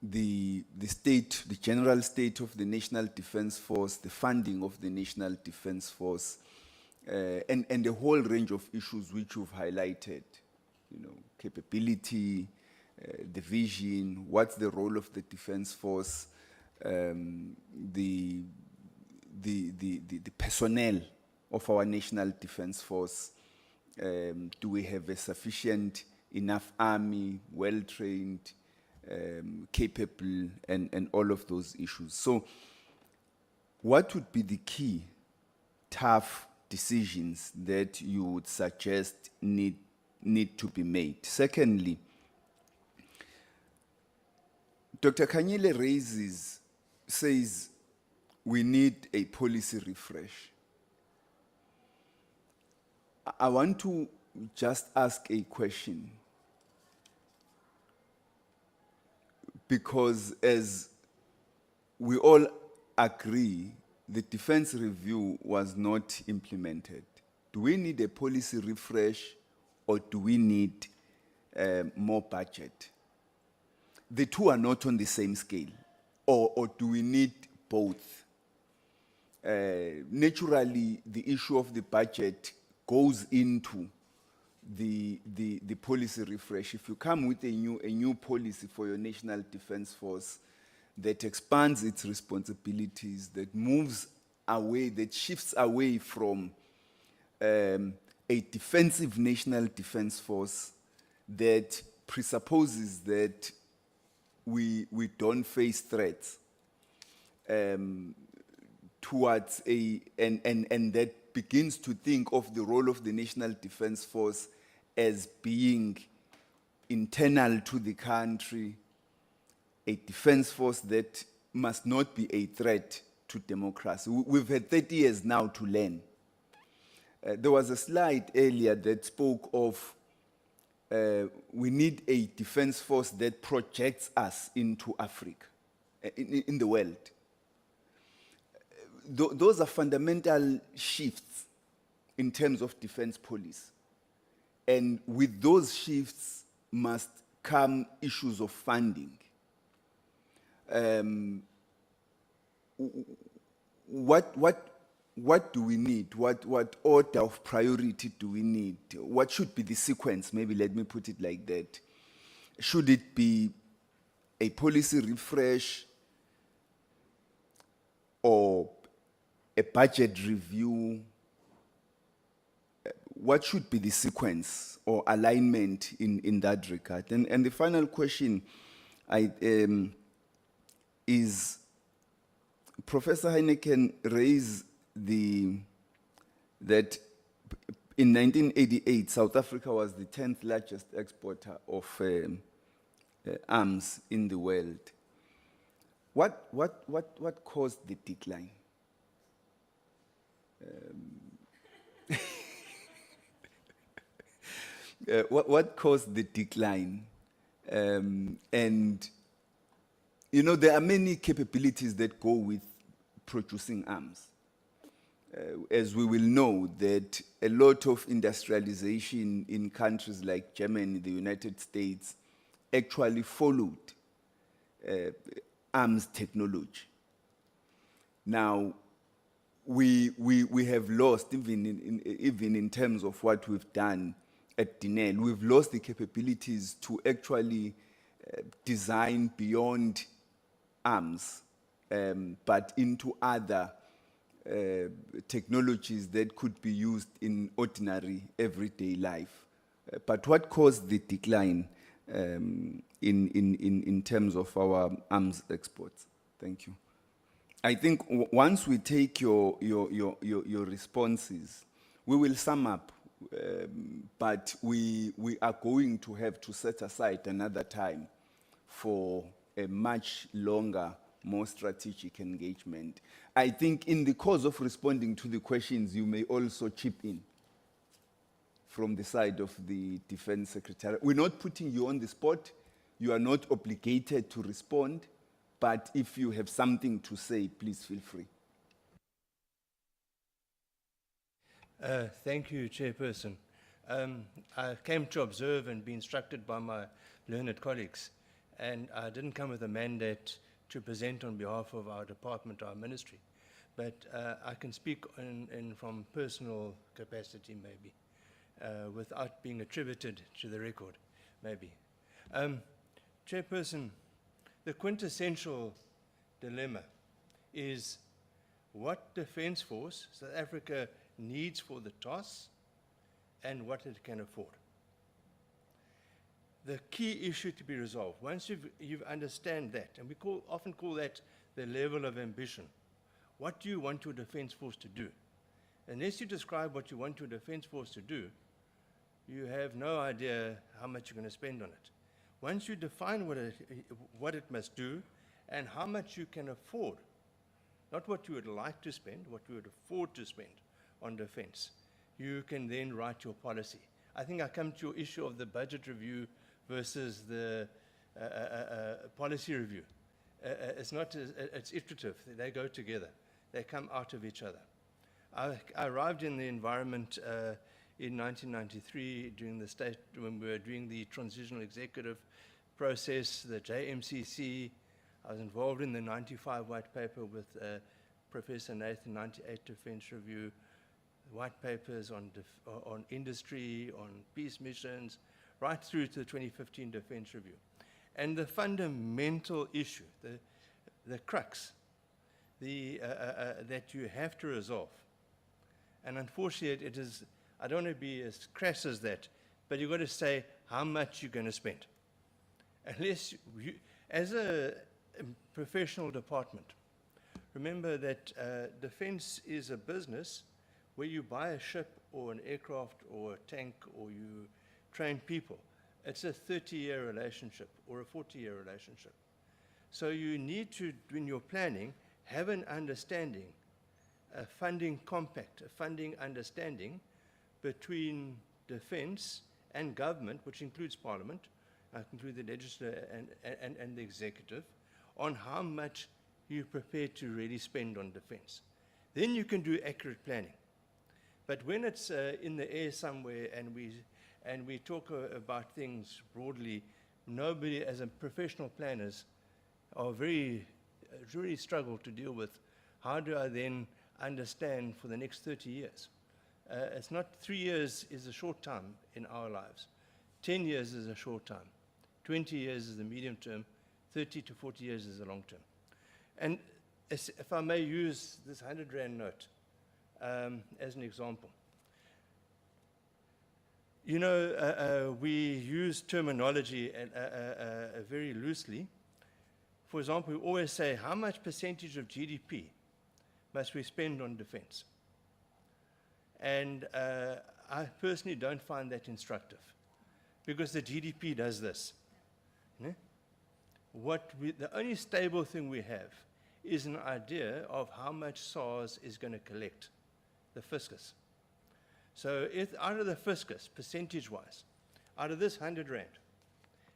the general state of the National Defence Force, the funding of the National Defence Force, and a whole range of issues which you've highlighted, capability, the vision, what's the role of the Defence Force, the personnel of our National Defence Force. Do we have a sufficient enough army, well-trained, capable, and all of those issues. So what would be the key tough decisions that you would suggest need to be made? Secondly, Dr. Kanyile says we need a policy refresh. I want to just ask a question, because as we all agree, the defense review was not implemented. Do we need a policy refresh, or do we need more budget? The two are not on the same scale, or do we need both? Naturally, the issue of the budget goes into the policy refresh. If you come with a new policy for your National Defense Force that expands its responsibilities, that moves away, that shifts away from a defensive National Defense Force, that presupposes that we don't face threats towards and that begins to think of the role of the National Defense Force as being internal to the country, a defense force that must not be a threat to democracy. We've had 30 years now to learn. There was a slide earlier that spoke of we need a defense force that projects us into Africa, in the world. Those are fundamental shifts in terms of defense policy. And with those shifts must come issues of funding. What do we need? What order of priority do we need? What should be the sequence? Maybe let me put it like that. Should it be a policy refresh or a budget review? What should be the sequence or alignment in that regard? And the final question is, Professor Heineken raised that in 1988, South Africa was the 10th largest exporter of arms in the world. What caused the decline? What caused the decline? And, you know, there are many capabilities that go with producing arms. As we will know, that a lot of industrialization in countries like Germany, the United States, actually followed arms technology. Now, we have lost, even in terms of what we've done at Dinel, we've lost the capabilities to actually design beyond arms, but into other technologies that could be used in ordinary everyday life. But what caused the decline in terms of our arms exports? Thank you. I think once we take your responses, we will sum up, but we are going to have to set aside another time for a much longer, more strategic engagement. I think in the course of responding to the questions, you may also chip in from the side of the Defense Secretary. We're not putting you on the spot. You are not obligated to respond, but if you have something to say, please feel free. Thank you, Chairperson. I came to observe and be instructed by my learned colleagues, and I didn't come with a mandate to present on behalf of our department, our ministry, but I can speak from personal capacity, maybe, without being attributed to the record, maybe. Chairperson, the quintessential dilemma is what defense force South Africa needs for the task and what it can afford. the key issue to be resolved, once you understand that, and we often call that the level of ambition. What do you want your defense force to do? Unless you describe what you want your defense force to do, you have no idea how much you're going to spend on it. Once you define what it must do and how much you can afford, not what you would like to spend, what you would afford to spend on defense, you can then write your policy. I think I come to your issue of the budget review versus the policy review. It's not, it's iterative. They go together. They come out of each other. I arrived in the environment in 1993 during the state, when we were doing the transitional executive process, the JMCC. I was involved in the 95 white paper with Professor Nathan, 98 defense review, white papers on industry, on peace missions, right through to the 2015 defense review. And the fundamental issue, the crux, that you have to resolve, and unfortunately it is, I don't want to be as crass as that, but you've got to say how much you're going to spend. Unless you, as a professional department, remember that defense is a business where you buy a ship or an aircraft or a tank or you train people. It's a 30-year relationship or a 40-year relationship. So you need to, when you're planning, have an understanding, a funding compact, a funding understanding between defense and government, which includes Parliament, include the legislature and the executive, on how much you're prepared to really spend on defense. Then you can do accurate planning. But when it's in the air somewhere and we talk about things broadly, nobody, as a professional planners, are really struggle to deal with. How do I then understand for the next 30 years? It's not 3 years is a short time in our lives. 10 years is a short time. 20 years is the medium term. 30 to 40 years is the long term. And if I may use this 100 Rand note as an example. You know, we use terminology very loosely. For example, we always say, how much percentage of GDP must we spend on defense? And I personally don't find that instructive, because the GDP does this. Yeah? The only stable thing we have is an idea of how much SARS is going to collect, the fiscus. So if out of the fiscus, percentage-wise, out of this 100 Rand,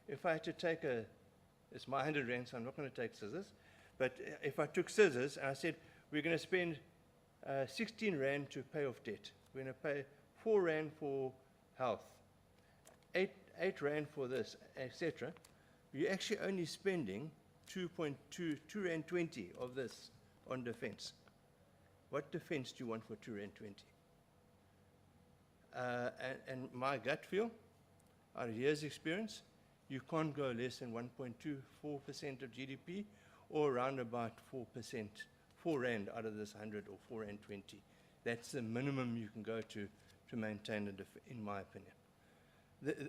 if I had to take it's my 100 Rand, so I'm not going to take scissors, but if I took scissors and I said, we're going to spend 16 Rand to pay off debt, we're going to pay 4 Rand for health, 8 Rand for this, etc., you're actually only spending 2.2 Rand 20 of this on defense. What defense do you want for 2 Rand 20? And my gut feel, out of years' experience, you can't go less than 1.24% of GDP, or around about 4%, 4 Rand out of this 100, or 4 Rand 20. That's the minimum you can go to maintain in my opinion.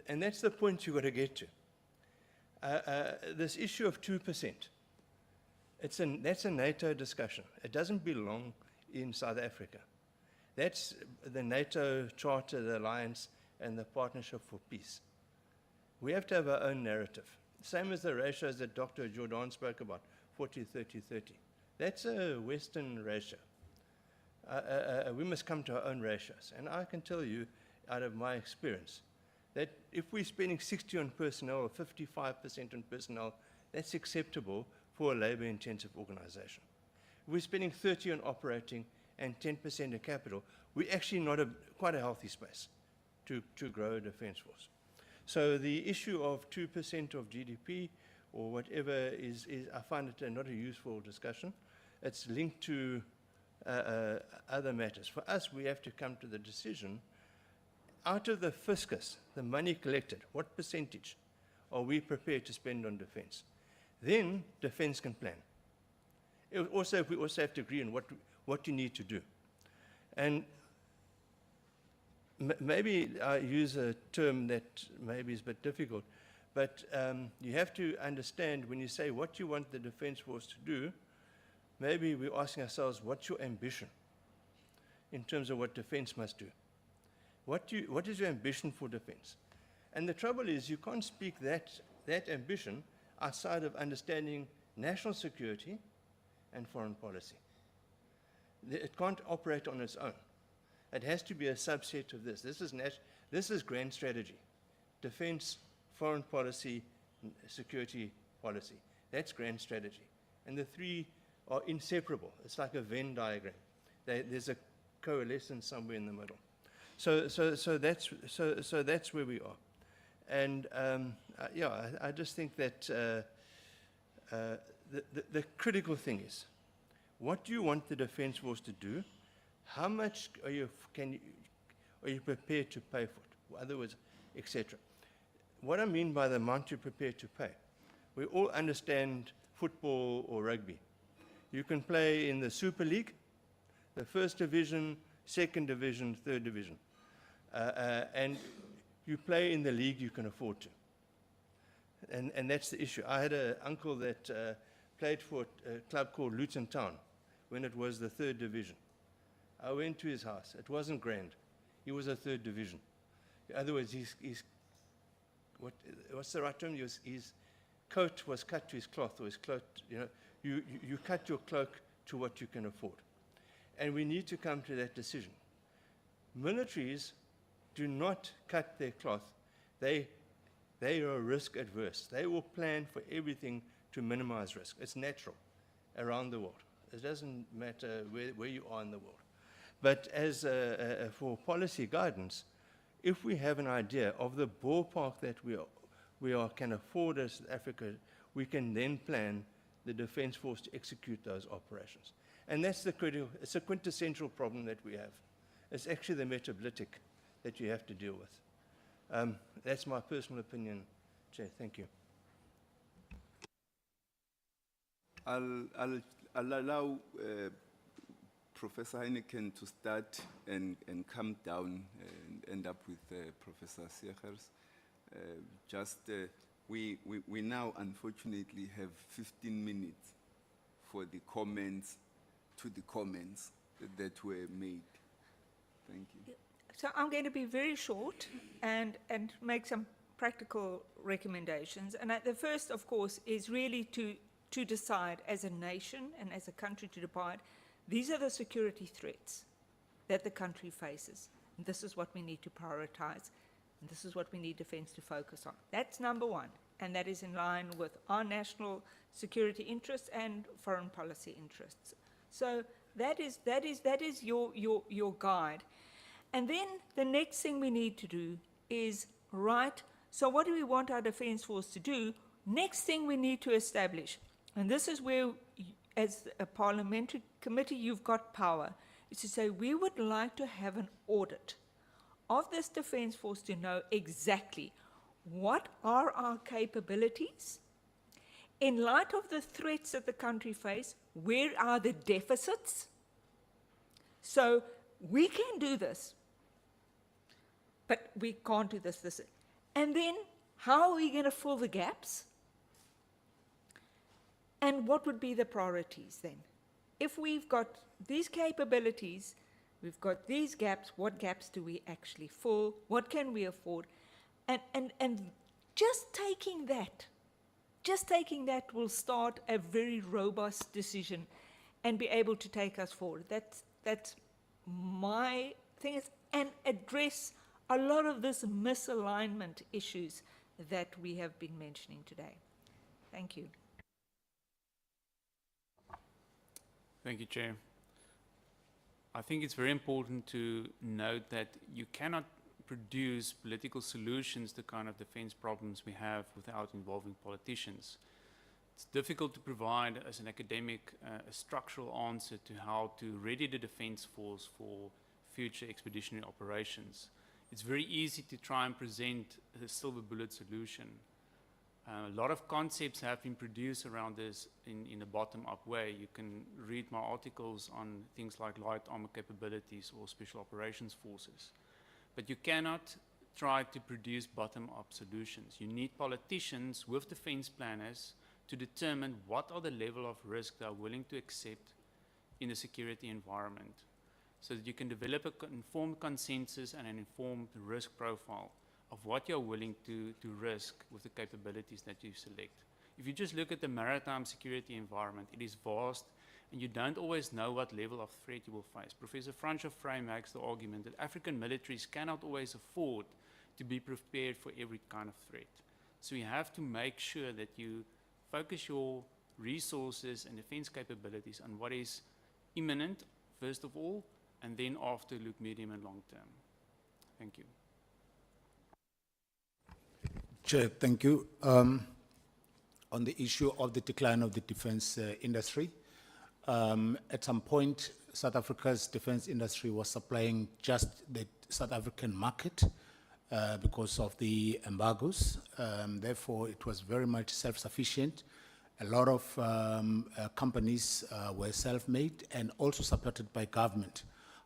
And that's the point you've got to get to. This issue of 2%, that's a NATO discussion. It doesn't belong in South Africa. That's the NATO Charter, the Alliance, and the Partnership for Peace. We have to have our own narrative. Same as the ratios that Dr. Jordan spoke about, 40, 30, 30. That's a Western ratio. We must come to our own ratios. And I can tell you, out of my experience, that if we're spending 60 on personnel or 55% on personnel, that's acceptable for a labor-intensive organization. If we're spending 30 on operating and 10% in capital, we're actually not quite a healthy space to grow a defense force. So the issue of 2% of GDP or whatever is I find it not a useful discussion. It's linked to other matters. For us, we have to come to the decision, out of the fiscus, the money collected, what percentage are we prepared to spend on defense? Then defense can plan. We also have to agree on what you need to do. And maybe I use a term that maybe is a bit difficult, But you have to understand when you say what you want the Defence Force to do, maybe we're asking ourselves, what's your ambition in terms of what defence must do? What is your ambition for defence? And the trouble is, you can't speak that ambition outside of understanding national security and foreign policy. It can't operate on its own. It has to be a subset of this. This is grand strategy. Defence, foreign policy, security policy. That's grand strategy. And the three are inseparable. It's like a Venn diagram. There's a coalescence somewhere in the middle. So that's where we are. And yeah, I just think that the critical thing is, what do you want the Defence Force to do? How much are you prepared to pay for it? In other words, etc. What I mean by the amount you're prepared to pay, we all understand football or rugby. You can play in the Super League, the first division, second division, third division. And you play in the league you can afford to. And that's the issue. I had an uncle that played for a club called Luton Town when it was the third division. I went to his house. It wasn't grand. He was a third division. In other words, what's the right term? His coat was cut to his cloth, or his cloth, you cut your cloak to what you can afford. And we need to come to that decision. Militaries do not cut their cloth. They are risk adverse. They will plan for everything to minimize risk. It's natural around the world. It doesn't matter where you are in the world. But as for policy guidance, if we have an idea of the ballpark that we can afford as Africa, we can then plan the Defence Force to execute those operations. And that's the critical, it's a quintessential problem that we have. It's actually the metablitic that you have to deal with. That's my personal opinion, Chair. Thank you. I'll allow Professor Heineken to start and come down and end up with Professor Segers. We now unfortunately have 15 minutes for the comments to the comments that were made. Thank you. So I'm going to be very short and make some practical recommendations. And the first, of course, is really to decide as a nation and as a country to decide, these are the security threats that the country faces. And this is what we need to prioritize. And this is what we need defense to focus on. That's number one. And that is in line with our national security interests and foreign policy interests. So that is your guide. And then the next thing we need to do is, right, so what do we want our Defence Force to do? Next thing we need to establish, and this is where, as a parliamentary committee, you've got power, is to say we would like to have an audit of this Defence Force to know exactly what are our capabilities. In light of the threats that the country faces, where are the deficits? So we can do this, but we can't do this. And then how are we going to fill the gaps? And what would be the priorities then? If we've got these capabilities, we've got these gaps, what gaps do we actually fill? What can we afford? And just taking that will start a very robust decision and be able to take us forward. That's my thing, and address a lot of this misalignment issues that we have been mentioning today. Thank you. Thank you, Chair. I think it's very important to note that you cannot produce political solutions to kind of defense problems we have without involving politicians. It's difficult to provide, as an academic, a structural answer to how to ready the Defence Force for future expeditionary operations. It's very easy to try and present a silver bullet solution. A lot of concepts have been produced around this in a bottom-up way. You can read my articles on things like light armor capabilities or special operations forces. But you cannot try to produce bottom-up solutions. You need politicians with defense planners to determine what are the level of risk they are willing to accept in the security environment, so that you can develop an informed consensus and an informed risk profile of what you're willing to risk with the capabilities that you select. If you just look at the maritime security environment, it is vast, and you don't always know what level of threat you will face. Professor Francois Frey makes the argument that African militaries cannot always afford to be prepared for every kind of threat. So you have to make sure that you focus your resources and defense capabilities on what is imminent, first of all, and then after look medium and long term. Thank you. Chair, thank you. On the issue of the decline of the defense industry, at some point, South Africa's defense industry was supplying just the South African market because of the embargoes. Therefore, it was very much self-sufficient. A lot of companies were self-made and also supported by government.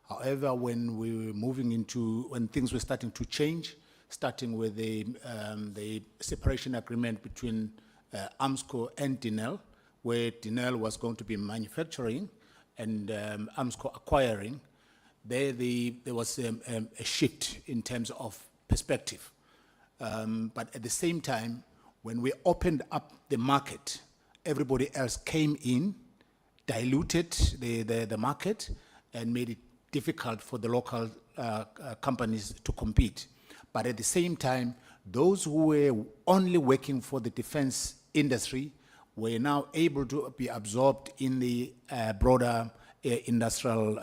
However, when we were moving into, when things were starting to change, starting with the separation agreement between AMSCO and Denel, where Denel was going to be manufacturing and AMSCO acquiring, there was a shift in terms of perspective. But at the same time, when we opened up the market, everybody else came in, diluted the market, and made it difficult for the local companies to compete. But at the same time, those who were only working for the defense industry were now able to be absorbed in the broader industrial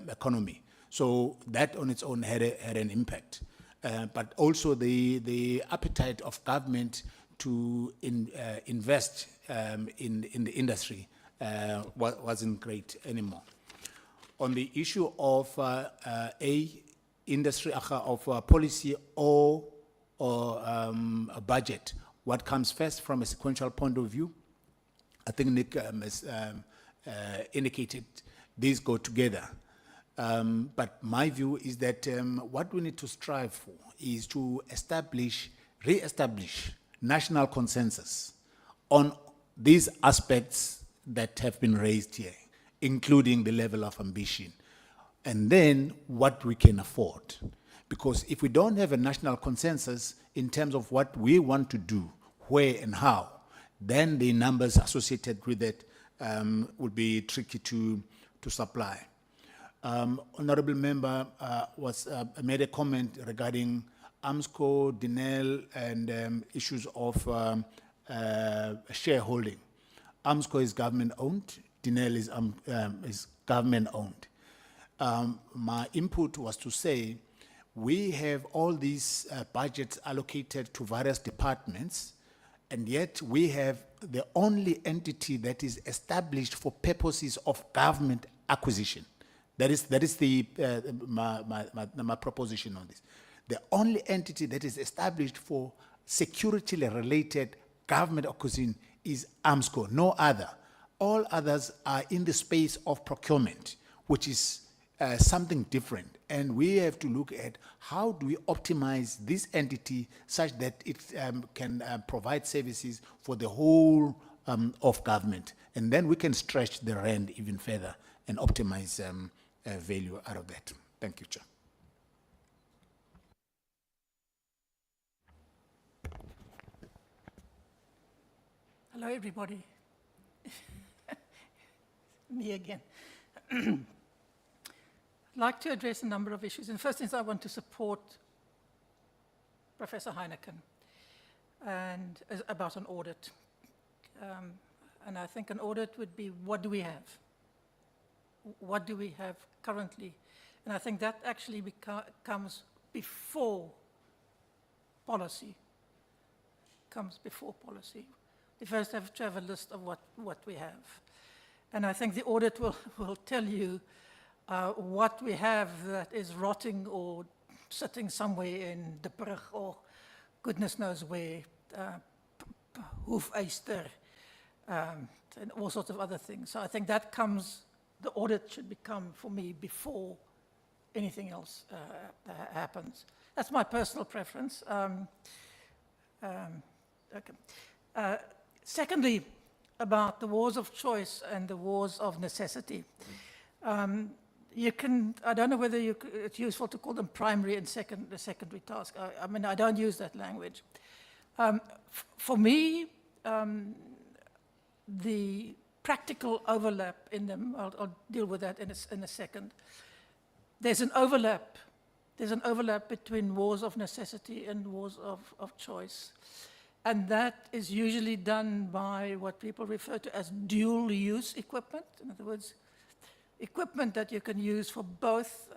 economy. So that on its own had an impact. But also the appetite of government to invest in the industry wasn't great anymore. On the issue of industry, of policy or a budget, what comes first from a sequential point of view? I think Nick has indicated these go together. But my view is that what we need to strive for is to re-establish national consensus on these aspects that have been raised here, including the level of ambition, and then what we can afford. Because if we don't have a national consensus in terms of what we want to do, where and how, then the numbers associated with it would be tricky to supply. Honorable member made a comment regarding AMSCO, Denel, and issues of shareholding. AMSCO is government-owned, Denel is government-owned. My input was to say, we have all these budgets allocated to various departments, and yet we have the only entity that is established for purposes of government acquisition. That is my proposition on this. The only entity that is established for security-related government acquisition is AMSCO, no other. All others are in the space of procurement, which is something different. And we have to look at how do we optimize this entity such that it can provide services for the whole of government. And then we can stretch the rand even further and optimize value out of that. Thank you, Chair. Hello, everybody. Me again. I'd like to address a number of issues. And the first is I want to support Professor Heineken and about an audit. And I think an audit would be, what do we have? What do we have currently? And I think that actually comes before policy. Comes before policy. We first have to have a list of what we have. And I think the audit will tell you what we have that is rotting or sitting somewhere in the Brug or goodness knows where, Hoefyster, and all sorts of other things. So I think that comes, the audit should become, for me, before anything else happens. That's my personal preference. Okay. Secondly, about the wars of choice and the wars of necessity. You can, I don't know whether it's useful to call them primary and secondary task. I mean, I don't use that language. For me, the practical overlap in them, I'll deal with that in a second. There's an overlap between wars of necessity and wars of choice. And that is usually done by what people refer to as dual-use equipment. In other words, equipment that you can use for both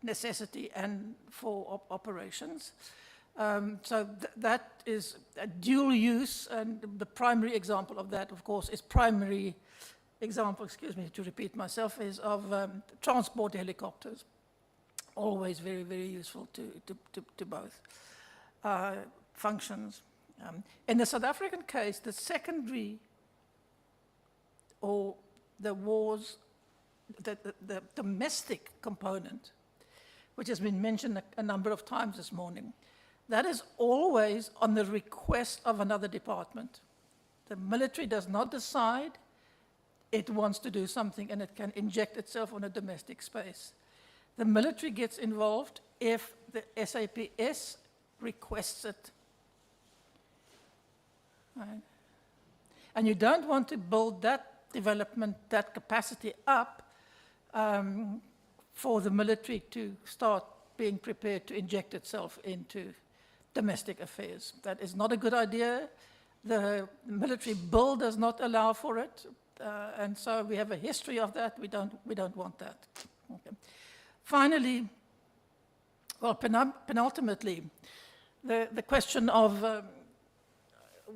necessity and for operations. That is a dual use, and the primary example of that, of course, is primary example, excuse me to repeat myself, is of transport helicopters. Always very, very useful to both functions. In the South African case, the secondary or the wars, the domestic component, which has been mentioned a number of times this morning, that is always on the request of another department. The military does not decide it wants to do something and it can inject itself on a domestic space. The military gets involved if the SAPS requests it. Right. And you don't want to build that development, that capacity up for the military to start being prepared to inject itself into domestic affairs. That is not a good idea. The military bill does not allow for it, and so we have a history of that. We don't want that. Okay. Finally, well, penultimately, the question of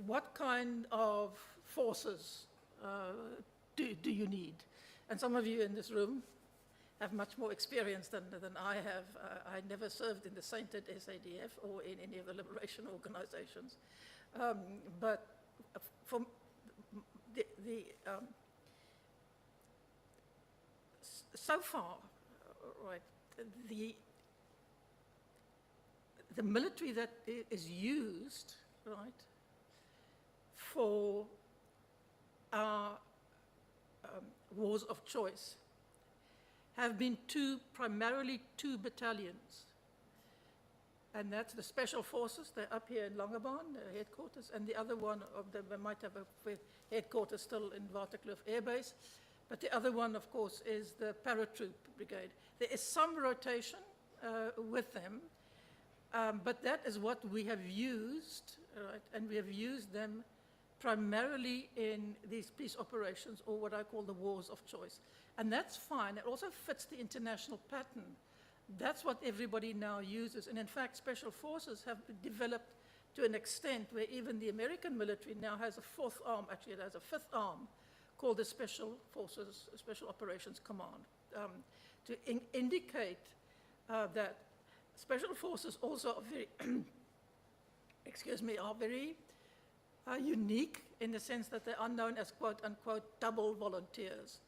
what kind of forces do you need? And some of you in this room have much more experience than I have. I never served in the sainted SADF or in any of the liberation organizations. But from so far, right, the military that is used, right, for our wars of choice have been primarily two battalions. And that's the Special Forces. They're up here in Longabon, their headquarters, and the other one of them, they might have a headquarters still in Waterkloof Air Base. But the other one, of course, is the Paratroop Brigade. There is some rotation with them, but that is what we have used, right? And we have used them primarily in these peace operations, or what I call the wars of choice. And that's fine. It also fits the international pattern. That's what everybody now uses. And in fact, Special Forces have developed to an extent where even the American military now has a fourth arm, actually it has a fifth arm, called the Special Forces, Special Operations Command, to indicate that Special Forces also are very, excuse me, are very unique in the sense that they are known as quote-unquote double volunteers.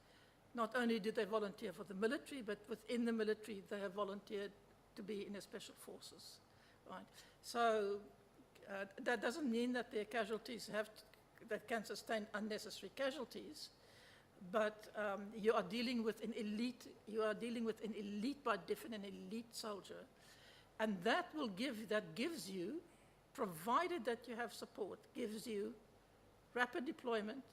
Not only do they volunteer for the military, but within the military they have volunteered to be in the Special Forces, right? So that doesn't mean that their casualties that can sustain unnecessary casualties, but you are dealing with an elite. You are dealing with an elite by definition, an elite soldier, and that gives you, provided that you have support, gives you rapid deployment.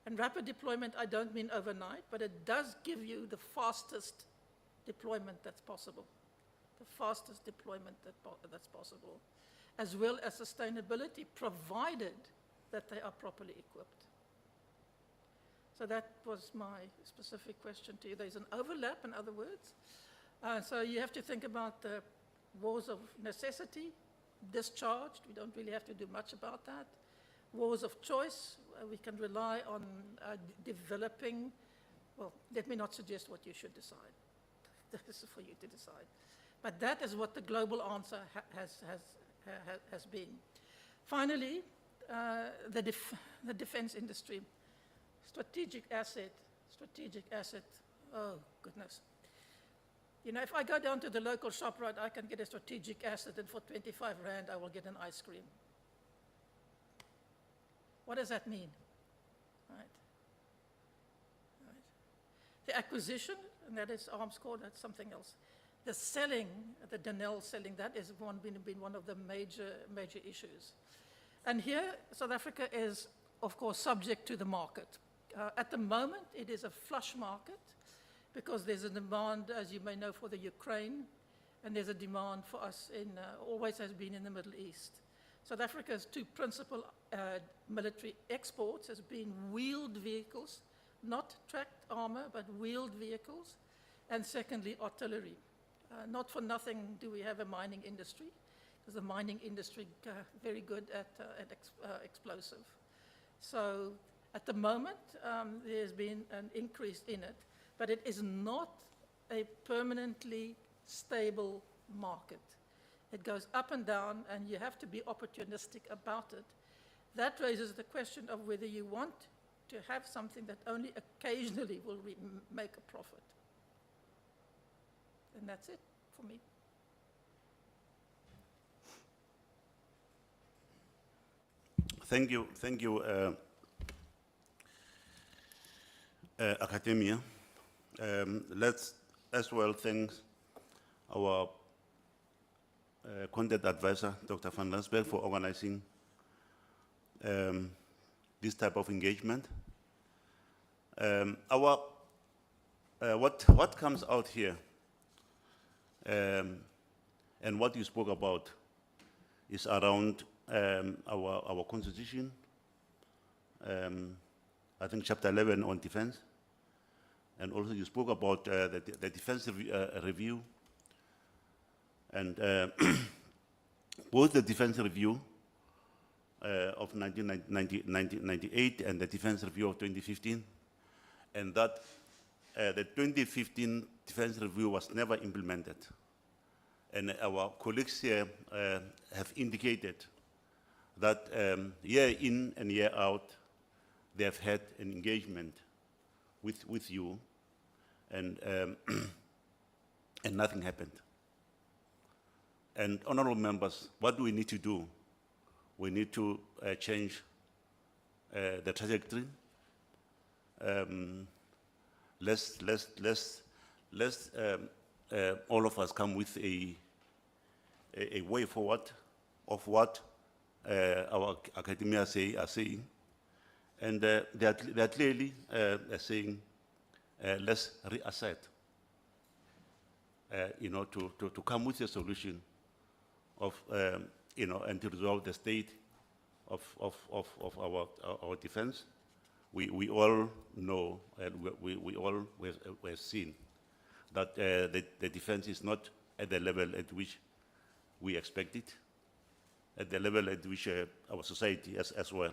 And rapid deployment, I don't mean overnight, but it does give you the fastest deployment that's possible. The fastest deployment that's possible, as well as sustainability, provided that they are properly equipped. So that was my specific question to you. There's an overlap, in other words. So you have to think about the wars of necessity, discharged. We don't really have to do much about that. Wars of choice, we can rely on developing, well, let me not suggest what you should decide. This is for you to decide. But that is what the global answer has been. Finally, the defense industry. Strategic asset, oh goodness. You know, if I go down to the local ShopRite, I can get a strategic asset, and for 25 Rand, I will get an ice cream. What does that mean? Right. Right. The acquisition, and that is arms core, that's something else. The selling, the Denel selling, that has been one of the major issues. And here, South Africa is, of course, subject to the market. At the moment, it is a flush market because there's a demand, as you may know, for the Ukraine, and there's a demand for us always has been in the Middle East. South Africa's two principal military exports has been wheeled vehicles, not tracked armor, but wheeled vehicles, and secondly, artillery. Not for nothing do we have a mining industry, because the mining industry very good at explosive. So at the moment, there's been an increase in it, but it is not a permanently stable market. It goes up and down, and you have to be opportunistic about it. That raises the question of whether you want to have something that only occasionally will make a profit. And that's it for me. Thank you, Academia. Let's as well thank our content advisor, Dr. Van Lansberg, for organizing this type of engagement. What comes out here and what you spoke about is around our constitution, I think chapter 11 on defense, and also you spoke about the defense review, and both the defense review of 1998 and the defense review of 2015, and that the 2015 defense review was never implemented. And our colleagues here have indicated that year in and year out, they have had an engagement with you, and and nothing happened. And honorable members, what do we need to do? We need to change the trajectory. Let's all of us come with a way forward of what our academia are saying, and they are clearly saying let's reassert, to come with a solution of and to resolve the state of our defense. We all know, and we all have seen that the defense is not at the level at which we expect it, at the level at which our society as well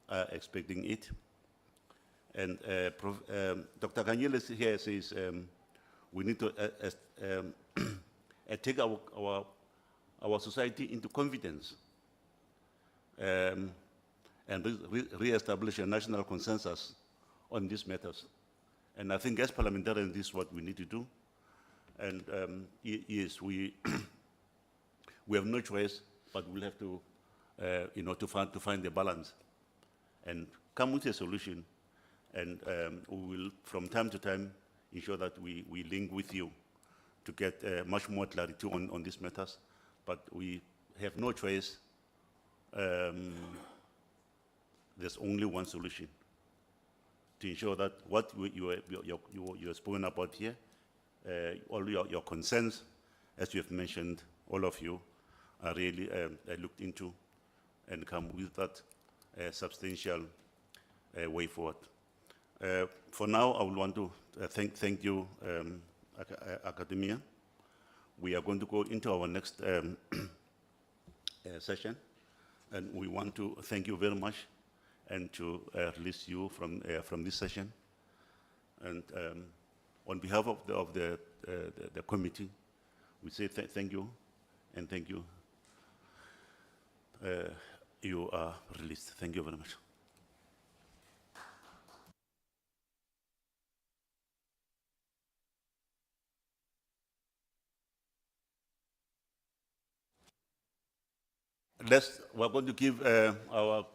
are expecting it. And Dr. Kanyele here says we need to take our society into confidence and re-establish a national consensus on these matters. And I think as parliamentarians, this is what we need to do. And yes, we have no choice, but we'll have to, to find the balance and come with a solution. And we will, from time to time, ensure that we link with you to get much more clarity on these matters. But we have no choice. There's only one solution to ensure that what you have spoken about here, all your concerns, as you have mentioned, all of you are really looked into and come with that substantial way forward. For now, I would want to thank you, Academia. We are going to go into our next session, and we want to thank you very much and to release you from this session. And on behalf of the committee, we say thank you and thank you. You are released. Thank you very much. we're going to give our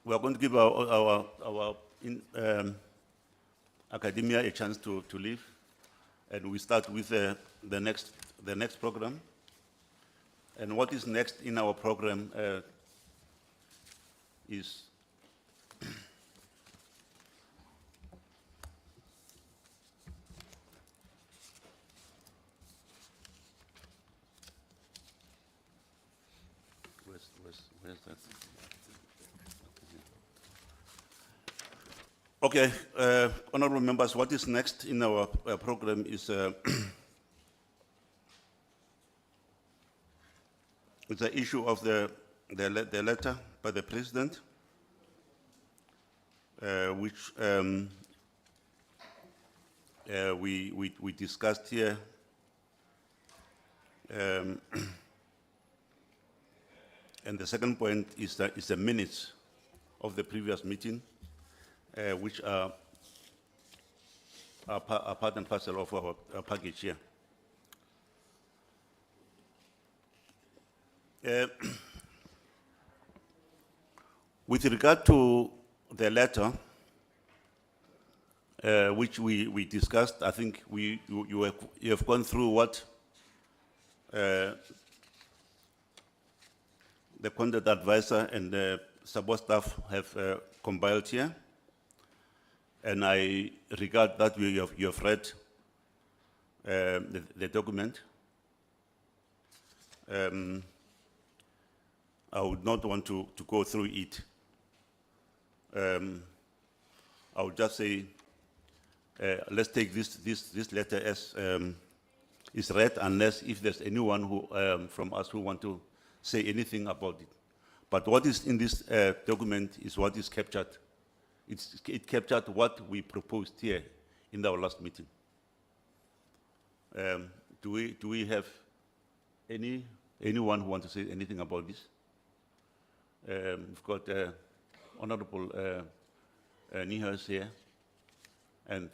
we are going to give our academia a chance to leave, and we start with the next program. And what is next in our program is where's that? Okay, honorable members, what is next in our program is it's the issue of the letter by the president, which we discussed here. And the second point is the minutes of the previous meeting, which are part and parcel of our package here. With regard to the letter, which we discussed, I think you have gone through what the content advisor and the support staff have compiled here. And I regard that you have read the document. I would not want to go through it. I would just say, let's take this letter as is read, unless if there's anyone who from us who want to say anything about it. But what is in this document is what is captured. It captured what we proposed here in our last meeting. Do we have anyone who wants to say anything about this? We've got Honorable Nihas here, and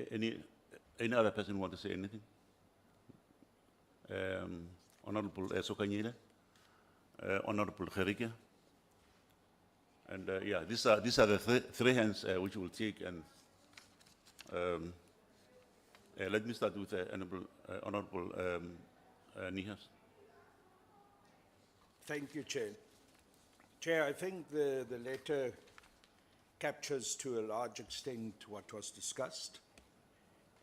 any other person want to say anything? Honorable Sokanyile, Honorable Gerike, and yeah, these are the three hands which we'll take. And let me start with Honorable Nihas. Thank you, Chair. Chair, I think the letter captures to a large extent what was discussed,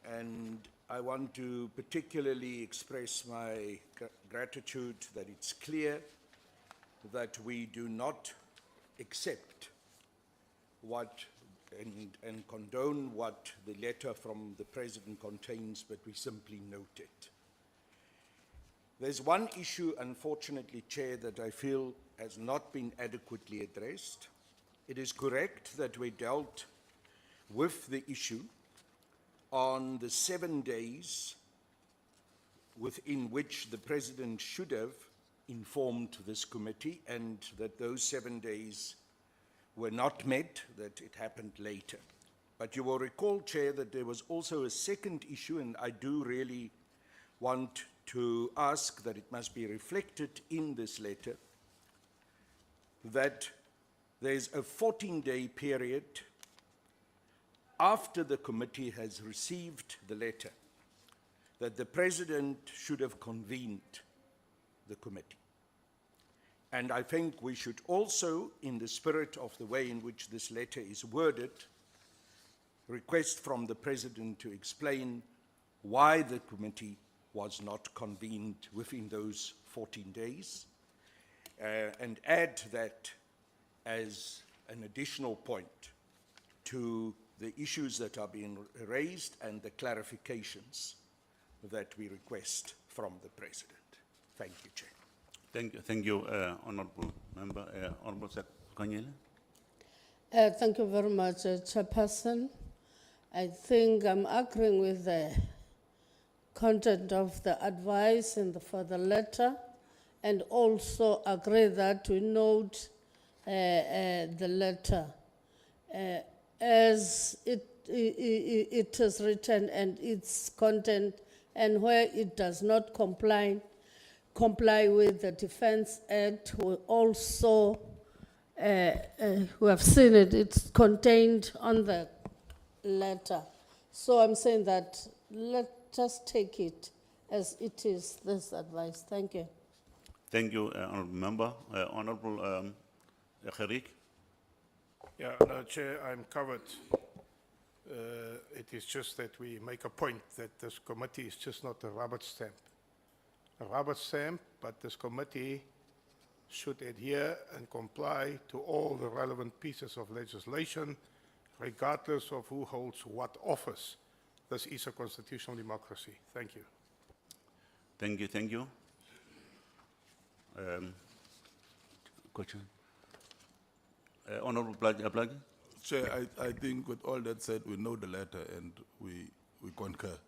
and I want to particularly express my gratitude that it's clear that we do not accept what and condone what the letter from the President contains, but we simply note it. There's one issue, unfortunately, Chair, that I feel has not been adequately addressed. It is correct that we dealt with the issue on the 7 days within which the President should have informed this committee, and that those 7 days were not met, that it happened later. But you will recall, Chair, that there was also a second issue, and I do really want to ask that it must be reflected in this letter, that there's a 14-day period after the committee has received the letter that the President should have convened the committee. And I think we should also, in the spirit of the way in which this letter is worded, request from the President to explain why the committee was not convened within those 14 days, and add that as an additional point to the issues that are being raised and the clarifications that we request from the President. Thank you, Chair. Thank you, Honorable Member. Honorable Secretary. Thank you very much, Chairperson. I think I'm agreeing with the content of the advice for the letter, and also agree that we note the letter as it is written and its content and where it does not comply with the Defence Act, we also, we have seen it, it's contained on the letter. So I'm saying that let us take it as it is, this advice. Thank you. Thank you, Honourable Member. Honourable Gerrie. Yeah, no, Chair, I'm covered. It is just that we make a point that this committee is just not a rubber stamp. A rubber stamp, but this committee should adhere and comply to all the relevant pieces of legislation, regardless of who holds what office. This is a constitutional democracy. Thank you. Thank you, thank you. Question. Honourable Plagi. Chair, I think with all that said, we know the letter and we concur.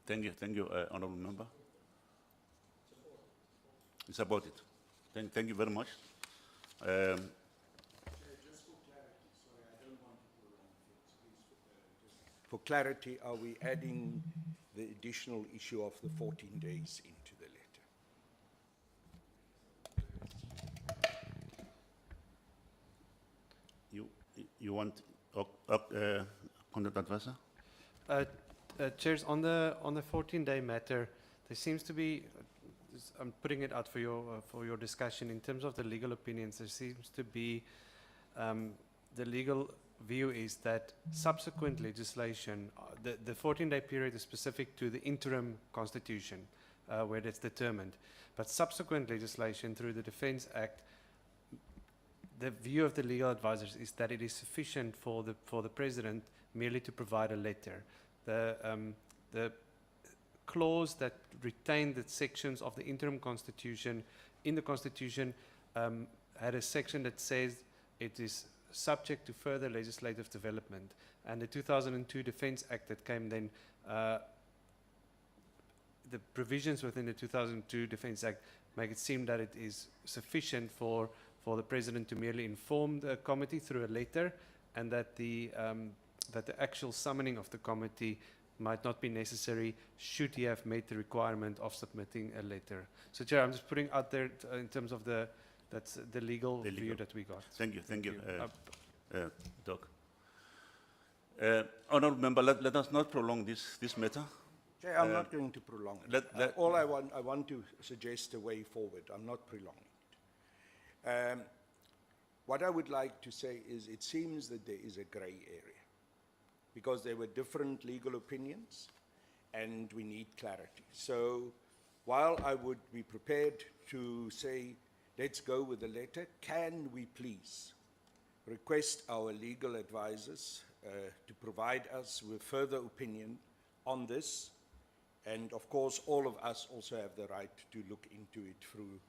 Thank you, Honourable Member. It's about it. Thank you very much. Just for clarity, sorry, I don't want to prolong things. Please, for clarity, are we adding the additional issue of the 14 days into the letter? You want conduct advisor? Chairs, on the 14-day matter, there seems to be, I'm putting it out for your discussion, in terms of the legal opinions, there seems to be, the legal view is that subsequent legislation, the 14-day period is specific to the interim constitution, where it's determined. But subsequent legislation through the Defence Act, the view of the legal advisors is that it is sufficient for the president merely to provide a letter. The clause that retained the sections of the interim constitution in the constitution had a section that says it is subject to further legislative development. And the 2002 Defence Act that came then, the provisions within the 2002 Defence Act make it seem that it is sufficient for the president to merely inform the committee through a letter, and that the actual summoning of the committee might not be necessary should he have made the requirement of submitting a letter. So, Chair, I'm just putting out there in terms of that's the legal view that we got. Thank you, Doc. Honourable Member, let us not prolong this matter. Chair, I'm not going to prolong it. All I want to suggest a way forward. I'm not prolonging it. What I would like to say is it seems that there is a grey area because there were different legal opinions and we need clarity. So while I would be prepared to say, let's go with the letter, can we please request our legal advisors to provide us with further opinion on this? And of course, all of us also have the right to look into it through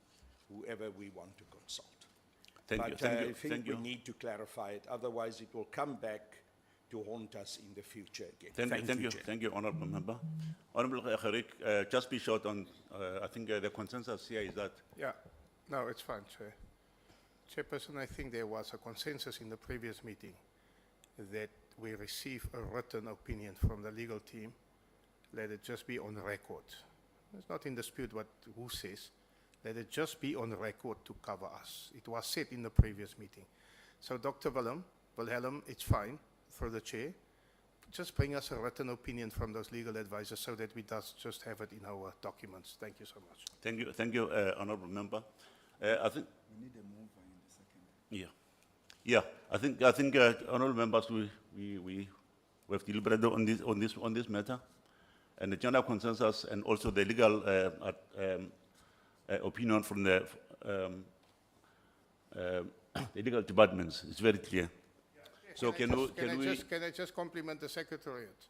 whoever we want to consult. I think we need to clarify it, otherwise it will come back to haunt us in the future again. Thank you, Honourable Member. Honourable Gerrie, just be short on, I think the consensus here is that... Yeah, no, it's fine, Chair. Chairperson, I think there was a consensus in the previous meeting that we receive a written opinion from the legal team. Let it just be on record. It's not in dispute who says. Let it just be on record to cover us. It was said in the previous meeting. So, Dr. Wilhelm, it's fine for the chair. Just bring us a written opinion from those legal advisors so that we just have it in our documents. Thank you so much. Thank you, Honourable Member. I think we need a mover in the second. Yeah. I think Honourable Members, we have deliberated on this matter, and the general consensus and also the legal opinion from the legal departments is very clear. So can I just compliment the Secretariat?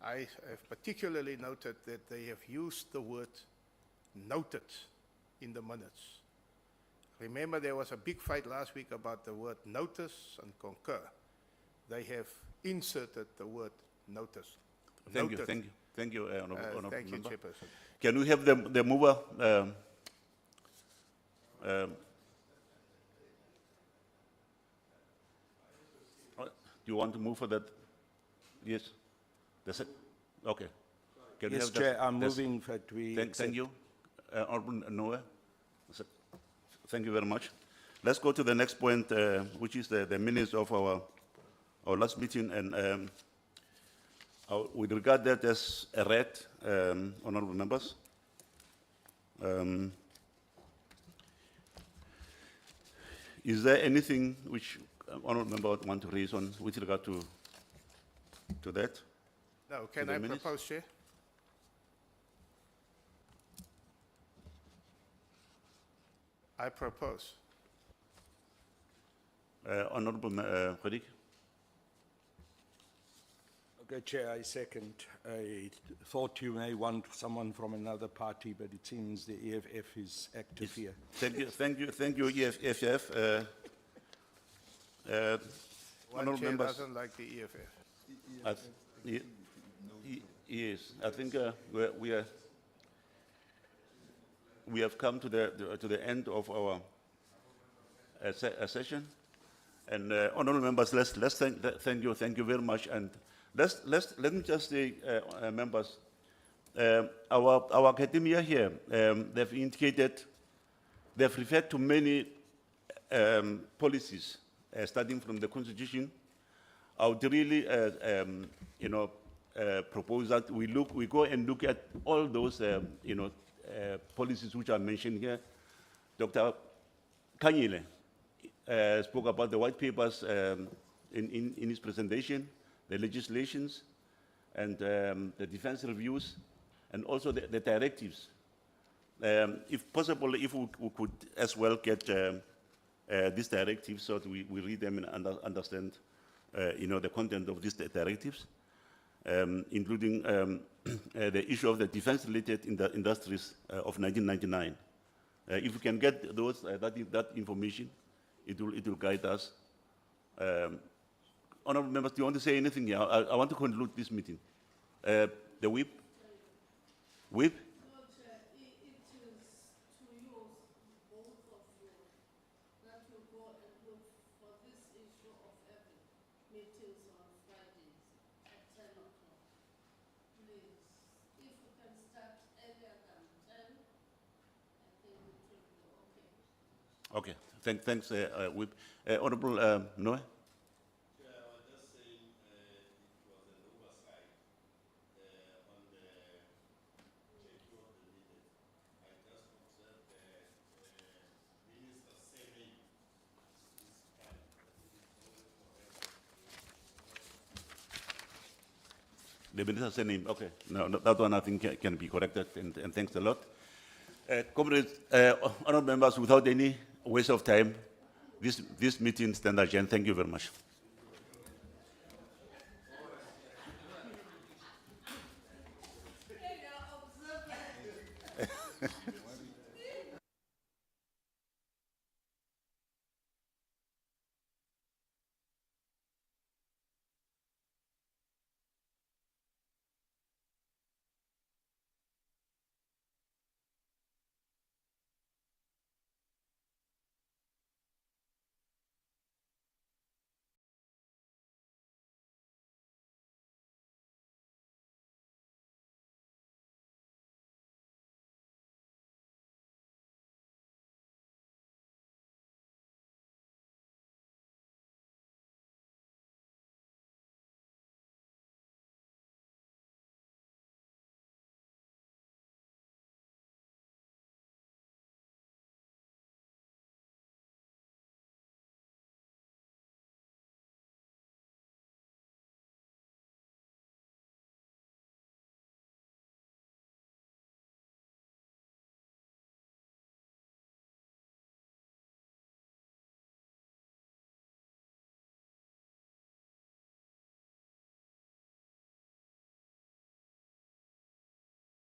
I have particularly noted that they have used the word noted in the minutes. Remember, there was a big fight last week about the word notice and concur. They have inserted the word notice. Thank you, Honourable Thank you, Member. Chairperson. Can we have the mover? Do you want to move for that? Yes. Okay. Can we Yes, have Chair, I'm this- moving that we. Thank accept- you. Honorable Noah. Thank you very much. Let's go to the next point, which is the minutes of our last meeting, and we regard that as a read, honorable members. Is there anything which honorable member want to raise on with regard to that? No, can the I minutes? propose, Chair? I propose. Honorable Khadiq? Okay, Chair, I second. I thought you may want someone from another party, but it seems the EFF is active here. Thank you, EFF. One Honorable chair members. doesn't like the EFF. Yes, I think we have come to the end of our session, and honorable members, let's thank you very much, and let me just say, members, our academia here, they've indicated, they've referred to many policies starting from the Constitution. I would really, propose that we go and look at all those, policies which are mentioned here. Dr. Kanyile spoke about the white papers in his presentation, the legislations, and the defense reviews, and also the directives. If possible, if we could as well get these directives so that we read them and understand the content of these directives, including the issue of the defense-related industries of 1999. If we can get those that information, it will guide us. Honourable members, do you want to say anything here? I want to conclude this meeting. The whip? Whip? Okay, thanks, Whip. Honourable Noah? The minister's name, okay. No, that one I think can be corrected, and thanks a lot. Comrades, honourable members, without any waste of time, this meeting stands adjourned. Thank you very much.